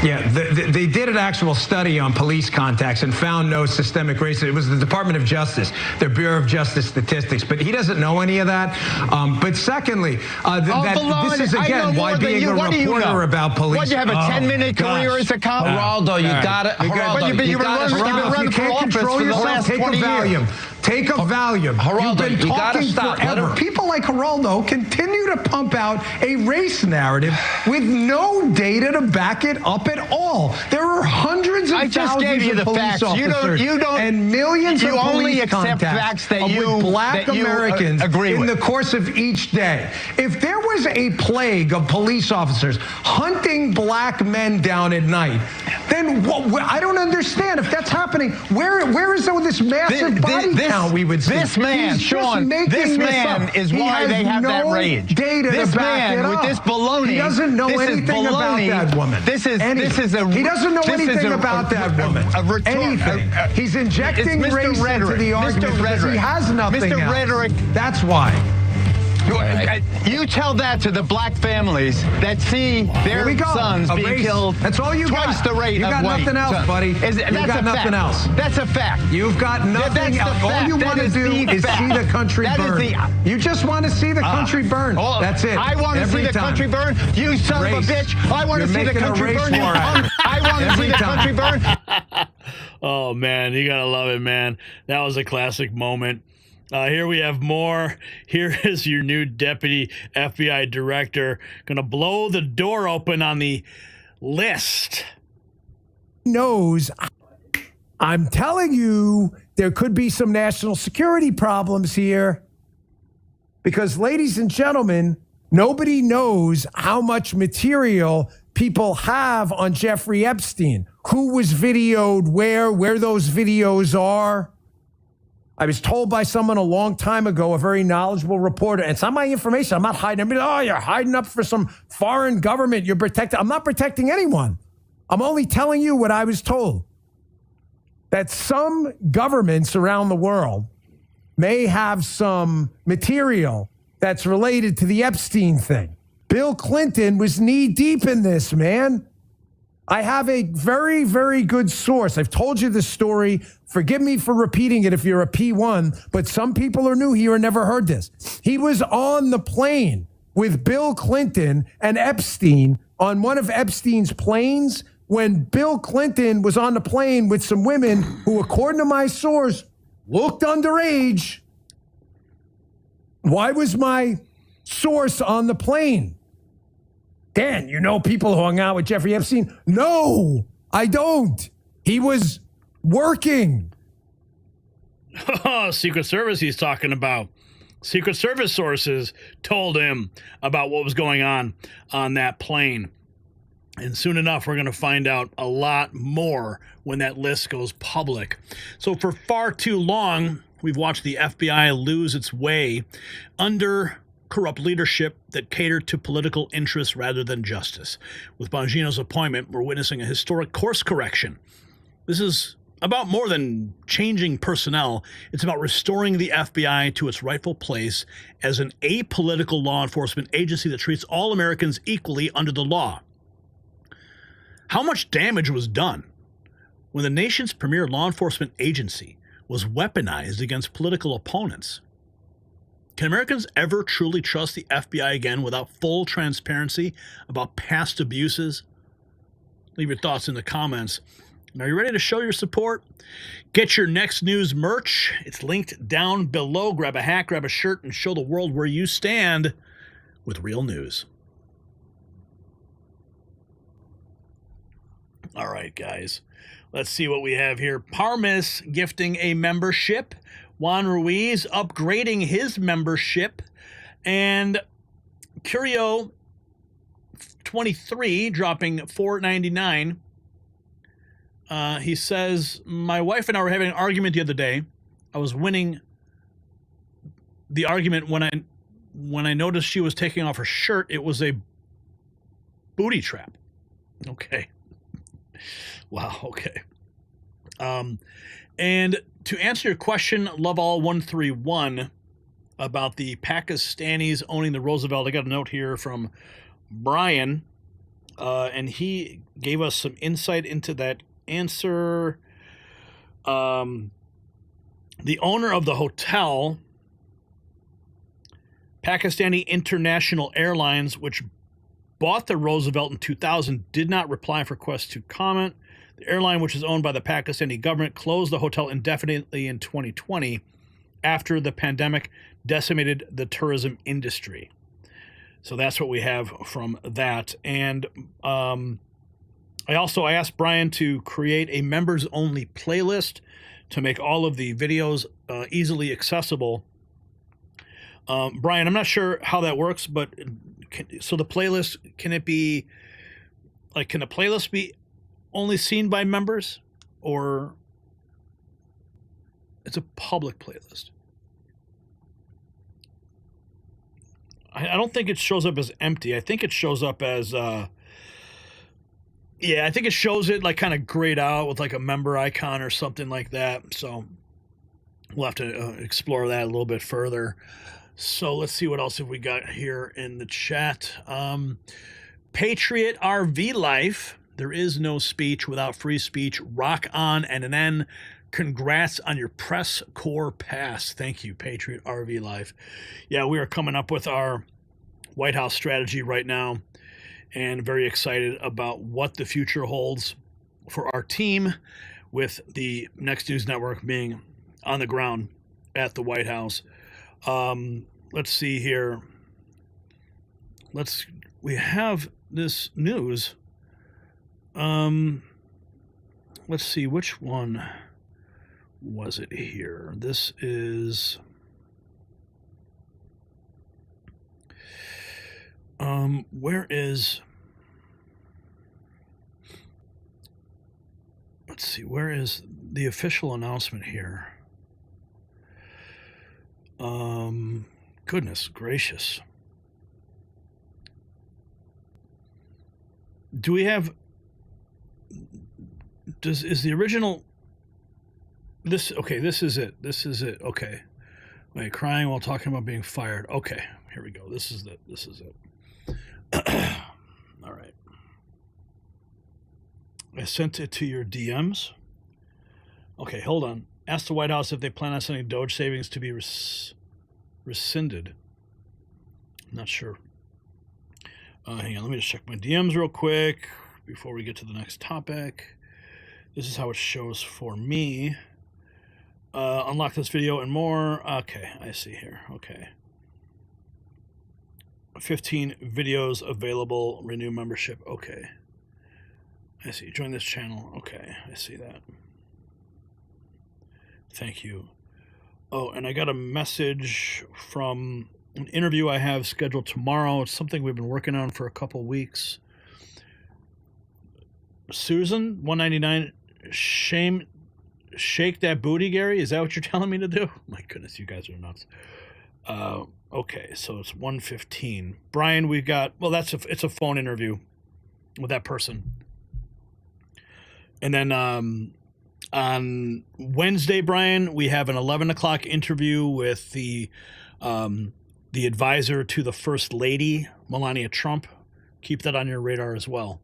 Yeah, they did an actual study on police contacts and found no systemic racism. It was the Department of Justice, their Bureau of Justice statistics, but he doesn't know any of that. But secondly, this is again why being a reporter about police. What, you have a 10-minute career as a cop? Geraldo, you got it. You've been running for office for the last 20 years. Take a Valium. Geraldo, You've been talking forever. People like Geraldo continue to pump out a race narrative with no data to back it up at all. There are hundreds of thousands of police officers and millions of police contacts with black Americans in the course of each day. If there was a plague of police officers hunting black men down at night, then I don't understand. If that's happening, where is this massive body count, we would see? This man, Sean, this man is why they have that rage. This man with this baloney. He doesn't know anything about that woman. He doesn't know anything about that woman. Anything. He's injecting race into the argument because he has nothing else. Rhetoric. That's why. You tell that to the black families that see their sons being killed. That's all you twice got. the rate you of got white nothing else, sons. buddy. That's got nothing else. That's a fact. You've got nothing else. All you want to do is see the country burn. You just want to see the country burn. That's it. I want to see the country burn. You son of a bitch. I want to see the country burn. I want to see the country burn. Oh, man, you got to love it, man. That was a classic moment. Here we have more. Here is your new deputy FBI director going to blow the door open on the list. Knows, I'm telling you, there could be some national security problems here. Because, ladies and gentlemen, nobody knows how much material people have on Jeffrey Epstein. Who was videoed where those videos are. I was told by someone a long time ago, a very knowledgeable reporter, and it's not my information. I'm not hiding. I mean, oh, you're hiding up for some foreign government. You're protecting. I'm not protecting anyone. I'm only telling you what I was told. That some governments around the world may have some material that's related to the Epstein thing. Bill Clinton was knee deep in this, man. I have a very, very good source. I've told you this story. Forgive me for repeating it if you're a P1, but some people are new here and never heard this. He was on the plane with Bill Clinton and Epstein on one of Epstein's planes when Bill Clinton was on the plane with some women who, according to my source, looked underage. Why was my source on the plane? Dan, you know people who hung out with Jeffrey Epstein? No, I don't. He was working. Secret Service he's talking about. Secret Service sources told him about what was going on that plane. And soon enough, we're going to find out a lot more when that list goes public. So for far too long, we've watched the FBI lose its way under corrupt leadership that catered to political interests rather than justice. With Bongino's appointment, we're witnessing a historic course correction. This is about more than changing personnel. It's about restoring the FBI to its rightful place as an apolitical law enforcement agency that treats all Americans equally under the law. How much damage was done when the nation's premier law enforcement agency was weaponized against political opponents? Can Americans ever truly trust the FBI again without full transparency about past abuses? Leave your thoughts in the comments. And are you ready to show your support? Get your Next News merch. It's linked down below. Grab a hat, grab a shirt, and show the world where you stand with real news. All right, guys. Let's see what we have here. Parmis gifting a membership. Juan Ruiz upgrading his membership. And Curio 23 dropping $4.99. He says, my wife and I were having an argument the other day. I was winning the argument when I noticed she was taking off her shirt. It was a booty trap. Okay. Wow, okay. And to answer your question, LoveAll131, about the Pakistanis owning the Roosevelt, I got a note here from Brian, and he gave us some insight into that answer. The owner of the hotel, Pakistani International Airlines, which bought the Roosevelt in 2000, did not reply for requests to comment. The airline, which is owned by the Pakistani government, closed the hotel indefinitely in 2020 after the pandemic decimated the tourism industry. So that's what we have from that. And I asked Brian to create a members-only playlist to make all of the videos easily accessible. Brian, I'm not sure how that works, but so the playlist, can the playlist be only seen by members, or it's a public playlist? I don't think it shows up as empty. I think it shows up as, I think it shows it like kind of grayed out with like a member icon or something like that. So we'll have to explore that a little bit further. So let's see what else have we got here in the chat. Patriot RV Life. There is no speech without free speech. Rock on NNN. Congrats on your press corps pass. Thank you, Patriot RV Life. Yeah, we are coming up with our White House strategy right now and very excited about what the future holds for our team with the Next News Network being on the ground at the White House. Let's see here. We have this news. Let's see, which one was it here? This is where is, let's see, where is the official announcement here? Goodness gracious. Do we have, is the original, this, okay, this is it. Okay. Wait, crying while talking about being fired. Okay, here we go. This is it. All right. I sent it to your DMs. Okay, hold on. Ask the White House if they plan on sending DOGE savings to be rescinded. I'm not sure. Hang on, let me just check my DMs real quick before we get to the next topic. This is how it shows for me. Unlock this video and more. Okay, I see here. Okay. 15 videos available. Renew membership. Okay. I see. Join this channel. Okay, I see that. Thank you. Oh, and I got a message from an interview I have scheduled tomorrow. It's something we've been working on for a couple weeks. Susan, 199. Shake that booty, Gary. Is that what you're telling me to do? My goodness, you guys are nuts. Okay, so it's 1:15. Brian, we've got, well, it's a phone interview with that person. And then on Wednesday, Brian, we have an 11 o'clock interview with the advisor to the First Lady, Melania Trump. Keep that on your radar as well.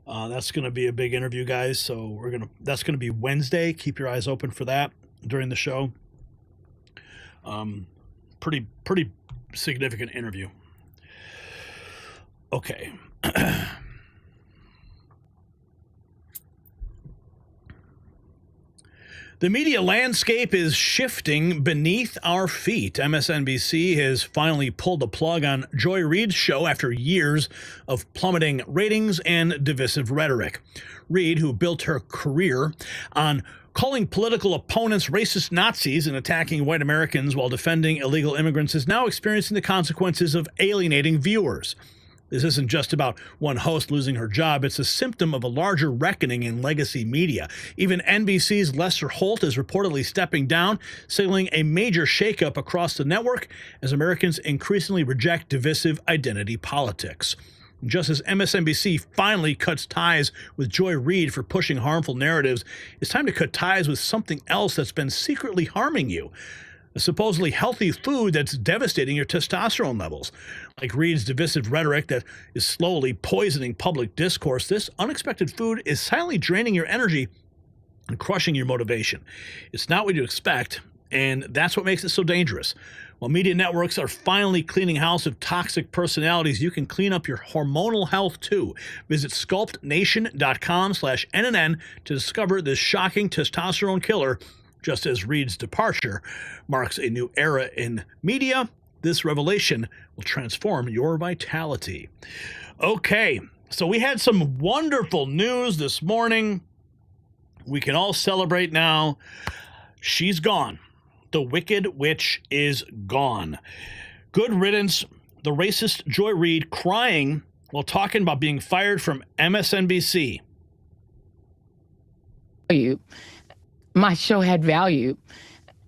That's going to be a big interview, guys. So that's going to be Wednesday. Keep your eyes open for that during the show. Pretty significant interview. Okay. The media landscape is shifting beneath our feet. MSNBC has finally pulled the plug on Joy Reid's show after years of plummeting ratings and divisive rhetoric. Reid, who built her career on calling political opponents racist Nazis and attacking white Americans while defending illegal immigrants, is now experiencing the consequences of alienating viewers. This isn't just about one host losing her job. It's a symptom of a larger reckoning in legacy media. Even NBC's Lester Holt is reportedly stepping down, signaling a major shakeup across the network as Americans increasingly reject divisive identity politics. Just as MSNBC finally cuts ties with Joy Reid for pushing harmful narratives, it's time to cut ties with something else that's been secretly harming you. A supposedly healthy food that's devastating your testosterone levels. Like Reid's divisive rhetoric that is slowly poisoning public discourse, this unexpected food is silently draining your energy and crushing your motivation. It's not what you expect, and that's what makes it so dangerous. While media networks are finally cleaning house of toxic personalities, you can clean up your hormonal health too. Visit sculptnation.com/NNN to discover this shocking testosterone killer. Just as Reid's departure marks a new era in media, this revelation will transform your vitality. Okay, so we had some wonderful news this morning. We can all celebrate now. She's gone. The Wicked Witch is gone. Good riddance. The racist Joy Reid crying while talking about being fired from MSNBC. My show had value,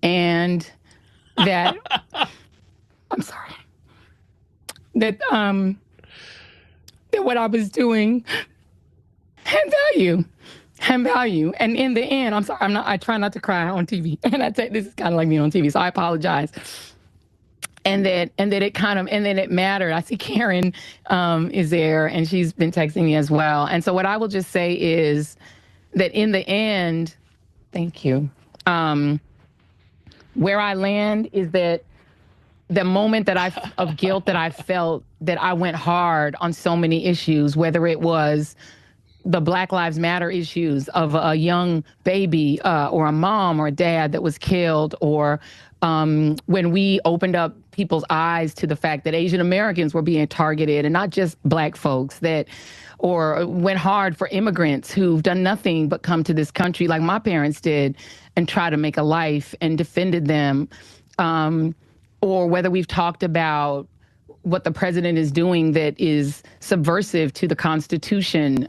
and that I'm sorry that what I was doing had value, and in the end, I'm sorry, I try not to cry on TV, and I say this is kind of like me on TV, so I apologize. And that it mattered. I see Karen is there, and she's been texting me as well. And so what I will just say is that in the end, thank you. Where I land is that the moment of guilt that I felt, that I went hard on so many issues, whether it was the Black Lives Matter issues of a young baby or a mom or a dad that was killed, or when we opened up people's eyes to the fact that Asian Americans were being targeted and not just Black folks, or went hard for immigrants who've done nothing but come to this country like my parents did and try to make a life and defended them, or whether we've talked about what the president is doing that is subversive to the Constitution,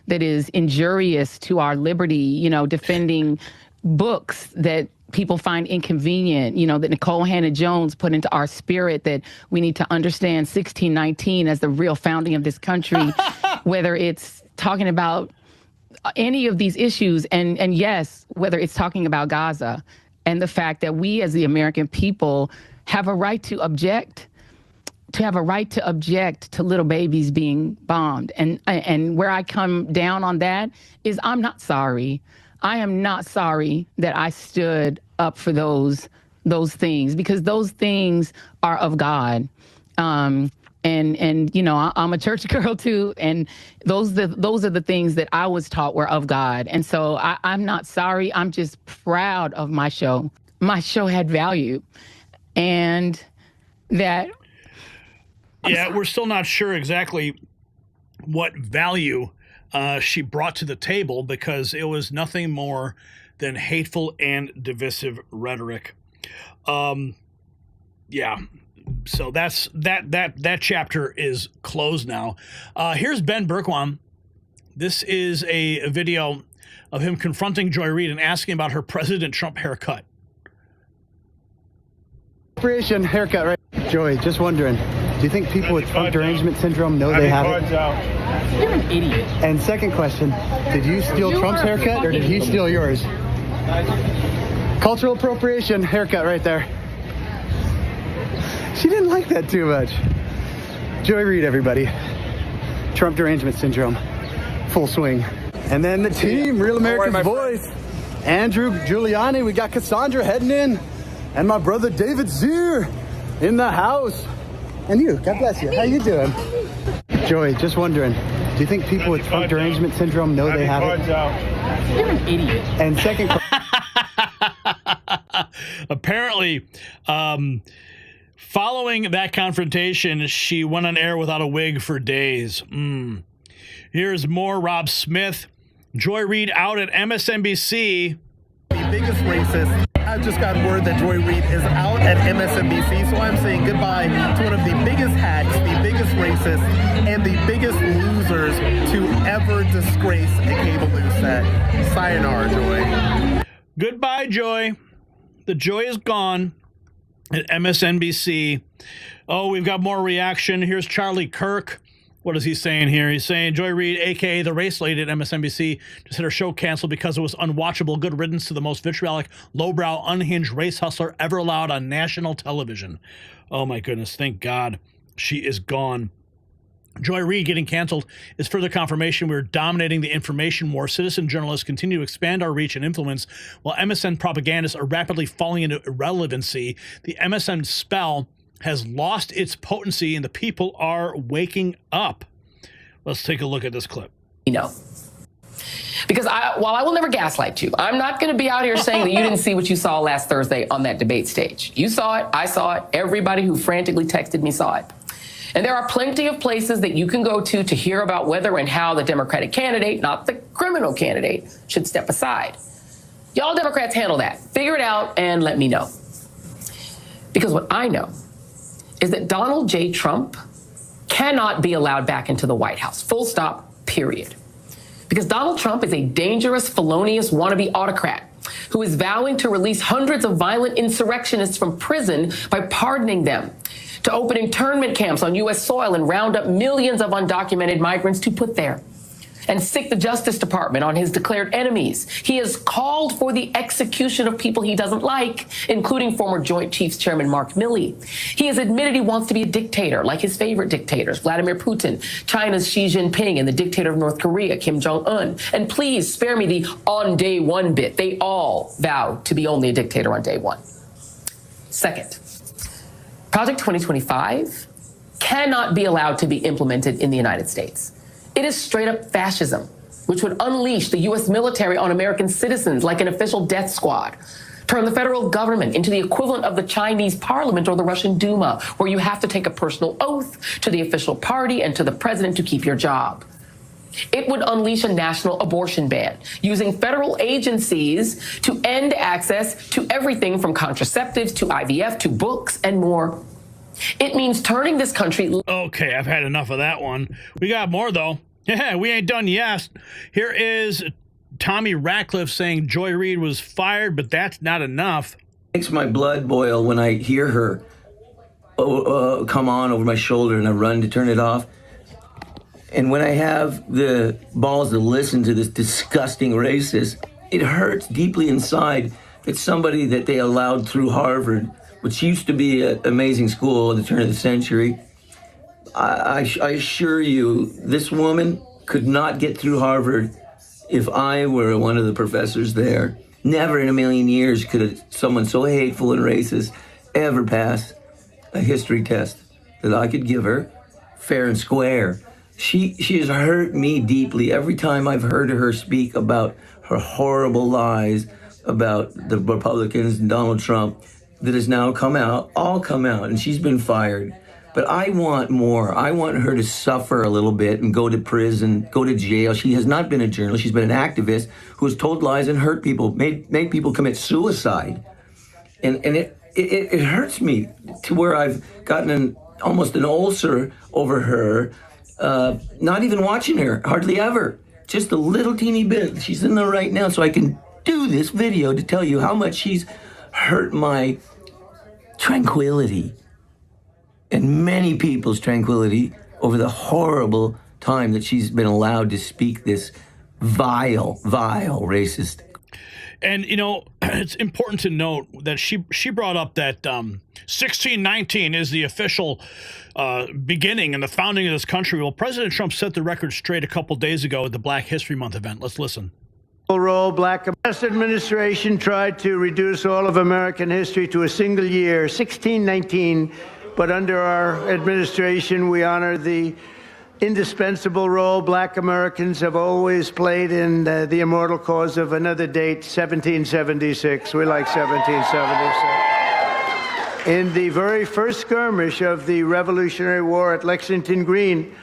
that is injurious to our liberty, defending books that people find inconvenient, that Nicole Hannah-Jones put into our spirit, that we need to understand 1619 as the real founding of this country, whether it's talking about any of these issues, and yes, whether it's talking about Gaza and the fact that we as the American people have a right to object, to little babies being bombed. And where I come down on that is I'm not sorry. I am not sorry that I stood up for those things, because those things are of God. And I'm a church girl too, and those are the things that I was taught were of God. And so I'm not sorry. I'm just proud of my show. My show had value, and that. We're still not sure exactly what value she brought to the table, because it was nothing more than hateful and divisive rhetoric. So that's that chapter is closed now. Here's Ben Bergquam. This is a video of him confronting Joy Reid and asking about her President Trump haircut. Appropriation haircut, right? Joy, just wondering, do you think people with Trump derangement syndrome know they have it? You're an idiot. And second question, did you steal Trump's haircut, or did he steal yours? Cultural appropriation haircut right there. She didn't like that too much. Joy Reid, everybody. Trump derangement syndrome, full swing. And then the team, Real America's Voice. Andrew Giuliani, we got Cassandra heading in, and my brother David Zier in the house. And you, God bless you. How you doing? Joy, just wondering, do you think people with Trump derangement syndrome know they have it? You're an idiot. And second Apparently, following that confrontation, she went on air without a wig for days. Here's more Rob Smith. Joy Reid out at MSNBC. The biggest racist. I've just gotten word that Joy Reid is out at MSNBC, so I'm saying goodbye to one of the biggest hacks, the biggest racists, and the biggest losers to ever disgrace a cable news set. Sayonara, Joy. Goodbye, Joy. The joy is gone at MSNBC. Oh, we've got more reaction. Here's Charlie Kirk. What is he saying here? He's saying Joy Reid, a.k.a. the race lady at MSNBC, just had her show canceled because it was unwatchable. Good riddance to the most vitriolic, lowbrow, unhinged race hustler ever allowed on national television. Oh, my goodness. Thank God she is gone. Joy Reid getting canceled is further confirmation we're dominating the information war. Citizen journalists continue to expand our reach and influence, while MSN propagandists are rapidly falling into irrelevancy. The MSN spell has lost its potency, and the people are waking up. Let's take a look at this clip. Because while I will never gaslight you, I'm not going to be out here saying that you didn't see what you saw last Thursday on that debate stage. You saw it. I saw it. Everybody who frantically texted me saw it. And there are plenty of places that you can go to hear about whether and how the Democratic candidate, not the criminal candidate, should step aside. Y'all Democrats handle that. Figure it out and let me know. Because what I know is that Donald J. Trump cannot be allowed back into the White House. Full stop, period. Because Donald Trump is a dangerous, felonious wannabe autocrat who is vowing to release hundreds of violent insurrectionists from prison by pardoning them, to open internment camps on U.S. soil and round up millions of undocumented migrants to put there, and sick the Justice Department on his declared enemies. He has called for the execution of people he doesn't like, including former Joint Chiefs Chairman Mark Milley. He has admitted he wants to be a dictator, like his favorite dictators, Vladimir Putin, China's Xi Jinping, and the dictator of North Korea, Kim Jong-un. And please spare me the on day one bit. They all vow to be only a dictator on day one. Second, Project 2025 cannot be allowed to be implemented in the United States. It is straight up fascism, which would unleash the U.S. military on American citizens like an official death squad, turn the federal government into the equivalent of the Chinese parliament or the Russian Duma, where you have to take a personal oath to the official party and to the president to keep your job. It would unleash a national abortion ban, using federal agencies to end access to everything from contraceptives to IVF to books and more. It means turning this country... Okay, I've had enough of that one. We got more, though. Yeah, we ain't done yet. Here is Tommy Ratcliffe saying Joy Reid was fired, but that's not enough. Makes my blood boil when I hear her come on over my shoulder and I run to turn it off. And when I have the balls to listen to this disgusting racist, it hurts deeply inside that somebody that they allowed through Harvard, which used to be an amazing school at the turn of the century, I assure you, this woman could not get through Harvard if I were one of the professors there. Never in a million years could someone so hateful and racist ever pass a history test that I could give her fair and square. She has hurt me deeply every time I've heard her speak about her horrible lies about the Republicans and Donald Trump that has now all come out, and she's been fired. But I want more. I want her to suffer a little bit and go to prison, go to jail. She has not been a journalist. She's been an activist who has told lies and hurt people, made people commit suicide. And it hurts me to where I've gotten almost an ulcer over her, not even watching her, hardly ever. Just a little teeny bit. She's in there right now, so I can do this video to tell you how much she's hurt my tranquility and many people's tranquility over the horrible time that she's been allowed to speak this vile racist. And, you know, it's important to note that she brought up that 1619 is the official beginning and the founding of this country. Well, President Trump set the record straight a couple days ago at the Black History Month event. Let's listen. Last administration tried to reduce all of American history to a single year, 1619, but under our administration, we honor the indispensable role Black Americans have always played in the immortal cause of another date, 1776. We like 1776. In the very first skirmish of the Revolutionary War at Lexington Green,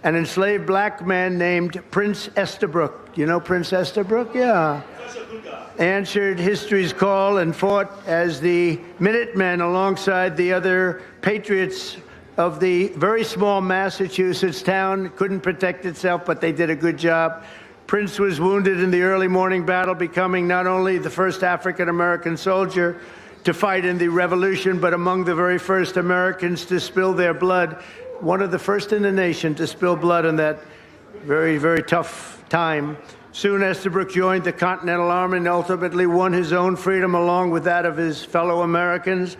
an enslaved black man named Prince Estabrook, you know Prince Estabrook? Yeah. Answered history's call and fought as the Minutemen alongside the other patriots of the very small Massachusetts town. Couldn't protect itself, but they did a good job. Prince was wounded in the early morning battle, becoming not only the first African-American soldier to fight in the Revolution, but among the very first Americans to spill their blood. One of the first in the nation to spill blood in that very, very tough time. Soon Estabrook joined the Continental Army and ultimately won his own freedom along with that of his fellow Americans.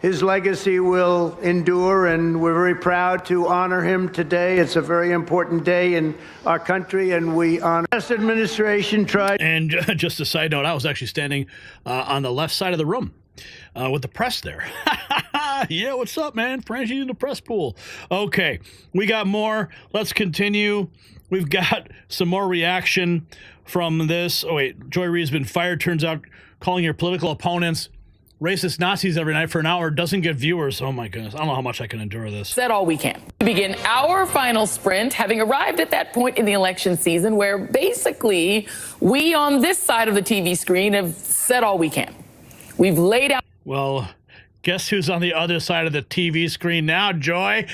His legacy will endure, and we're very proud to honor him today. It's a very important day in our country, and we honor. This administration tried. And just a side note, I was actually standing on the left side of the room with the press there. Yeah, what's up, man? Franchi in the press pool. Okay, we got more. Let's continue. We've got some more reaction from this. Oh, wait, Joy Reid's been fired. Turns out calling your political opponents racist Nazis every night for an hour doesn't get viewers. Oh, my goodness. I don't know how much I can endure this. Said all we can. We begin our final sprint, having arrived at that point in the election season where basically we on this side of the TV screen have said all we can. We've laid out. Well, guess who's on the other side of the TV screen now, Joy?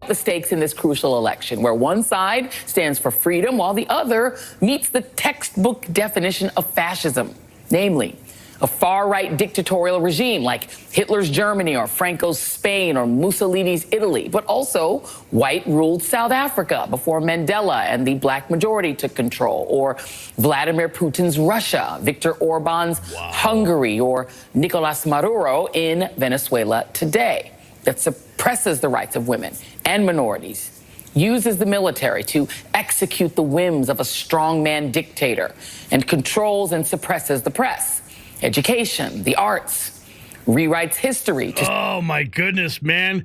The stakes in this crucial election, where one side stands for freedom while the other meets the textbook definition of fascism. Namely, a far-right dictatorial regime like Hitler's Germany or Franco's Spain or Mussolini's Italy, but also white-ruled South Africa before Mandela and the black majority took control, or Vladimir Putin's Russia, Viktor Orban's Hungary, or Nicolas Maduro in Venezuela today, that suppresses the rights of women and minorities, uses the military to execute the whims of a strongman dictator, and controls and suppresses the press, education, the arts, rewrites history. Oh my goodness, man!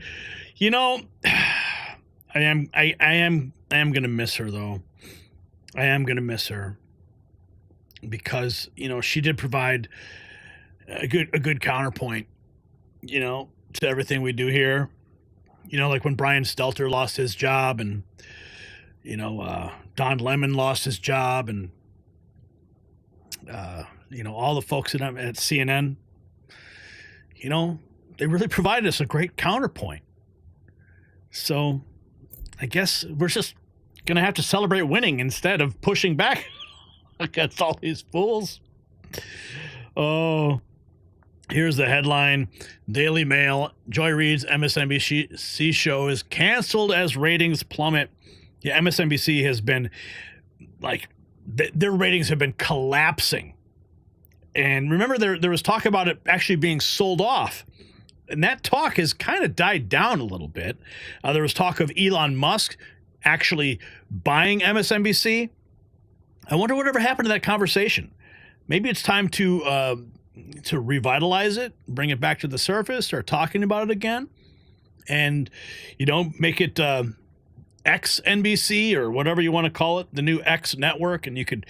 You know, I am gonna miss her though. I am gonna miss her because she did provide a good counterpoint, to everything we do here. Like when Brian Stelter lost his job, and Don Lemon lost his job, and all the folks at CNN, they really provided us a great counterpoint. So I guess we're just going to have to celebrate winning instead of pushing back against all these fools. Oh, here's the headline. Daily Mail, Joy Reid's MSNBC show is canceled as ratings plummet. Yeah, MSNBC has been, their ratings have been collapsing. And remember, there was talk about it actually being sold off. And that talk has kind of died down a little bit. There was talk of Elon Musk actually buying MSNBC. I wonder whatever happened to that conversation. Maybe it's time to revitalize it, bring it back to the surface, start talking about it again, and make it XNBC or whatever you want to call it, the new X network, and you could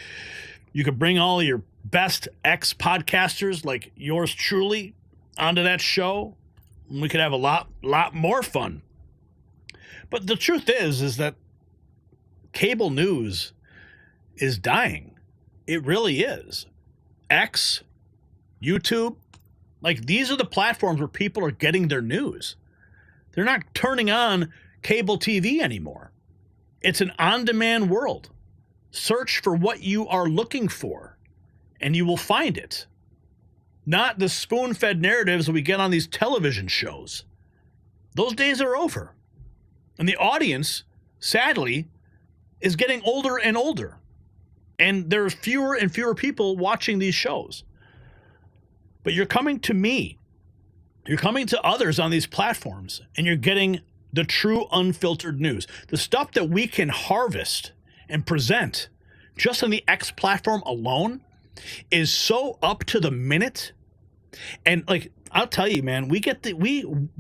bring all your best X podcasters like yours truly onto that show, and we could have a lot more fun. But the truth is that cable news is dying. It really is. X, YouTube, these are the platforms where people are getting their news. They're not turning on cable TV anymore. It's an on-demand world. Search for what you are looking for, and you will find it. Not the spoon-fed narratives that we get on these television shows. Those days are over. And the audience, sadly, is getting older and older. And there are fewer and fewer people watching these shows. But you're coming to me. You're coming to others on these platforms, and you're getting the true unfiltered news. The stuff that we can harvest and present just on the X platform alone is so up to the minute. And I'll tell you, man,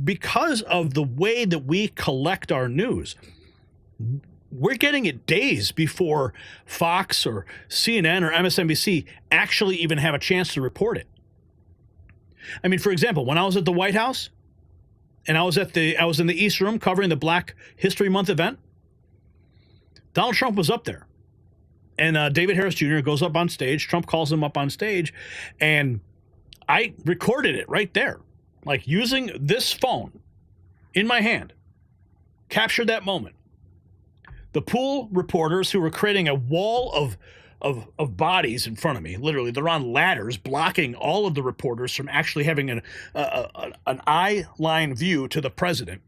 because of the way that we collect our news, we're getting it days before Fox or CNN or MSNBC actually even have a chance to report it. I mean, for example, when I was at the White House and I was in the East Room covering the Black History Month event, Donald Trump was up there. And David Harris Jr. goes up on stage. Trump calls him up on stage. And I recorded it right there, using this phone in my hand. Captured that moment. The pool reporters who were creating a wall of bodies in front of me, literally, they're on ladders blocking all of the reporters from actually having an eye line view to the president.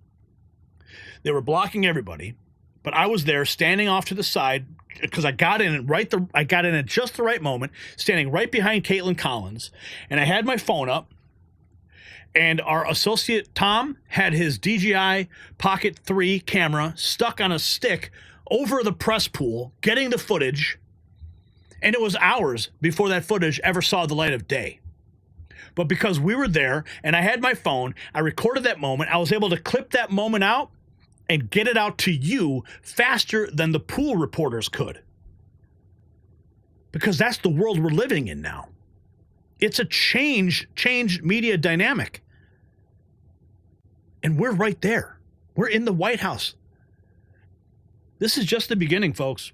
They were blocking everybody, but I was there standing off to the side because I got in at just the right moment, standing right behind Caitlin Collins, and I had my phone up. And our associate Tom had his DJI Pocket 3 camera stuck on a stick over the press pool, getting the footage. And it was hours before that footage ever saw the light of day. But because we were there and I had my phone, I recorded that moment. I was able to clip that moment out and get it out to you faster than the pool reporters could. Because that's the world we're living in now. It's a changed media dynamic. And we're right there. We're in the White House. This is just the beginning, folks.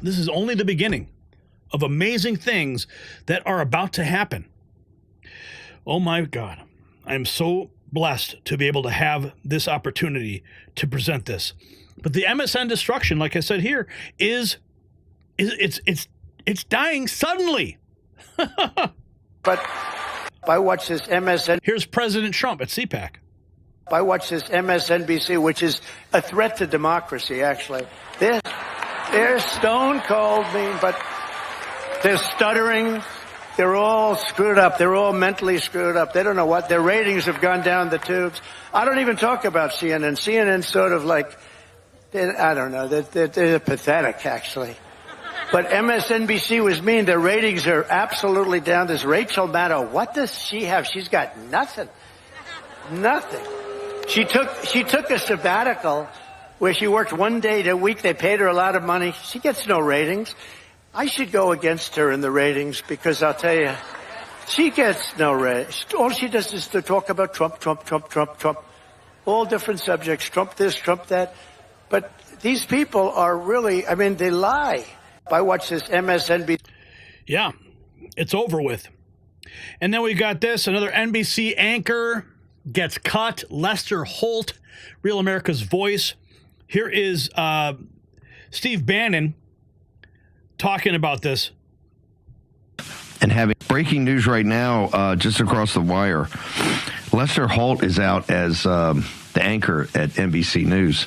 This is only the beginning of amazing things that are about to happen. Oh my God. I am so blessed to be able to have this opportunity to present this. But the MSN destruction, like I said here, it's dying suddenly. But I watch this MSN. Here's President Trump at CPAC. I watch this MSNBC, which is a threat to democracy, actually. They're stone cold mean, but they're stuttering. They're all screwed up. They're all mentally screwed up. They don't know what. Their ratings have gone down the tubes. I don't even talk about CNN. CNN's sort of like, I don't know, they're pathetic, actually. But MSNBC was mean. Their ratings are absolutely down. This Rachel Maddow, what does she have? She's got nothing. Nothing. She took a sabbatical where she worked 1 day a week. They paid her a lot of money. She gets no ratings. I should go against her in the ratings because I'll tell you, she gets no ratings. All she does is to talk about Trump, Trump, Trump, Trump, Trump. All different subjects, Trump this, Trump that. But these people are really, I mean, they lie. I watch this MSNBC. Yeah, it's over with. And then we got this, another NBC anchor gets cut. Lester Holt, Real America's Voice. Here is Steve Bannon talking about this. And having breaking news right now, just across the wire. Lester Holt is out as the anchor at NBC News.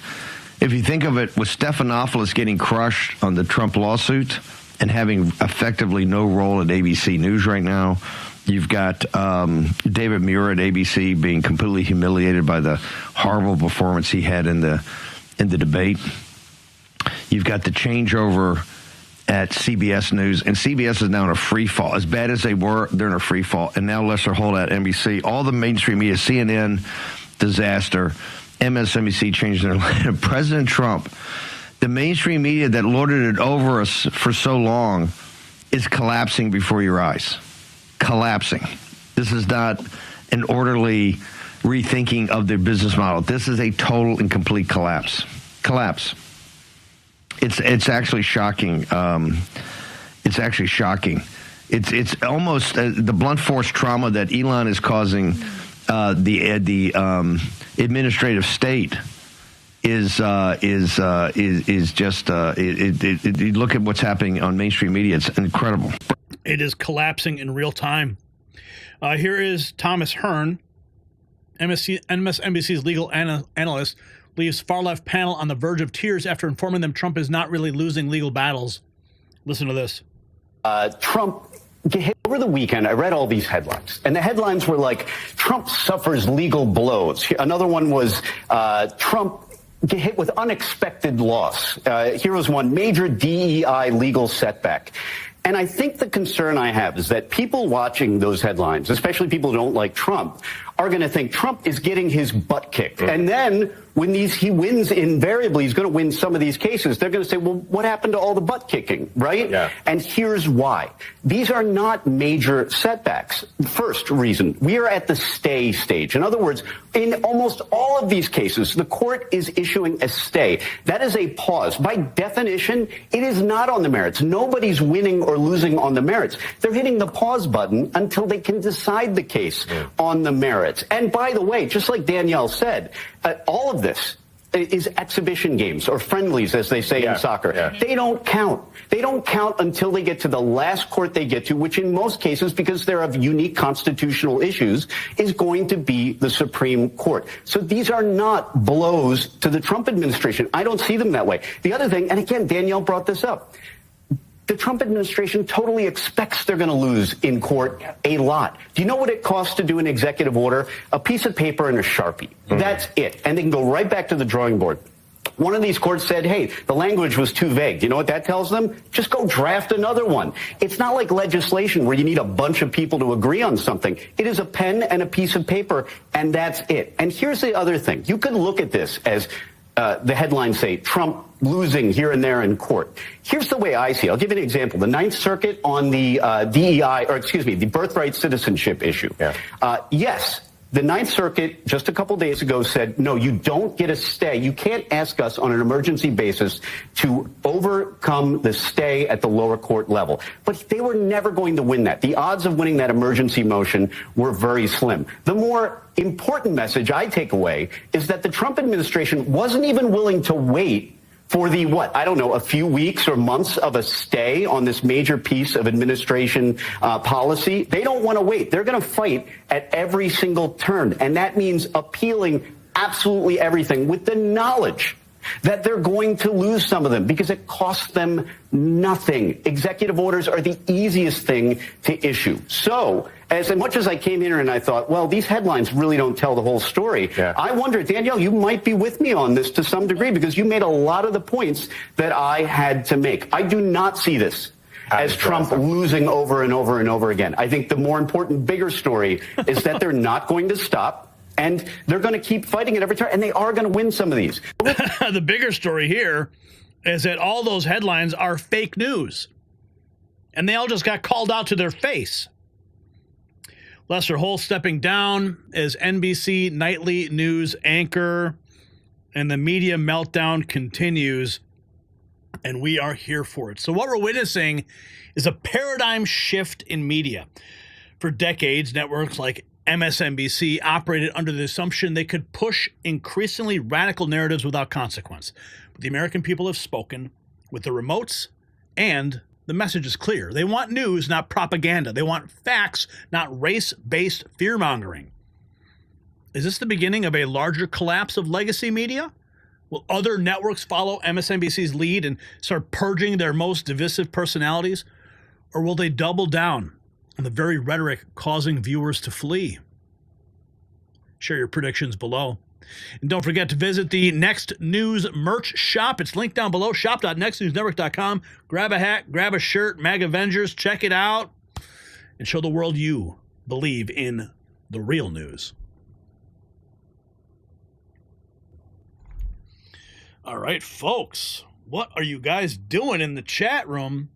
If you think of it, with Stephanopoulos getting crushed on the Trump lawsuit and having effectively no role at ABC News right now, you've got David Muir at ABC being completely humiliated by the horrible performance he had in the debate. You've got the changeover at CBS News, and CBS is now in a free fall. As bad as they were, they're in a free fall. And now Lester Holt at NBC. All the mainstream media, CNN, disaster. MSNBC changed their line. President Trump, the mainstream media that lorded it over us for so long, is collapsing before your eyes. Collapsing. This is not an orderly rethinking of their business model. This is a total and complete collapse. Collapse. It's actually shocking. It's actually shocking. It's almost the blunt force trauma that Elon is causing. The administrative state is just you look at what's happening on mainstream media. It's incredible. It is collapsing in real time. Here is Thomas Hearn, MSNBC's legal analyst, leaves far-left panel on the verge of tears after informing them Trump is not really losing legal battles. Listen to this. Trump, over the weekend, I read all these headlines, and the headlines were like, Trump suffers legal blows. Another one was, Trump get hit with unexpected loss. Here was one, major DEI legal setback. And I think the concern I have is that people watching those headlines, especially people who don't like Trump, are going to think Trump is getting his butt kicked. Mm-hmm. And then when he wins, invariably, he's going to win some of these cases. They're going to say, well, what happened to all the butt kicking, right? Yeah. And here's why. These are not major setbacks. First reason, we are at the stay stage. In other words, in almost all of these cases, the court is issuing a stay. That is a pause. By definition, it is not on the merits. Nobody's winning or losing on the merits. They're hitting the pause button until they can decide the case on the merits. And by the way, just like Danielle said, all of this is exhibition games or friendlies, as they say in soccer. Yeah. They don't count. They don't count until they get to the last court they get to, which in most cases, because they're of unique constitutional issues, is going to be the Supreme Court. So these are not blows to the Trump administration. I don't see them that way. The other thing, and again, Danielle brought this up, the Trump administration totally expects they're going to lose in court a lot. Do you know what it costs to do an executive order? A piece of paper and a Sharpie. Mm-hmm. That's it. And they can go right back to the drawing board. One of these courts said, hey, the language was too vague. You know what that tells them? Just go draft another one. It's not like legislation where you need a bunch of people to agree on something. It is a pen and a piece of paper, and that's it. And here's the other thing. You could look at this as the headlines say, Trump losing here and there in court. Here's the way I see it. I'll give you an example. The Ninth Circuit on the the birthright citizenship issue. Yeah. Yes, the Ninth Circuit just a couple days ago said, no, you don't get a stay. You can't ask us on an emergency basis to overcome the stay at the lower court level. But they were never going to win that. The odds of winning that emergency motion were very slim. The more important message I take away is that the Trump administration wasn't even willing to wait for the, what, I don't know, a few weeks or months of a stay on this major piece of administration policy. They don't want to wait. They're going to fight at every single turn. And that means appealing absolutely everything with the knowledge that they're going to lose some of them because it costs them nothing. Executive orders are the easiest thing to issue. So, as much as I came here and I thought, well, these headlines really don't tell the whole story, I wonder, Danielle, you might be with me on this to some degree because you made a lot of the points that I had to make. I do not see this as Trump losing over and over and over again. I think the more important, bigger story is that they're not going to stop. And they're going to keep fighting at every turn, and they are going to win some of these. The bigger story here is that all those headlines are fake news. And they all just got called out to their face. Lester Holt stepping down as NBC nightly news anchor, and the media meltdown continues, and we are here for it. So what we're witnessing is a paradigm shift in media. For decades, networks like MSNBC operated under the assumption they could push increasingly radical narratives without consequence. But the American people have spoken with the remotes, and the message is clear. They want news, not propaganda. They want facts, not race-based fear-mongering. Is this the beginning of a larger collapse of legacy media? Will other networks follow MSNBC's lead and start purging their most divisive personalities? Or will they double down on the very rhetoric causing viewers to flee? Share your predictions below. And don't forget to visit the Next News merch shop. It's linked down below, shop.nextnewsnetwork.com. Grab a hat, grab a shirt, Mag Avengers, check it out, and show the world you believe in the real news. All right, folks, what are you guys doing in the chat room?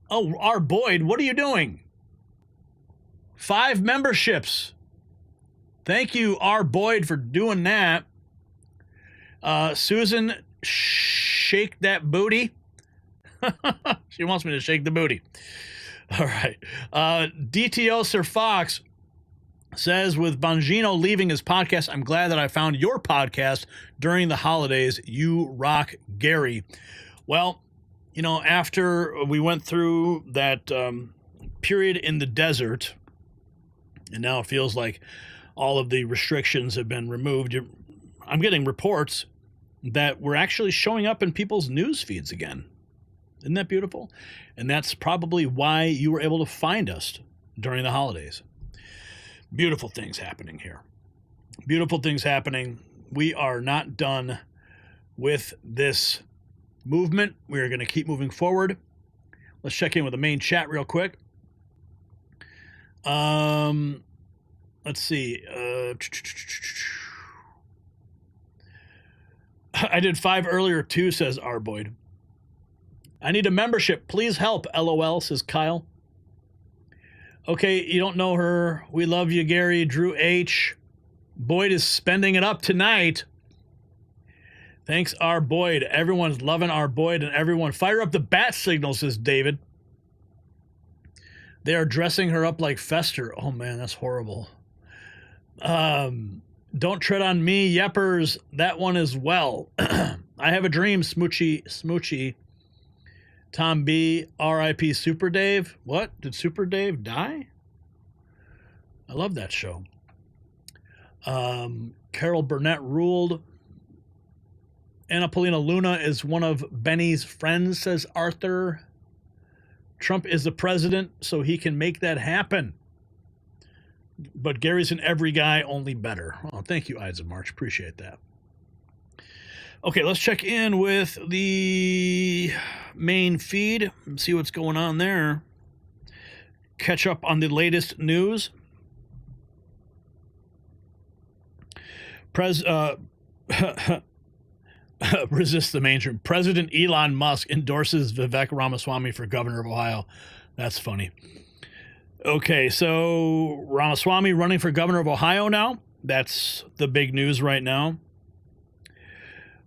Oh, R. Boyd, what are you doing? 5 memberships. Thank you, R. Boyd, for doing that. Susan, shake that booty. She wants me to shake the booty. All right. DTO Sir Fox says, with Bongino leaving his podcast, I'm glad that I found your podcast during the holidays. You rock, Gary. Well, you know, after we went through that period in the desert, and now it feels like all of the restrictions have been removed, I'm getting reports that we're actually showing up in people's news feeds again. Isn't that beautiful? And that's probably why you were able to find us during the holidays. Beautiful things happening here. Beautiful things happening. We are not done with this movement. We are going to keep moving forward. Let's check in with the main chat real quick. Let's see. I did 5 earlier too, says R. Boyd. I need a membership. Please help. LOL, says Kyle. Okay, you don't know her. We love you, Gary. Drew H. Boyd is spending it up tonight. Thanks, R. Boyd. Everyone's loving R. Boyd, and everyone fire up the bat signal, says David. They are dressing her up like Fester. Oh, man, that's horrible. Don't tread on me, Yeppers. That one as well. I have a dream, Smoochy. Tom B, R.I.P. Super Dave. What? Did Super Dave die? I love that show. Carol Burnett ruled. Anna Paulina Luna is one of Benny's friends, says Arthur. Trump is the president, so he can make that happen. But Gary's an every guy, only better. Oh, thank you, Ides of March. Appreciate that. Okay, let's check in with the main feed and see what's going on there. Catch up on the latest news. Resist the mainstream. President Elon Musk endorses Vivek Ramaswamy for governor of Ohio. That's funny. Okay, so Ramaswamy running for governor of Ohio now. That's the big news right now.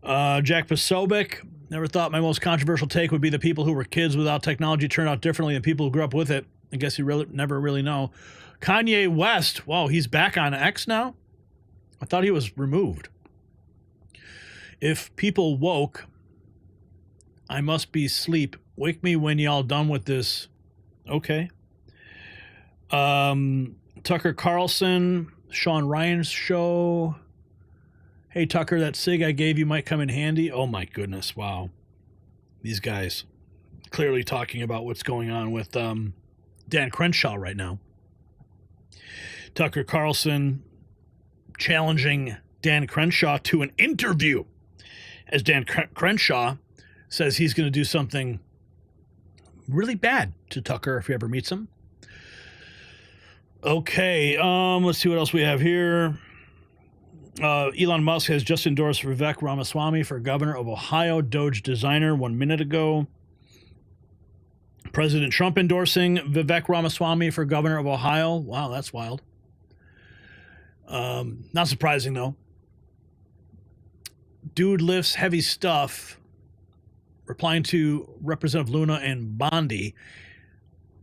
Jack Posobiec, never thought my most controversial take would be the people who were kids without technology turned out differently than people who grew up with it. I guess you never really know. Kanye West, wow, he's back on X now? I thought he was removed. If people woke, I must be sleep. Wake me when y'all done with this. Okay. Tucker Carlson, Sean Ryan's show. Hey, Tucker, that SIG I gave you might come in handy. Oh, my goodness. Wow. These guys clearly talking about what's going on with Dan Crenshaw right now. Tucker Carlson challenging Dan Crenshaw to an interview, as Dan Crenshaw says he's going to do something really bad to Tucker if he ever meets him. Okay, let's see what else we have here. Elon Musk has just endorsed Vivek Ramaswamy for governor of Ohio, DOGE designer 1 minute ago. President Trump endorsing Vivek Ramaswamy for governor of Ohio. Wow, that's wild. Not surprising, though. Dude lifts heavy stuff. Replying to Representative Luna and Bondi.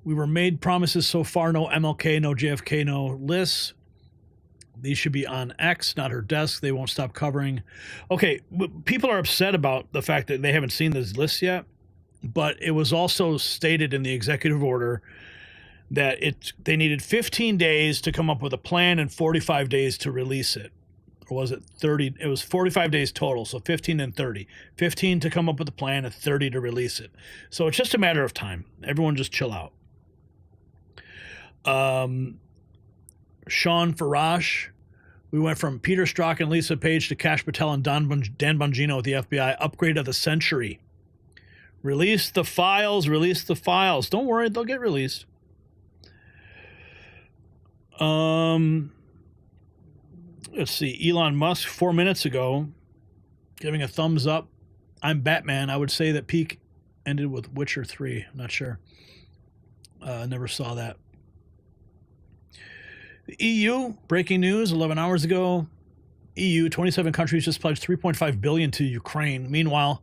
We were made promises so far. No MLK, no JFK, no lists. These should be on X, not her desk. They won't stop covering. Okay, people are upset about the fact that they haven't seen this list yet. But it was also stated in the executive order that they needed 15 days to come up with a plan and 45 days to release it. Or was it 30? It was 45 days total, so 15 and 30. 15 to come up with a plan and 30 to release it. So it's just a matter of time. Everyone just chill out. Sean Farash. We went from Peter Strzok and Lisa Page to Kash Patel and Dan Bongino with the FBI. Upgrade of the century. Release the files. Release the files. Don't worry, they'll get released. Let's see. Elon Musk 4 minutes ago giving a thumbs up. I'm Batman. I would say that peak ended with Witcher 3. I'm not sure. Never saw that. The EU, breaking news 11 hours ago. EU, 27 countries just pledged $3.5 billion to Ukraine. Meanwhile,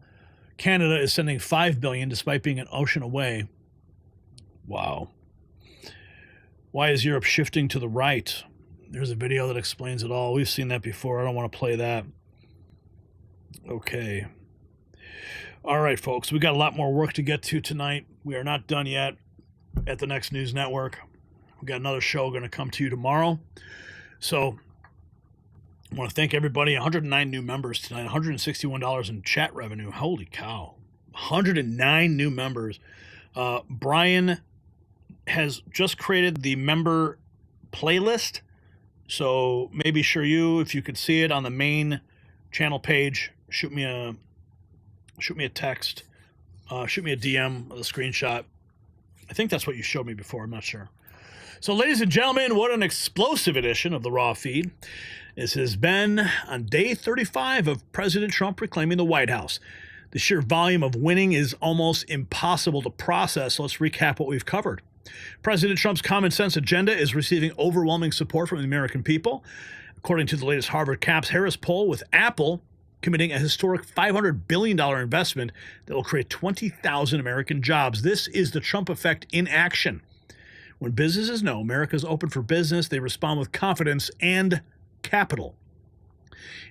Canada is sending $5 billion despite being an ocean away. Wow. Why is Europe shifting to the right? There's a video that explains it all. We've seen that before. I don't want to play that. Okay. All right, folks. We got a lot more work to get to tonight. We are not done yet at the Next News Network. We got another show going to come to you tomorrow. So I want to thank everybody. 109 new members tonight. $161 in chat revenue. Holy cow. 109 new members. Brian has just created the member playlist. So maybe if you could see it on the main channel page, shoot me a text, shoot me a DM with a screenshot. I think that's what you showed me before. I'm not sure. So, ladies and gentlemen, what an explosive edition of the Raw Feed. This has been on day 35 of President Trump reclaiming the White House. The sheer volume of winning is almost impossible to process. So let's recap what we've covered. President Trump's common sense agenda is receiving overwhelming support from the American people. According to the latest Harvard Caps Harris poll, with Apple committing a historic $500 billion investment that will create 20,000 American jobs. This is the Trump effect in action. When businesses know America is open for business, they respond with confidence and capital.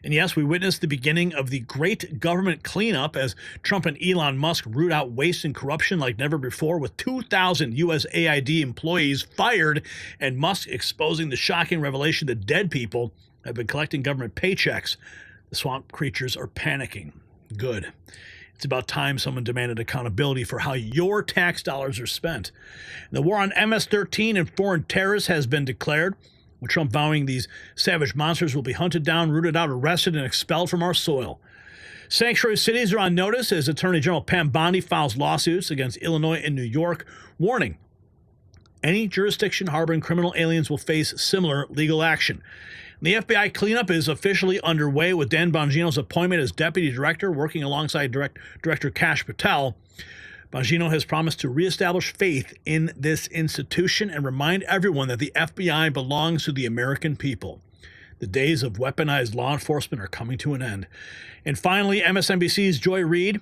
And yes, we witnessed the beginning of the great government cleanup as Trump and Elon Musk root out waste and corruption like never before, with 2,000 USAID employees fired and Musk exposing the shocking revelation that dead people have been collecting government paychecks. The swamp creatures are panicking. Good. It's about time someone demanded accountability for how your tax dollars are spent. The war on MS13 and foreign terrorists has been declared, with Trump vowing these savage monsters will be hunted down, rooted out, arrested, and expelled from our soil. Sanctuary cities are on notice as Attorney General Pam Bondi files lawsuits against Illinois and New York, warning any jurisdiction harboring criminal aliens will face similar legal action. The FBI cleanup is officially underway with Dan Bongino's appointment as deputy director, working alongside Director Kash Patel. Bongino has promised to reestablish faith in this institution and remind everyone that the FBI belongs to the American people. The days of weaponized law enforcement are coming to an end. And finally, MSNBC's Joy Reid,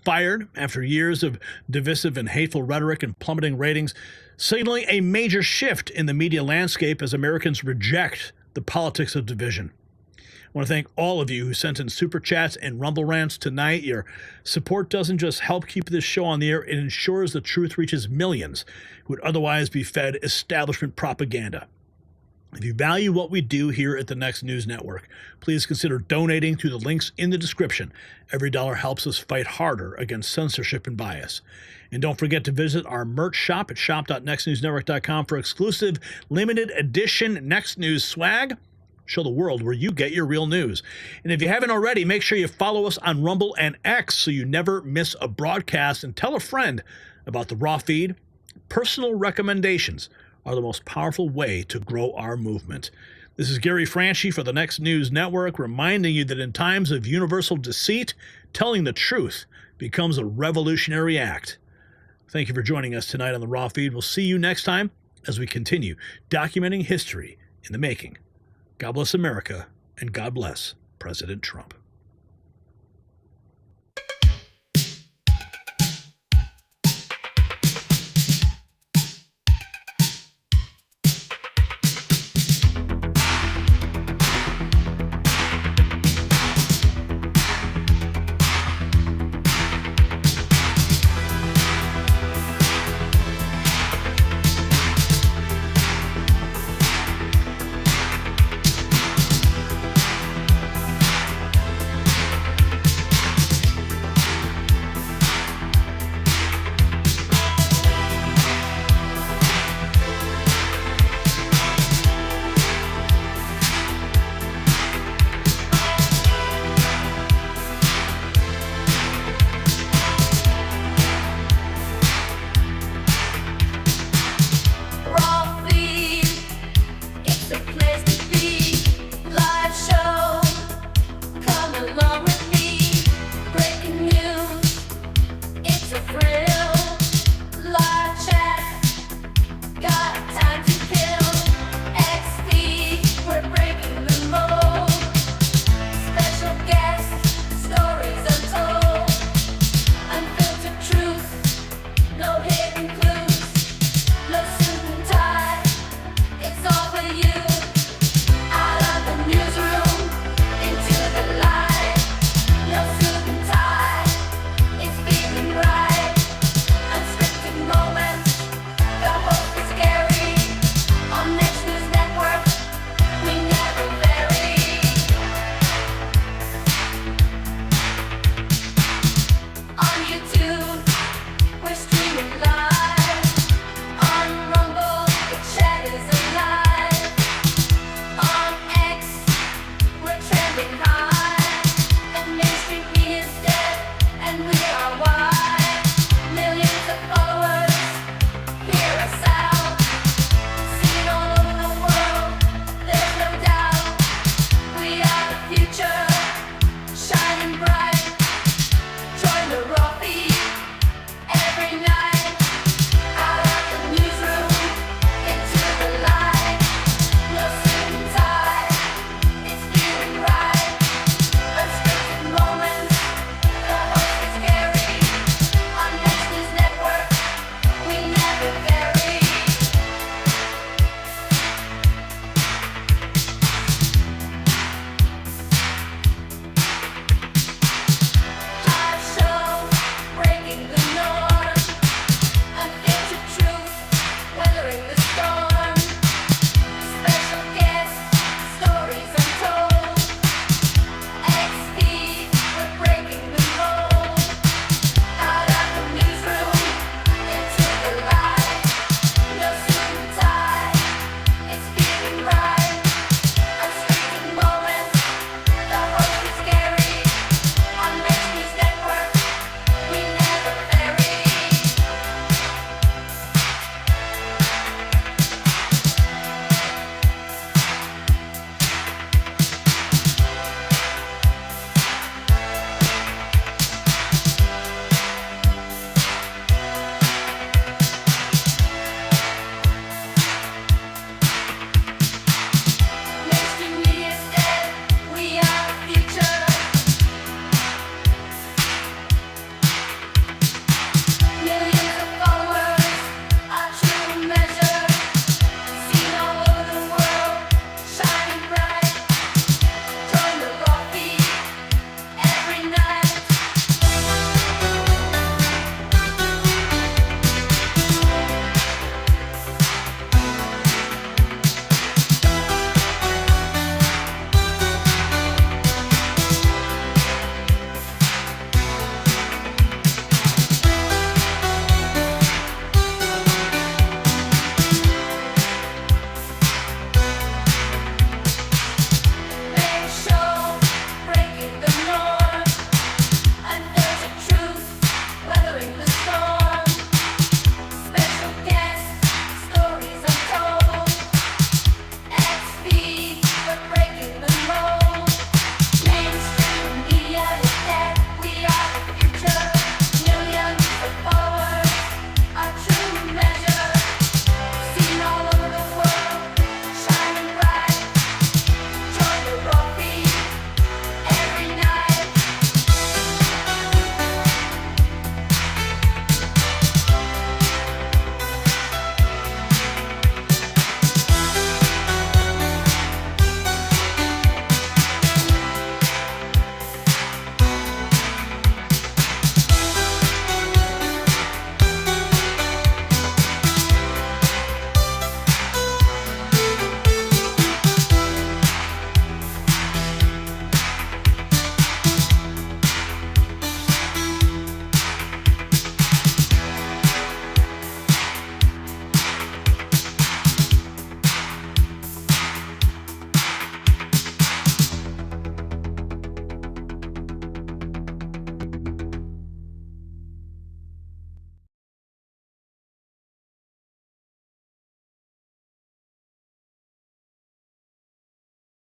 fired after years of divisive and hateful rhetoric and plummeting ratings, signaling a major shift in the media landscape as Americans reject the politics of division. want to thank all of you who sent in super chats and rumble rants tonight. Your support doesn't just help keep this show on the air, it ensures the truth reaches millions who would otherwise be fed establishment propaganda. If you value what we do here at the Next News Network, please consider donating through the links in the description. Every dollar helps us fight harder against censorship and bias. And don't forget to visit our merch shop at shop.nextnewsnetwork.com for exclusive limited edition Next News swag. Show the world where you get your real news. And if you haven't already, make sure you follow us on Rumble and X so you never miss a broadcast, and tell a friend about the Raw feed. Personal recommendations are the most powerful way to grow our movement. This is Gary Franchi for the Next News Network, reminding you that in times of universal deceit, telling the truth becomes a revolutionary act. Thank you for joining us tonight on the Raw feed. We'll see you next time as we continue documenting history in the making. God bless America, and God bless President Trump.